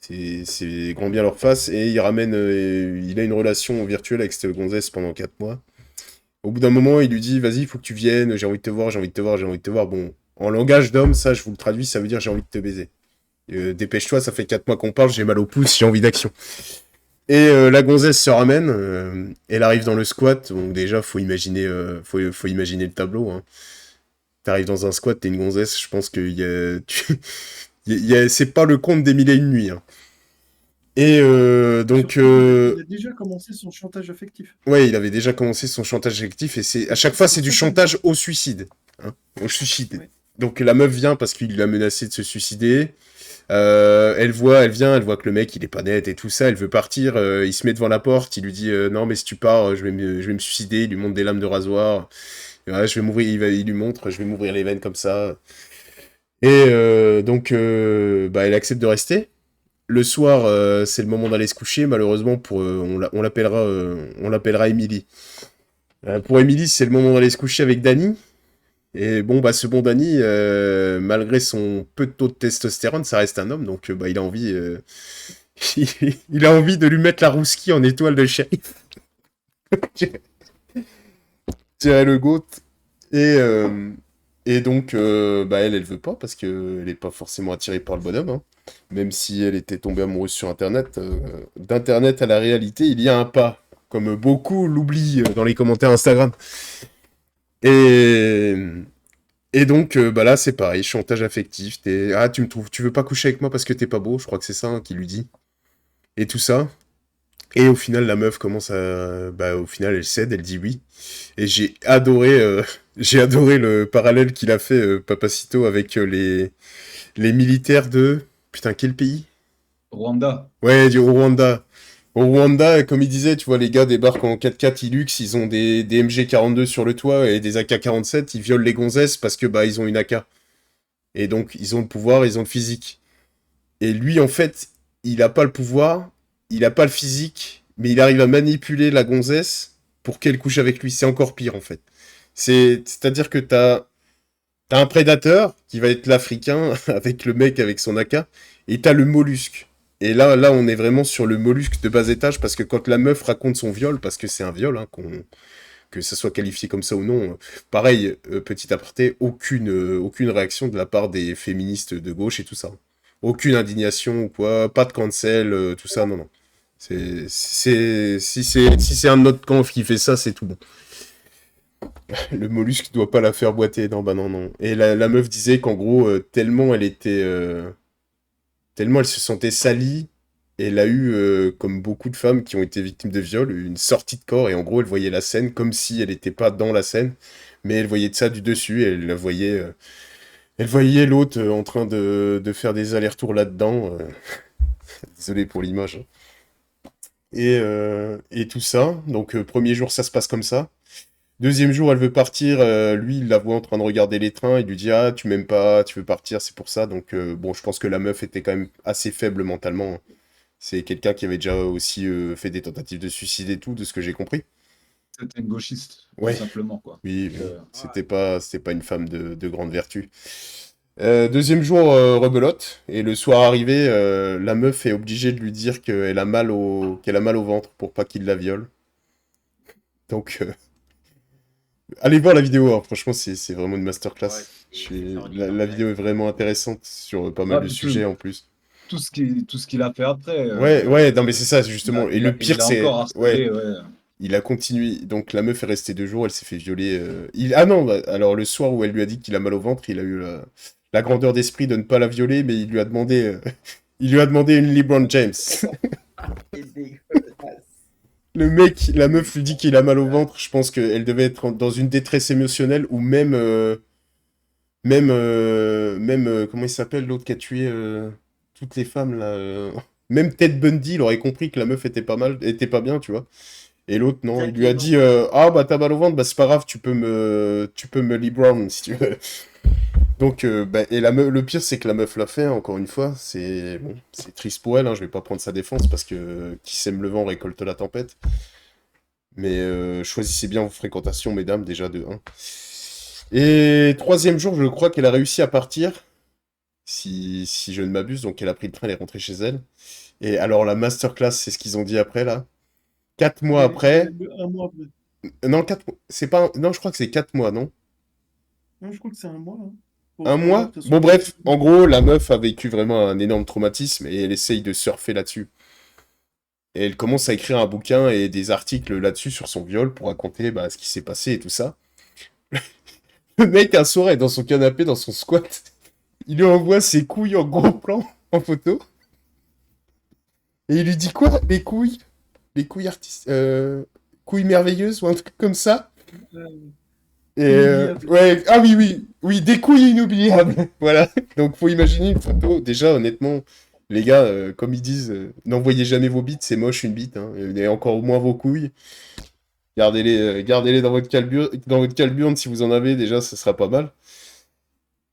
C'est grand bien leur face. Et il a une relation virtuelle avec cette gonzesse pendant 4 mois. Au bout d'un moment, il lui dit, vas-y, il faut que tu viennes, j'ai envie de te voir, j'ai envie de te voir, j'ai envie de te voir. Bon, en langage d'homme, ça, je vous le traduis, ça veut dire j'ai envie de te baiser. Dépêche-toi, ça fait 4 mois qu'on parle, j'ai mal au pouce, j'ai envie d'action. Et la gonzesse se ramène, elle arrive dans le squat, donc déjà, faut imaginer le tableau. Hein. T'arrives dans un squat, t'es une gonzesse, je pense que c'est pas le conte des mille et une nuits. Hein. Et donc... Il a déjà commencé son chantage affectif. Ouais, il avait déjà commencé son chantage affectif, et à chaque fois, c'est du chantage au suicide. Hein, au suicide. Ouais. Donc la meuf vient parce qu'il l'a menacé de se suicider. Elle voit que le mec il est pas net et tout ça, elle veut partir, il se met devant la porte, il lui dit non mais si tu pars, je vais me suicider, il lui montre des lames de rasoir, et voilà, il lui montre, je vais m'ouvrir les veines comme ça. Et donc elle accepte de rester. Le soir, c'est le moment d'aller se coucher, malheureusement on l'appellera Emily. Pour Emily, c'est le moment d'aller se coucher avec Danny. Et bon, ce bon Danny, malgré son peu de taux de testostérone, ça reste un homme, donc il a envie, il a envie de lui mettre la rousquille en étoile de shérif. Tirer le goat. Et donc, elle veut pas, parce qu'elle n'est pas forcément attirée par le bonhomme, hein. Même si elle était tombée amoureuse sur Internet. D'Internet à la réalité, il y a un pas, comme beaucoup l'oublient dans les commentaires Instagram. Et donc, là, c'est pareil, chantage affectif. Ah, tu veux pas coucher avec moi parce que t'es pas beau, je crois que c'est ça hein, qu'il lui dit. Et tout ça. Et au final, la meuf commence à... au final, elle cède, elle dit oui. Et j'ai adoré le parallèle qu'il a fait, Papacito, avec les militaires de... Putain, quel pays? Rwanda. Ouais, au Rwanda. Au Rwanda, comme il disait, tu vois, les gars débarquent en 4x4 Hilux, ils ont des MG42 sur le toit et des AK-47, ils violent les gonzesses parce que ils ont une AK. Et donc, ils ont le pouvoir, ils ont le physique. Et lui, en fait, il a pas le pouvoir, il a pas le physique, mais il arrive à manipuler la gonzesse pour qu'elle couche avec lui. C'est encore pire, en fait. C'est-à-dire que t'as un prédateur, qui va être l'Africain, avec le mec avec son AK, et t'as le mollusque. Et là, on est vraiment sur le mollusque de bas étage, parce que quand la meuf raconte son viol, parce que c'est un viol, hein, que ça soit qualifié comme ça ou non, pareil, petit aparté, aucune réaction de la part des féministes de gauche et tout ça. Aucune indignation ou quoi, pas de cancel, tout ça, non, non. Si c'est un autre camp qui fait ça, c'est tout bon. Le mollusque doit pas la faire boiter, non, non, non. Et la meuf disait qu'en gros, tellement elle se sentait salie, elle a eu, comme beaucoup de femmes qui ont été victimes de viol, une sortie de corps, et en gros, elle voyait la scène comme si elle n'était pas dans la scène, mais elle voyait de ça du dessus, et elle voyait l'autre en train de faire des allers-retours là-dedans. Désolé pour l'image. Et tout ça, donc premier jour, ça se passe comme ça. Deuxième jour, elle veut partir, lui, il la voit en train de regarder les trains, il lui dit « Ah, tu m'aimes pas, tu veux partir, c'est pour ça. » Donc, bon, je pense que la meuf était quand même assez faible mentalement. Hein. C'est quelqu'un qui avait déjà aussi fait des tentatives de suicide et tout, de ce que j'ai compris. C'était une gauchiste, Ouais. tout simplement, quoi. Oui, Donc, c'était pas une femme de grande vertu. Deuxième jour, rebelote, et le soir arrivé, la meuf est obligée de lui dire qu'elle a mal au ventre pour pas qu'il la viole. Donc... allez voir la vidéo, hein. Franchement, c'est vraiment une masterclass. Ouais, c'est La vidéo est vraiment intéressante sur pas mal de puis sujets en plus. tout ce qu'il a fait après. Ouais, non, mais c'est ça, justement. Et le pire, Il a c'est. encore Ouais, harcelé, ouais. il a continué. Donc la meuf est restée 2 jours, elle s'est fait violer. Ah non, bah, alors le soir où elle lui a dit qu'il a mal au ventre, il a eu la grandeur d'esprit de ne pas la violer, mais il lui a demandé, il lui a demandé une LeBron James. C'est dégueulasse. Le mec, la meuf lui dit qu'il a mal au ventre. Je pense qu'elle devait être dans une détresse émotionnelle ou même, comment il s'appelle l'autre qui a tué toutes les femmes là. Même Ted Bundy, il aurait compris que la meuf était pas bien, tu vois. Et l'autre, non, il lui a dit ah bah t'as mal au ventre, bah c'est pas grave, tu peux me LeBron si tu veux. Donc, bah, et le pire, c'est que la meuf l'a fait, hein, encore une fois. C'est bon, c'est triste pour elle, hein, je vais pas prendre sa défense parce que qui sème le vent récolte la tempête. Mais choisissez bien vos fréquentations, mesdames, déjà de 1. Et troisième jour, je crois qu'elle a réussi à partir, si je ne m'abuse, donc elle a pris le train, elle est rentrée chez elle. Et alors, la masterclass, c'est ce qu'ils ont dit après, là. 4 mois après. Un mois après. Non, 4 mois. C'est pas. Non, je crois que c'est 4 mois, non? Non, je crois que c'est un mois. Hein. Un mois? Bon, bref, en gros, la meuf a vécu vraiment un énorme traumatisme et elle essaye de surfer là-dessus. Et elle commence à écrire un bouquin et des articles là-dessus sur son viol pour raconter bah, ce qui s'est passé et tout ça. Le mec, un soir, est dans son canapé, dans son squat. Il lui envoie ses couilles en gros plan, en photo. Et il lui dit quoi? Les couilles? Les couilles couilles merveilleuses ou un truc comme ça? Et Inoubliable. ouais, ah oui, oui, oui, des couilles inoubliables. Voilà. Donc faut imaginer une photo. Déjà, honnêtement, les gars, comme ils disent, n'envoyez jamais vos bites, c'est moche une bite. Hein, et encore moins vos couilles. Gardez-les dans votre calburne si vous en avez, déjà, ça sera pas mal.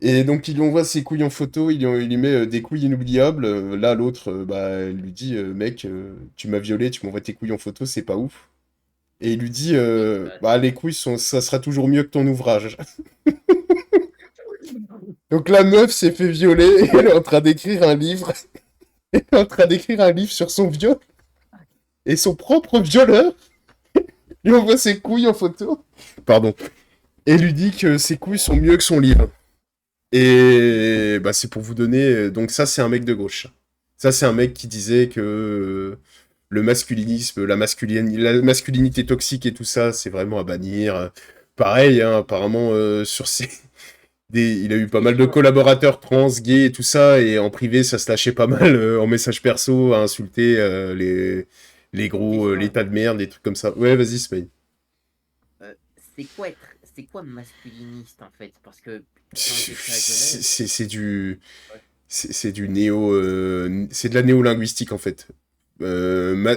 Et donc il lui envoie ses couilles en photo, il lui met des couilles inoubliables. Là, l'autre, bah, elle lui dit, mec, tu m'as violé, tu m'envoies tes couilles en photo, c'est pas ouf. Et il lui dit, bah, les couilles, ça sera toujours mieux que ton ouvrage. Donc la meuf s'est fait violer et elle est en train d'écrire un livre. Elle est en train d'écrire un livre sur son viol. Et son propre violeur lui envoie ses couilles en photo. Pardon. Et lui dit que ses couilles sont mieux que son livre. Et bah, c'est pour vous donner. Donc, ça, c'est un mec de gauche. Ça, c'est un mec qui disait que le masculinisme, la masculinité toxique et tout ça, c'est vraiment à bannir. Pareil, hein, apparemment, sur ses. Il a eu pas mal de collaborateurs trans, gays et tout ça, et en privé, ça se lâchait pas mal en message perso à insulter les gros, les tas de merde, des trucs comme ça. Ouais, vas-y, Smile. C'est quoi masculiniste en fait? Parce que quand j'étais à Genève, C'est du. ouais, C'est du néo. C'est de la néolinguistique en fait.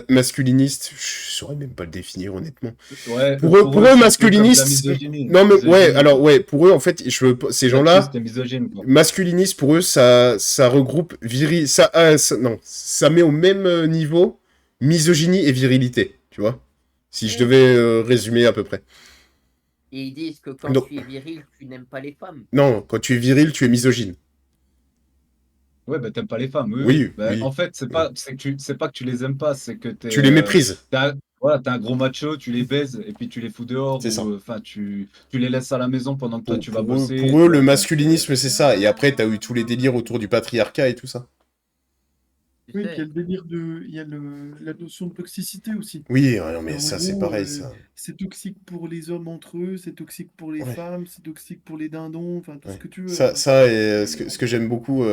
Masculiniste, je saurais même pas le définir honnêtement. Ouais, Pour eux, c'est un peu comme de la masculiniste. misogynie. Non mais ouais, Misogynie, alors ouais, pour eux en fait, ces gens-là, sexiste et misogyne, quoi. masculiniste pour eux, ça regroupe viril, non, ça met au même niveau misogynie et virilité, tu vois. Si je ouais. devais résumer à peu près. Et ils disent que quand Donc, tu es viril, tu n'aimes pas les femmes. non, quand tu es viril, tu es misogyne. Ouais, bah t'aimes pas les femmes, oui, oui. Oui, Bah, oui. en fait, c'est pas que tu les aimes pas, c'est que Tu les méprises. voilà, t'es un gros macho, tu les baises et puis tu les fous dehors C'est ça. ou enfin tu les laisses à la maison pendant que toi tu vas bosser. Pour eux, tu le vois, masculinisme, c'est ça. Et après, t'as eu tous les délires autour du patriarcat et tout ça. Tu Oui, puis il y a sais, le délire il y a la notion de toxicité aussi. Oui, non, mais En ça, c'est gros, pareil, ça. c'est toxique pour les hommes entre eux, c'est toxique pour les Ouais, femmes, c'est toxique pour les dindons, enfin tout ce ouais. que tu veux. Ça et ce que j'aime beaucoup,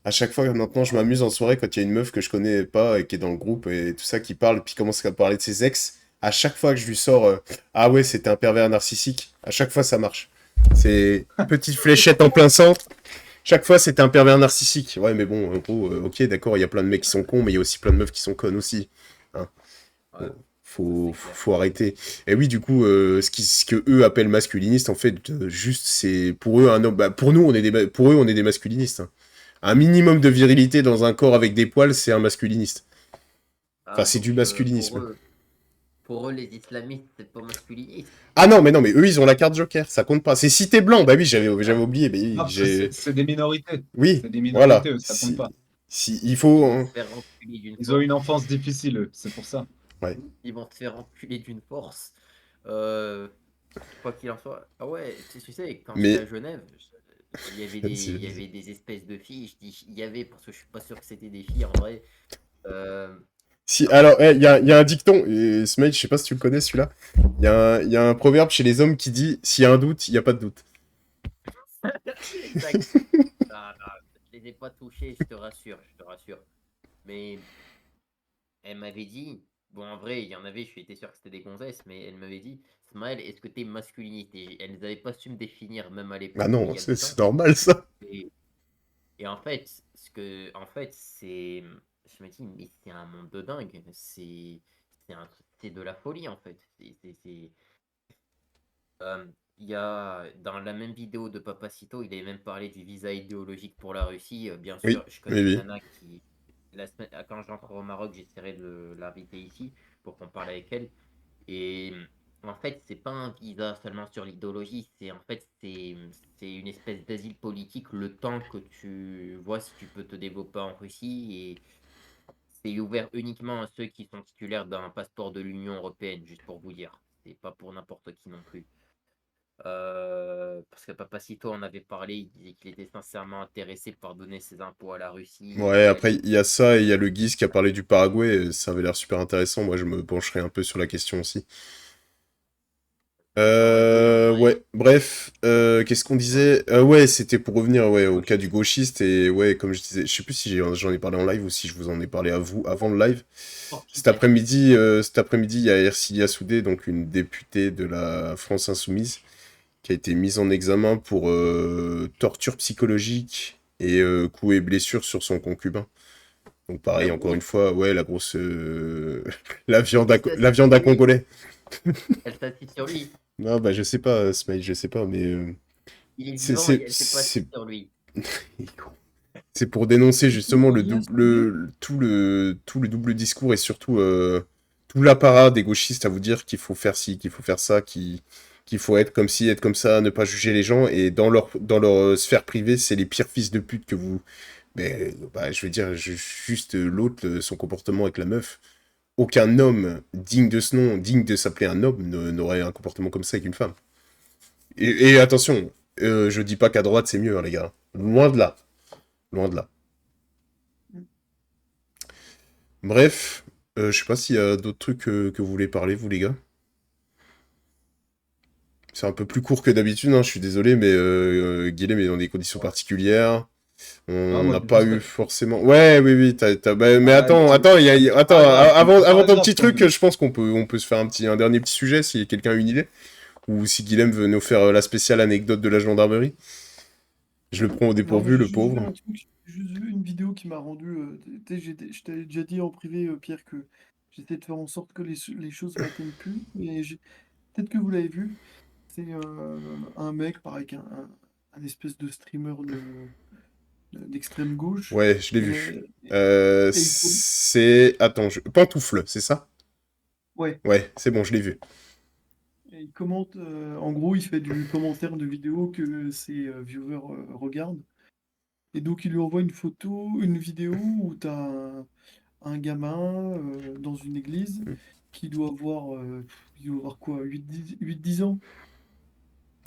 à chaque fois, maintenant, je m'amuse en soirée quand il y a une meuf que je connais pas et qui est dans le groupe et tout ça, qui parle, puis commence à parler de ses ex. À chaque fois que je lui sors, ah ouais, c'était un pervers narcissique, à chaque fois, ça marche. C'est petite fléchette en plein centre. Chaque fois, c'était un pervers narcissique. Ouais, mais bon, en gros, ok, d'accord, il y a plein de mecs qui sont cons, mais il y a aussi plein de meufs qui sont connes aussi. Hein. ouais, ça, Faut, c'est clair. faut arrêter. Et oui, du coup, ce que eux appellent masculiniste, en fait, juste, c'est pour eux un homme. Bah, pour nous, pour eux, on est des masculinistes. Hein. Un minimum de virilité dans un corps avec des poils, c'est un masculiniste. Enfin, Ah, c'est du donc masculinisme. pour eux, les islamistes, c'est pas masculiniste. Ah non, mais eux, ils ont la carte Joker, ça compte pas. C'est si t'es blanc, bah oui, j'avais oublié. Mais non, parce que c'est des minorités. oui, C'est des voilà. minorités, eux, ça compte pas. Il faut. Ils vont Hein. se faire enculer d'une Ils ont une force. enfance difficile, eux, c'est pour ça. Ouais. Ils vont se faire enculer d'une force. Euh, Quoi qu'il en soit. Ah ouais, tu sais, quand j'étais Mais à Genève, il y avait des espèces de filles. Je dis il y avait parce que je suis pas sûr que c'était des filles en vrai. Euh, Si, alors, il y a un dicton, et Smile, je sais pas si tu le connais celui-là. Il y a un proverbe chez les hommes qui dit s'il y a un doute, il n'y a pas de doute. Exact. Non, non, je les ai pas touchés, je te rassure, je te rassure. Mais elle m'avait dit, bon, en vrai, il y en avait, je suis été sûr que c'était des gonzesses, mais elle m'avait dit, Smile, est-ce que t'es masculinité? Elles n'avaient pas su me définir, même à Ah l'époque, mais il non, y a c'est 2 ans. c'est normal ça. Et, et en fait, en fait, je me dis, mais c'est un monde de dingue. C'est de la folie, en fait. Euh, il y a, dans la même vidéo de Papacito, il avait même parlé du visa idéologique pour la Russie. Bien Oui, sûr, je oui, connais une oui. nana qui, quand j'entre au Maroc, j'essaierai de l'inviter ici pour qu'on parle avec elle. Et en fait, c'est pas un visa seulement sur l'idéologie, c'est une espèce d'asile politique le temps que tu vois si tu peux te développer en Russie. Et c'est ouvert uniquement à ceux qui sont titulaires d'un passeport de l'Union européenne, juste pour vous dire. C'est pas pour n'importe qui non plus. Parce que Papacito en avait parlé, il disait qu'il était sincèrement intéressé par donner ses impôts à la Russie et Ouais, y après, aller. il y a ça, et il y a le Guise qui a parlé du Paraguay, et ça avait l'air super intéressant. Moi, je me pencherai un peu sur la question aussi. Le Paraguay, en vrai, Ouais, bref, qu'est-ce qu'on ouais, disait? Ouais, c'était pour revenir ouais, au cas du gauchiste, et ouais, comme je disais, je sais plus si j'en ai parlé en live ou si je vous en ai parlé à vous avant le live. portugais. Cet après-midi, il y a Ercilia Soudé, donc une députée de la France Insoumise, qui a été mise en examen pour torture psychologique et coups et blessures sur son concubin. Donc Ah pareil, encore une ouais, fois, ouais, la grosse... elle la s'assit viande à sur lui. congolais. Elle s'assit sur lui. Non, bah je sais pas, Smile, je sais pas, mais... Il est c'est... vivant et c'est- elle s'est pas assise c'est- sur lui. C'est pour dénoncer Et justement le, Cécilia Soudé, tout le double discours et surtout tout l'apparat des gauchistes à vous dire qu'il faut faire ci, qu'il faut faire ça, qu'il faut être comme ci, être comme ça, ne pas juger les gens. Et dans leur sphère privée, c'est les pires fils de pute que vous... Mais bah, je veux dire, juste l'autre, son comportement avec la meuf. Aucun homme digne de ce nom, digne de s'appeler un homme, n'aurait un comportement comme ça avec une femme. Et attention, je dis pas qu'à droite c'est mieux, hein, les gars. Loin de là. Loin de là. Bref, je sais pas s'il y a d'autres trucs que vous voulez parler, vous les gars. C'est un peu plus court que d'habitude, hein, je suis désolé, mais Guilhem est dans des conditions particulières. Ah, On moi, n'a je pas bosserai. eu forcément... Ouais, oui, oui, mais Ah, attends, c'est attends, c'est attends, pas grave, c'est avant pas ton grave petit quand truc, même. je pense qu'on peut se faire un dernier petit sujet si quelqu'un a une idée. Ou si Guilhem veut nous faire la spéciale anecdote de la gendarmerie. Je le prends au non, moi dépourvu, j'ai le juste vu pauvre. un truc, j'ai juste vu une vidéo qui m'a rendu. Tu sais, je t'avais déjà dit en privé, Pierre, que j'essaie de faire en sorte que les choses m'atteignent plus. Mais peut-être que vous l'avez vu. C'est un mec, pareil, un espèce de streamer d'extrême gauche. Ouais, je l'ai vu. Et, et il, com- C'est... Attends, Pantoufle, c'est ça? ouais, Ouais, c'est bon, je l'ai vu. et il commente, en gros, il fait du commentaire de vidéo que ses viewers regardent. Et donc, il lui envoie une photo, une vidéo où tu as un gamin dans une église qui doit avoir, il doit avoir quoi, 8-10 ans?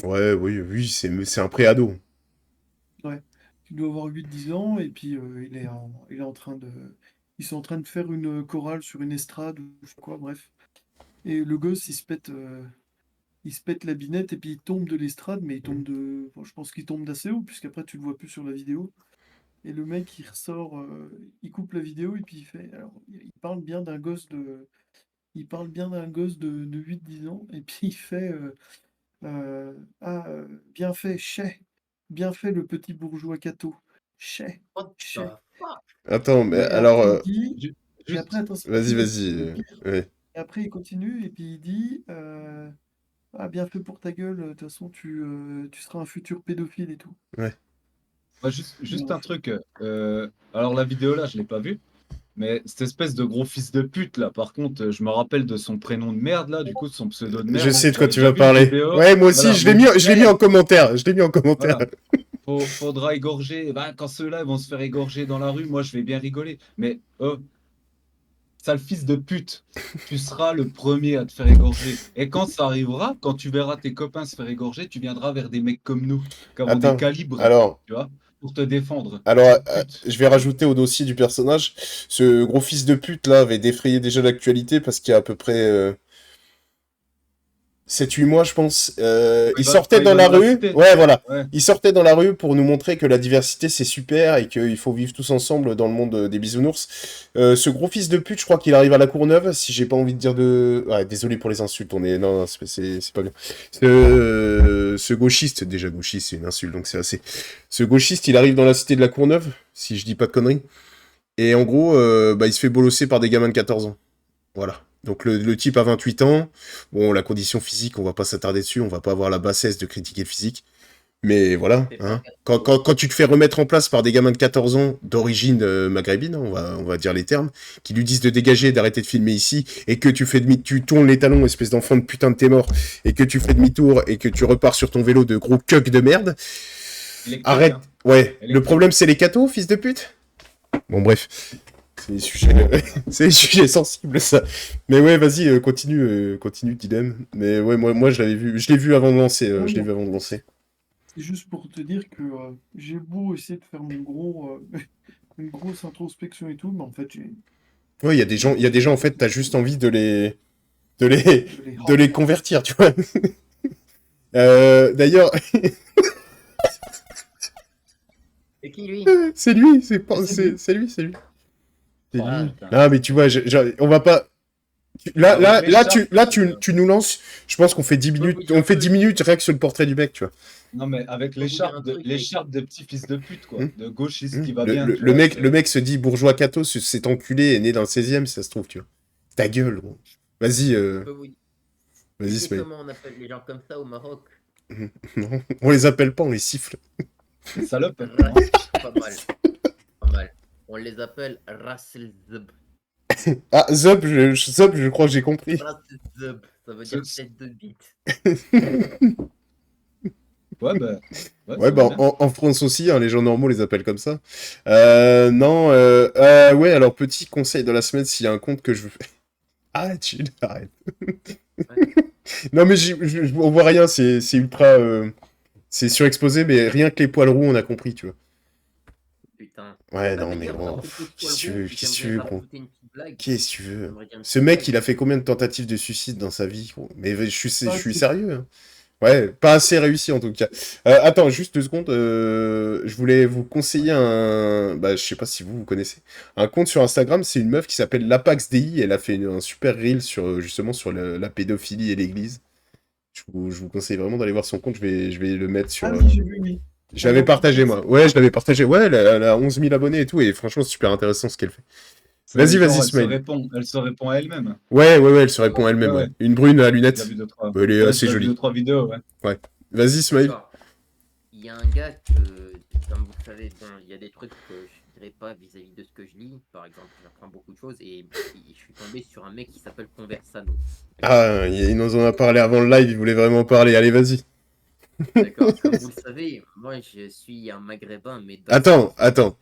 Ouais, oui, oui, c'est un préado. Ouais, il doit avoir 8-10 ans, et puis il est en train de, ils sont en train de faire une chorale sur une estrade ou je sais pas quoi, bref. Et le gosse, il se pète la binette et puis il tombe de l'estrade, mais il tombe de, bon, je pense qu'il tombe d'assez haut, puisqu'après tu le vois plus sur la vidéo. Et le mec, il ressort, il coupe la vidéo et puis il fait, alors, il parle bien d'un gosse de 8-10 ans, et puis il fait, bien fait, chais, bien fait le petit bourgeois Cato, chais, What chais. the fuck? Attends, mais Et alors... après il dit, Ju- et après, Juste, attends, c'est pas vas-y, fini, vas-y. c'est le pire. Ouais. Et après il continue et puis il dit, ah, bien fait pour ta gueule, de toute façon tu seras un futur pédophile et tout. Ouais. moi, juste Bon, un truc. Alors, la vidéo là, je l'ai pas vue. Mais cette espèce de gros fils de pute là, par contre, je me rappelle de son prénom de merde là, du coup, de son pseudo de Je merde. sais de quoi J'avais tu déjà vas vu une parler. vidéo. Ouais, moi aussi, Voilà, je l'ai mis en commentaire. Je l'ai mis en commentaire. voilà. Faudra égorger. Bah, quand ceux-là vont se faire égorger dans la rue, moi je vais bien rigoler. Mais sale fils de pute, tu seras le premier à te faire égorger. Et quand ça arrivera, quand tu verras tes copains se faire égorger, tu viendras vers des mecs comme nous, qui avons des Attends, calibres, alors, tu vois, pour te défendre. alors, Sale pute. je vais rajouter au dossier du personnage, ce gros fils de pute là avait défrayé déjà l'actualité parce qu'il y a à peu près 7-8 mois, je pense. Il sortait Il dans va la nous la rue. citer. Ouais, voilà. Ouais. Il sortait dans la rue pour nous montrer que la diversité c'est super et qu'il faut vivre tous ensemble dans le monde des bisounours. Ce gros fils de pute, je crois qu'il arrive à la Courneuve. Si j'ai pas envie de dire de. Ouais, désolé pour les insultes. On est. Non, non, c'est pas bien. Ce gauchiste, déjà gauchiste, c'est une insulte, donc c'est assez. Ce gauchiste, il arrive dans la cité de la Courneuve, si je dis pas de conneries. Et en gros, bah, il se fait bolosser par des gamins de 14 ans. Voilà. Donc le type a 28 ans. Bon, la condition physique, on va pas s'attarder dessus, on va pas avoir la bassesse de critiquer le physique. Mais voilà, C'est pas hein. grave. Quand tu te fais remettre en place par des gamins de 14 ans d'origine maghrébine, hein, on va dire les termes, qui lui disent de dégager, d'arrêter de filmer ici, et que tu fais tu tournes les talons, espèce d'enfant de putain de t'es mort, et que tu fais demi-tour, et que tu repars sur ton vélo de gros cuck de merde, Électrique, arrête. hein. Ouais, le Électrique. problème c'est les cathos, fils de pute. Bon bref. C'est des sujets, c'est des sujets sensibles, ça. Mais ouais, vas-y, continue, Dilemme. Mais ouais, moi, je l'ai vu avant de lancer, je l'ai vu avant de lancer. C'est juste pour te dire que j'ai beau essayer de faire une grosse introspection et tout, mais en fait, Ouais, il y a des gens, en fait, t'as juste envie de les, je les de les convertir, tu vois. D'ailleurs, C'est qui lui? c'est lui, c'est lui. C'est Oh, lui. putain. Ah, mais tu vois, on va pas. Tu nous lances. Je pense qu'on fait 10 minutes. vous dire On un fait truc. 10 minutes rien que sur le portrait du mec, tu vois. Non, mais avec Faut vous dire un truc, l'écharpe de petit fils de pute, quoi. Hmm. De gauchiste Hmm. qui va bien, tu Le vois. mec, le mec se dit bourgeois cato, cet enculé est né dans le 16e, si ça se trouve, tu vois. Ta gueule, gros. Vas-y, Je peux vous dire. vas-y, Tu sais Smile. comment on appelle les gens comme ça au Maroc? Non, on les appelle pas, on les siffle. C'est salope, hein. Pas mal. Pas mal. On les appelle Rassel Zub. Ah, Zub, je crois que j'ai compris. Rassel Zub. Ça veut dire C'est- tête de bite. Ouais, bah. Ouais, Ouais, ça bah, va bien. en France aussi, hein, les gens normaux les appellent comme ça. Non, ouais, alors petit conseil de la semaine, s'il y a un compte que je veux. Arrête, chill, arrête. Non, mais on voit rien, c'est ultra. C'est surexposé, mais rien que les poils roux, on a compris, tu vois. Putain. Ouais, Ah, non, mais d'ailleurs, gros. à propos de Qu'est-ce que poil tu veux, roux, qu'est-ce que tu j'aimerais veux, gros? rajouter une petite blague. Qu'est-ce que tu veux? J'aimerais dire une Ce petite mec, blague. il a fait combien de tentatives de suicide dans sa vie, gros? Mais je suis assez. sérieux, hein. Ouais, pas assez réussi en tout cas. Attends, juste 2 secondes. Je voulais vous conseiller un. Bah, je sais pas si vous connaissez. Un compte sur Instagram, c'est une meuf qui s'appelle LapaxDI. Elle a fait un super reel sur, justement sur la pédophilie et l'église. Je vous conseille vraiment d'aller voir son compte. Je vais le mettre sur. Ah oui, j'ai vu, oui. Je l'avais partagé, moi. Ouais, je l'avais partagé. Ouais, elle a 11 000 abonnés et tout. Et franchement, c'est super intéressant ce qu'elle fait. Vas-y, Genre, vas-y, Smile. elle se répond à elle-même. Ouais, elle se répond elle-même, Ouais, ouais. ouais. Une brune à J'ai lunettes. vu deux, trois. Elle est Ouais, assez j'ai vu deux, jolie. trois vidéos, ouais. Ouais. Vas-y, Smile. D'accord. Il y a un gars que, comme vous le savez, bon, il y a des trucs que je dirais pas vis-à-vis de ce que je lis. Par exemple, j'apprends beaucoup de choses et je suis tombé sur un mec qui s'appelle Conversano. Ah, il nous en a parlé avant le live, il voulait vraiment parler. Allez, vas-y. D'accord. Comme vous le savez, moi je suis un maghrébin, mais Attends.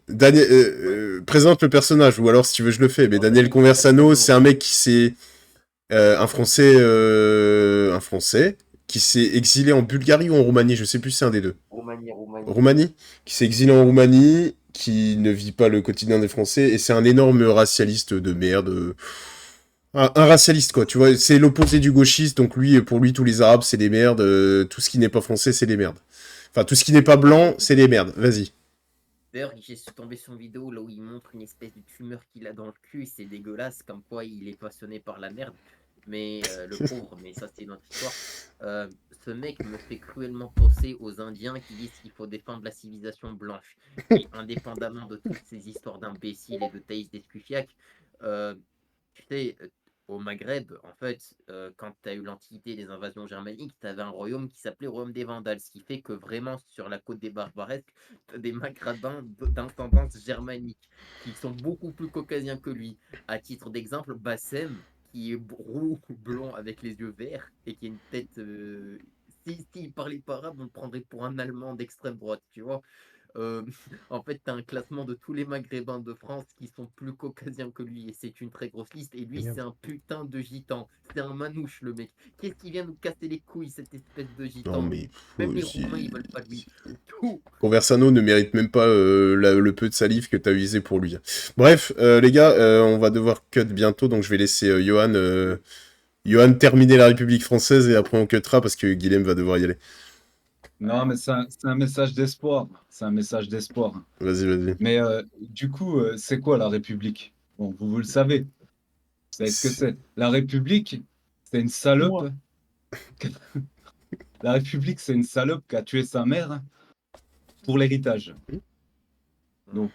Daniel, présente le personnage, ou alors si tu veux, je le fais. Mais Oh, Daniel Daniel Conversano, Conversano. c'est un mec qui s'est. Un Français qui s'est exilé en Bulgarie ou en Roumanie, je sais plus, c'est un des deux. Roumanie. Roumanie, qui s'est exilé en Roumanie, qui ne vit pas le quotidien des Français, et c'est un énorme racialiste de merde. Un racialiste, quoi, tu vois, c'est l'opposé du gauchiste, donc lui, pour lui, tous les Arabes, c'est des merdes, tout ce qui n'est pas français, c'est des merdes. Enfin, tout ce qui n'est pas blanc, c'est des merdes, vas-y. D'ailleurs, j'ai tombé sur une vidéo là où il montre une espèce de tumeur qu'il a dans le cul, c'est dégueulasse, comme quoi il est passionné par la merde. Mais le pauvre, mais ça c'est notre histoire. Ce mec me fait cruellement penser aux Indiens qui disent qu'il faut défendre la civilisation blanche. Et indépendamment de toutes ces histoires d'imbéciles et de Thaïs d'Escufiac, tu sais, au Maghreb, en fait, quand tu as eu l'Antiquité des invasions germaniques, tu avais un royaume qui s'appelait Royaume des Vandales, ce qui fait que vraiment sur la côte des Barbaresques, tu as des Maghrébins d'intendance germanique qui sont beaucoup plus caucasiens que lui. À titre d'exemple, Bassem, qui est roux, blond avec les yeux verts et qui a une tête. S'il parlait pas arabe, on le prendrait pour un Allemand d'extrême droite, tu vois. En fait, tu as un classement de tous les Maghrébins de France qui sont plus caucasiens que lui, et c'est une très grosse liste. Et lui, Merde. c'est un putain de gitan. C'est un manouche, le mec. Qu'est-ce qu'il vient nous casser les couilles, cette espèce de Non, gitan? mais Même les Romains, ils veulent pas de lui. Tout. Conversano ne mérite même pas le peu de salive que t'as usé pour lui. Bref, les gars, on va devoir cut bientôt, donc je vais laisser Johan terminer la République française et après on cuttera parce que Guilhem va devoir y aller. Non, mais c'est un message d'espoir. C'est un message d'espoir. Vas-y, vas-y. Mais du coup, c'est quoi la République? Bon, vous le savez. Vous savez ce que c'est. La République, c'est une salope. Moi. La République, c'est une salope qui a tué sa mère pour l'héritage. Donc,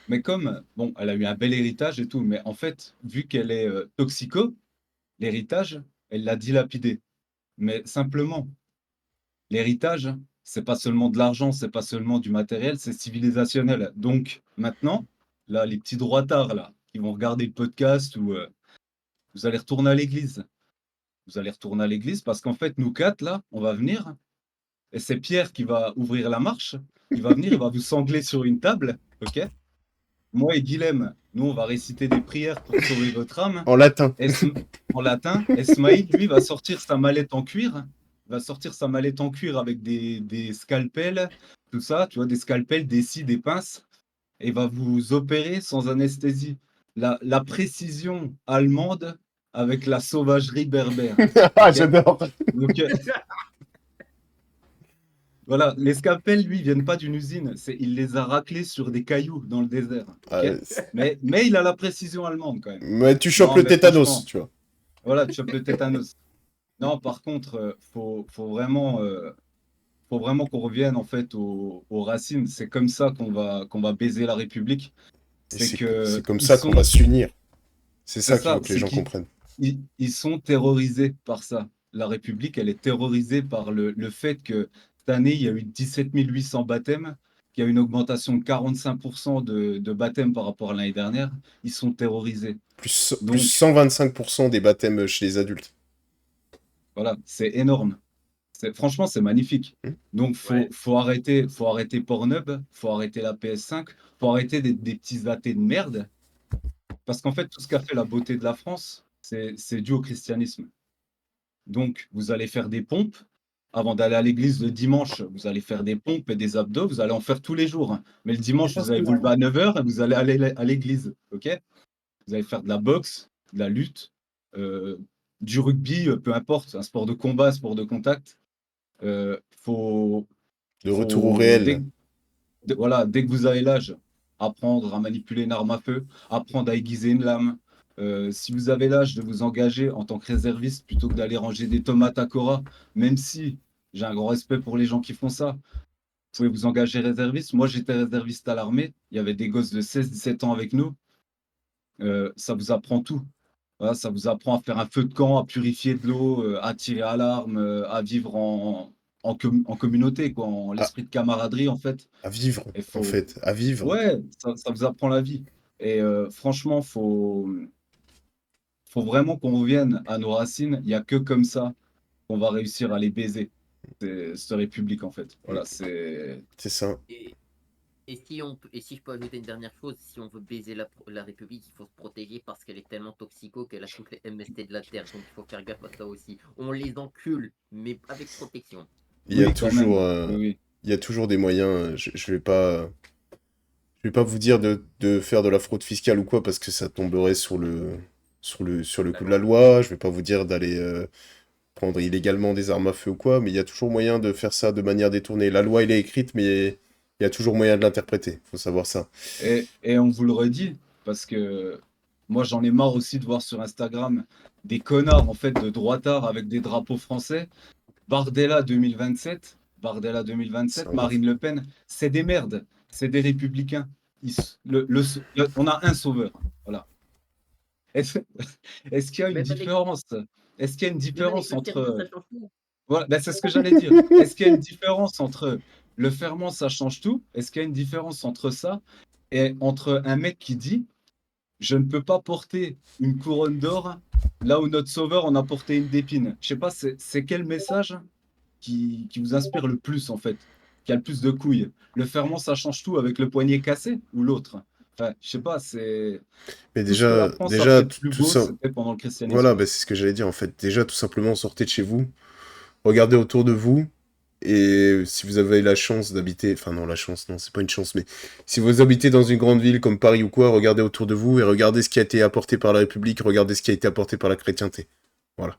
mais comme, bon, elle a eu un bel héritage et tout, mais en fait, vu qu'elle est toxico, l'héritage, elle l'a dilapidé. Mais simplement, l'héritage, c'est pas seulement de l'argent, c'est pas seulement du matériel, c'est civilisationnel. Donc, maintenant, là, les petits droitards, là, qui vont regarder le podcast ou vous allez retourner à l'église. Vous allez retourner à l'église parce qu'en fait, nous quatre, là, on va venir et c'est Pierre qui va ouvrir la marche. Il va venir, il va vous sangler sur une table, ok? Moi et Guilhem, nous, on va réciter des prières pour sauver votre âme. En latin. En latin. Esmaïl, lui, va sortir sa mallette en cuir. Va sortir sa mallette en cuir avec des scalpels, tout ça, tu vois, des scalpels, des scies, des pinces, et va vous opérer sans anesthésie. La précision allemande avec la sauvagerie berbère. Ah, Ok. j'adore. Donc, voilà, les scalpels, lui, viennent pas d'une usine. Il les a raclés sur des cailloux dans le désert. Ok. Ah, Mais il a la précision allemande quand même. mais tu chopes Non, le mais tétanos, franchement, tu vois. voilà, tu chopes le tétanos. Non, par contre, faut vraiment qu'on revienne en fait aux racines. C'est comme ça qu'on va baiser la République. Et C'est c'est que comme ils ça qu'on va sont, s'unir. C'est c'est ça qu'il faut ça, que les c'est gens qu'ils comprennent. ils sont terrorisés par ça. La République, elle est terrorisée par le fait que cette année, il y a eu 17 800 baptêmes, qu'il y a une augmentation de 45% de baptêmes par rapport à l'année dernière. Ils sont terrorisés. Plus Donc, 125% des baptêmes chez les adultes. voilà, c'est énorme. Franchement, c'est magnifique. Hmm. Donc, Ouais. faut arrêter Pornhub, faut arrêter la PS5, faut arrêter des petits athées de merde. Parce qu'en fait, tout ce qu'a fait la beauté de la France, c'est dû au christianisme. Donc, vous allez faire des pompes. Avant d'aller à l'église le dimanche, vous allez faire des pompes et des abdos. Vous allez en faire tous les jours. Mais le dimanche, vous allez vous lever à 9 h et vous allez aller à l'église. Ok? Vous allez faire de la boxe, de la lutte, euh, du rugby, peu importe, un sport de combat, un sport de contact. Faut, De retour au réel. voilà, dès que vous avez l'âge, apprendre à manipuler une arme à feu, apprendre à aiguiser une lame. Si vous avez l'âge de vous engager en tant que réserviste plutôt que d'aller ranger des tomates à Cora, même si j'ai un grand respect pour les gens qui font ça, vous pouvez vous engager réserviste. Moi, j'étais réserviste à l'armée. Il y avait des gosses de 16-17 ans avec nous. Ça vous apprend tout. Voilà, ça vous apprend à faire un feu de camp, à purifier de l'eau, à tirer à l'arme, à vivre en communauté, quoi, en À, l'esprit de camaraderie, en fait. à vivre, Il en faut, fait. À vivre. ouais, ça vous apprend la vie. Et franchement, faut vraiment qu'on revienne à nos racines. Il n'y a que comme ça qu'on va réussir à les baiser, cette république, en fait. Voilà, c'est. C'est ça. Et si je peux ajouter une dernière chose, si on veut baiser la République, il faut se protéger parce qu'elle est tellement toxico qu'elle a toutes les MST de la Terre. Donc il faut faire gaffe à ça aussi. On les encule, mais avec protection. Il y a Oui, quand toujours, même. Oui, oui. il y a toujours des moyens. Je vais pas vous dire de faire de la fraude fiscale ou quoi parce que ça tomberait sur le La coup de la loi. loi. Je vais pas vous dire d'aller prendre illégalement des armes à feu ou quoi, mais il y a toujours moyen de faire ça de manière détournée. La loi, elle est écrite, mais il y a toujours moyen de l'interpréter. Faut savoir ça. Et on vous le redit, parce que moi, j'en ai marre aussi de voir sur Instagram des connards, en fait, de droitards avec des drapeaux français. Bardella 2027, Bardella C'est 2027, un ouf. Marine Le Pen, c'est des merdes, c'est des républicains. On a un sauveur. Voilà. Est-ce est-ce qu'il y a une Même avec, différence? Est-ce qu'il y a une même avec différence le serment, entre. ça change tout. Voilà, ben, c'est ce que j'allais dire. Est-ce qu'il y a une différence entre le ferment, ça change tout? Est-ce qu'il y a une différence entre ça et entre un mec qui dit je ne peux pas porter une couronne d'or là où notre sauveur en a porté une d'épine? Je sais pas, c'est quel message qui vous inspire le plus en fait? qui a le plus de couilles? Le ferment, ça change tout avec le poignet cassé ou l'autre? Enfin, je sais pas, c'est Mais tout ce que la déjà, France a déjà fait de plus tout beau, ça. c'était pendant le Voilà, christianisme. bah, c'est ce que j'allais dire en fait. Déjà, tout simplement, sortez de chez vous, regardez autour de vous, et si vous avez la chance d'habiter, enfin non, la chance, non, c'est pas une chance, mais si vous habitez dans une grande ville comme Paris ou quoi, regardez autour de vous et regardez ce qui a été apporté par la République, regardez ce qui a été apporté par la chrétienté. Voilà.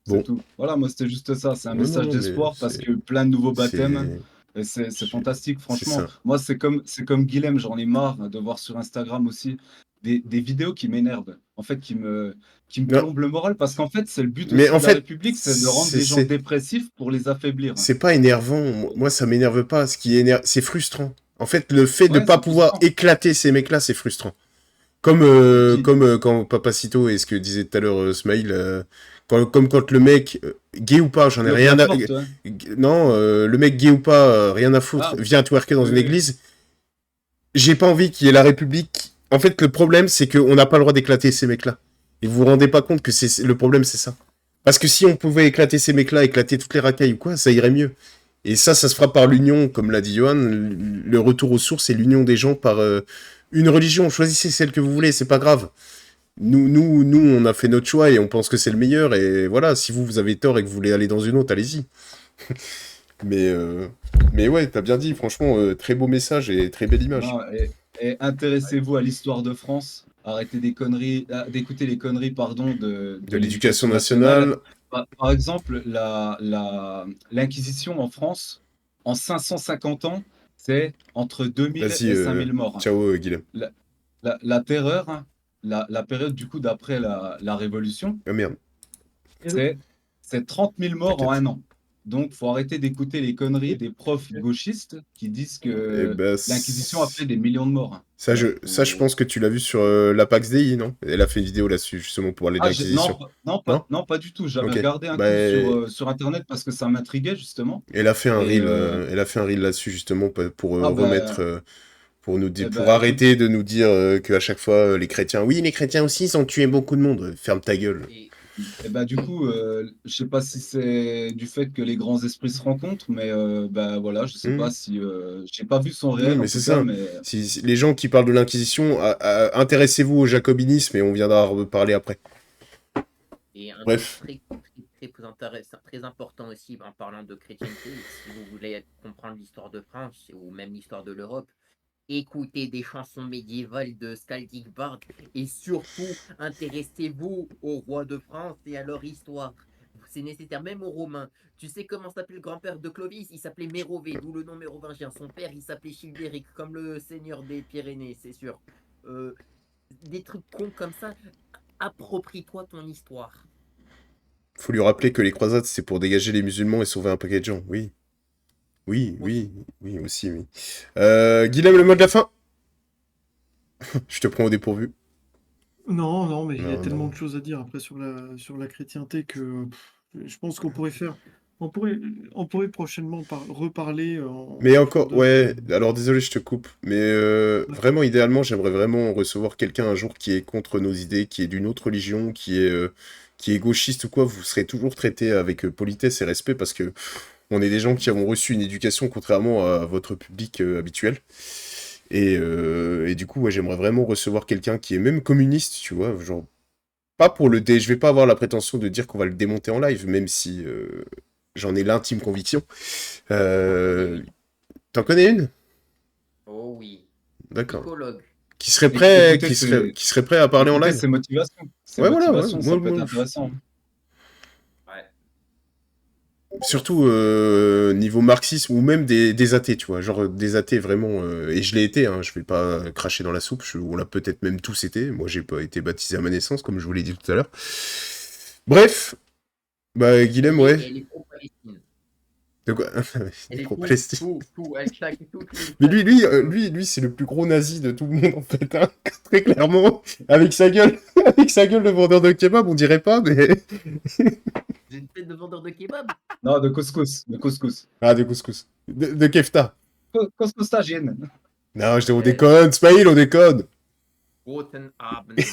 C'est Bon. tout. Voilà, moi, c'était juste ça. C'est un Ouais, non, message non, mais d'espoir parce c'est... que plein de nouveaux baptêmes. C'est... Et c'est fantastique, C'est franchement. ça. Moi, c'est comme Guilhem, j'en ai marre de voir sur Instagram aussi des vidéos qui m'énervent. En fait, qui me Non, plombent le moral parce qu'en fait, c'est le but mais aussi en de la fait, République, c'est de rendre les gens dépressifs pour les affaiblir. c'est pas énervant. Moi, ça m'énerve pas. Ce qui énerve, c'est frustrant. En fait, le fait de Ouais, pas c'est pouvoir frustrant. éclater ces mecs-là, c'est frustrant. Comme, Et puis, quand Papacito et ce que disait tout à l'heure Smaïl, comme quand le mec, gay ou pas, j'en ai tu ouvres rien la à... porte, hein. Non, le mec gay ou pas, rien à foutre, Ah, vient twerker dans oui, une oui. église. J'ai pas envie qu'il y ait la République. En fait, le problème, c'est qu'on n'a pas le droit d'éclater ces mecs-là. Et vous vous rendez pas compte que le problème, c'est ça. Parce que si on pouvait éclater ces mecs-là, éclater toutes les racailles ou quoi, ça irait mieux. Et ça se fera par l'union, comme l'a dit Johan, le retour aux sources et l'union des gens par une religion. Choisissez celle que vous voulez, c'est pas grave. Nous, on a fait notre choix et on pense que c'est le meilleur. Et voilà, si vous avez tort et que vous voulez aller dans une autre, allez-y. Mais, mais ouais, t'as bien dit, franchement, très beau message et très belle image. Non, et intéressez-vous à l'histoire de France. Arrêtez d'écouter les conneries, pardon, de De l'éducation l'éducation nationale. nationale. Par exemple, l'Inquisition en France, en 550 ans, c'est entre 2000 Vas-y, et 5000 morts. ciao, Guilhem. La terreur, hein, la période du coup d'après la Révolution, Ah merde, c'est 30 000 morts en t'inquiète. un an. Donc, faut arrêter d'écouter les conneries des profs gauchistes qui disent Et que bah, l'Inquisition a fait des millions de morts. ça, Voilà, je pense que tu l'as vu sur l'Apax Dei, non? Elle a fait une vidéo là-dessus, justement, pour parler de Ah, non, l'Inquisition. non, Non? non, pas du tout. J'avais Ok. regardé un Bah, coup sur Internet parce que ça m'intriguait justement. elle a fait un Et reel, elle a fait un reel là-dessus, justement, pour ah remettre, bah, pour nous dire, eh pour ben, écoute, arrêter de nous dire qu'à chaque fois, les chrétiens, oui, les chrétiens aussi, ils ont tué beaucoup de monde. Ferme ta gueule. Et du coup, je sais pas si c'est du fait que les grands esprits se rencontrent, mais bah voilà, je sais pas Hmm. si j'ai pas vu son Non, réel mais en c'est tout cas, ça. mais Si les gens qui parlent de l'Inquisition, intéressez-vous au jacobinisme et on viendra reparler après. Et un truc Bref. très intéressant, très important aussi en parlant de chrétienté, si vous voulez comprendre l'histoire de France ou même l'histoire de l'Europe, écoutez des chansons médiévales de Skaldic Bard et surtout intéressez-vous aux rois de France et à leur histoire. C'est nécessaire, même aux Romains. Tu sais comment s'appelait le grand-père de Clovis? Il s'appelait Mérové, d'où le nom mérovingien. Son père, il s'appelait Childéric, comme le seigneur des Pyrénées, c'est sûr. Euh, des trucs cons comme ça, approprie-toi ton histoire. Faut lui rappeler que les croisades, c'est pour dégager les musulmans et sauver un paquet de gens. Oui. Oui, oui, oui, aussi, oui. Guilhem, le mot de la fin? Je te prends au dépourvu. Non, non, mais il y a Non, tellement non. de choses à dire après sur la chrétienté que je pense qu'on pourrait faire. On pourrait prochainement reparler Mais en encore, profondeur ouais, alors désolé, je te coupe, mais ouais. vraiment, idéalement, j'aimerais vraiment recevoir quelqu'un un jour qui est contre nos idées, qui est d'une autre religion, qui est gauchiste ou quoi, vous serez toujours traité avec politesse et respect parce que on est des gens qui avons reçu une éducation contrairement à votre public habituel. Et du coup, ouais, j'aimerais vraiment recevoir quelqu'un qui est même communiste, tu vois, genre, pas pour le dé, je vais pas avoir la prétention de dire qu'on va le démonter en live, même si j'en ai l'intime conviction. Euh, T'en connais une? Oh oui, D'accord. psychologue. Qui serait prêt, écoutez, qui serait prêt à parler en écoutez, live? ces motivations. Ces Ouais, voilà, ouais. motivations, ça peut être intéressant. Ouais. Surtout niveau marxisme ou même des athées, tu vois. Genre des athées vraiment. Et je l'ai été, hein, je vais pas cracher dans la soupe. On l'a peut-être même tous été. Moi, j'ai pas été baptisé à ma naissance, comme je vous l'ai dit tout à l'heure. Bref. Bah, Guilhem, ouais. Elle est pro-Palestine. De quoi? Elle est Pro-Palestine. tout, elle claque tout. Mais lui, c'est le plus gros nazi de tout le monde, en fait, hein. Très clairement. Avec sa gueule, le vendeur de kebab, on dirait pas, mais. J'ai une tête de vendeur de kebab. Non, de couscous, de couscous. Ah, de couscous. De kefta. Couscous stagienne. Non, on déconne, Smaïl, on déconne. Roten Abend.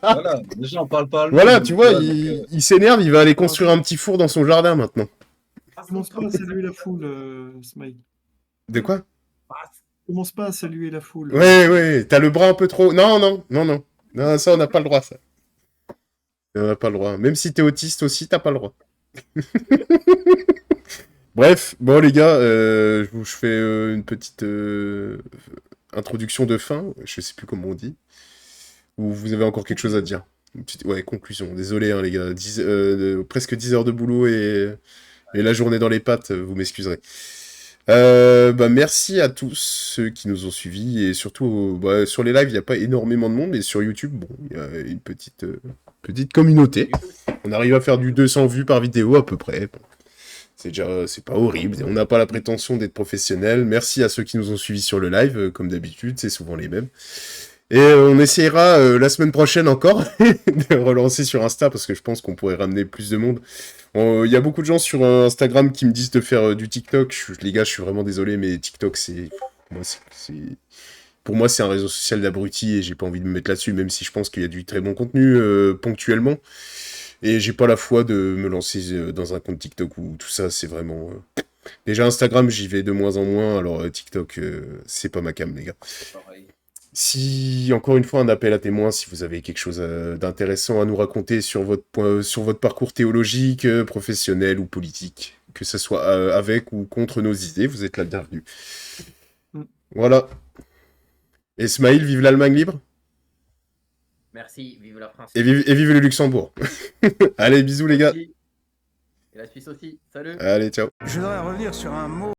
Voilà, déjà on parle pas allemand. Voilà, donc, tu vois, donc, il s'énerve, il va aller construire un petit four dans son jardin maintenant. Ah, Commence pas à saluer la foule, Smile. De quoi? Commence pas à saluer la foule. Ouais, t'as le bras un peu trop... Non, ça, on n'a pas le droit, ça. On n'a pas le droit. Même si t'es autiste aussi, t'as pas le droit. Bref, bon les gars, je fais une petite introduction de fin, je sais plus comment on dit. Ou vous avez encore quelque chose à dire? Une petite... Ouais, conclusion. Désolé hein, les gars, presque 10 heures de boulot et la journée dans les pattes, vous m'excuserez. Merci à tous ceux qui nous ont suivis et surtout sur les lives il n'y a pas énormément de monde mais sur YouTube bon il y a une petite communauté. On arrive à faire du 200 vues par vidéo à peu près. Bon. C'est pas horrible. On n'a pas la prétention d'être professionnel. Merci à ceux qui nous ont suivis sur le live comme d'habitude c'est souvent les mêmes. Et on essayera la semaine prochaine encore de relancer sur Insta parce que je pense qu'on pourrait ramener plus de monde. Il y a beaucoup de gens sur Instagram qui me disent de faire du TikTok. Les gars, je suis vraiment désolé, mais TikTok, pour moi, c'est un réseau social d'abrutis et j'ai pas envie de me mettre là-dessus, même si je pense qu'il y a du très bon contenu ponctuellement. Et j'ai pas la foi de me lancer dans un compte TikTok où tout ça, c'est vraiment... Déjà, Instagram, j'y vais de moins en moins, alors TikTok, c'est pas ma came, les gars. Pareil. Si, encore une fois, un appel à témoins, si vous avez quelque chose d'intéressant à nous raconter sur votre parcours théologique, professionnel ou politique, que ce soit avec ou contre nos idées, vous êtes la bienvenue. Voilà. Ismaël, vive l'Allemagne libre. Merci, vive la France. Et vive le Luxembourg. Allez, bisous les gars. Et la Suisse aussi. Salut. Allez, ciao. Je voudrais revenir sur un mot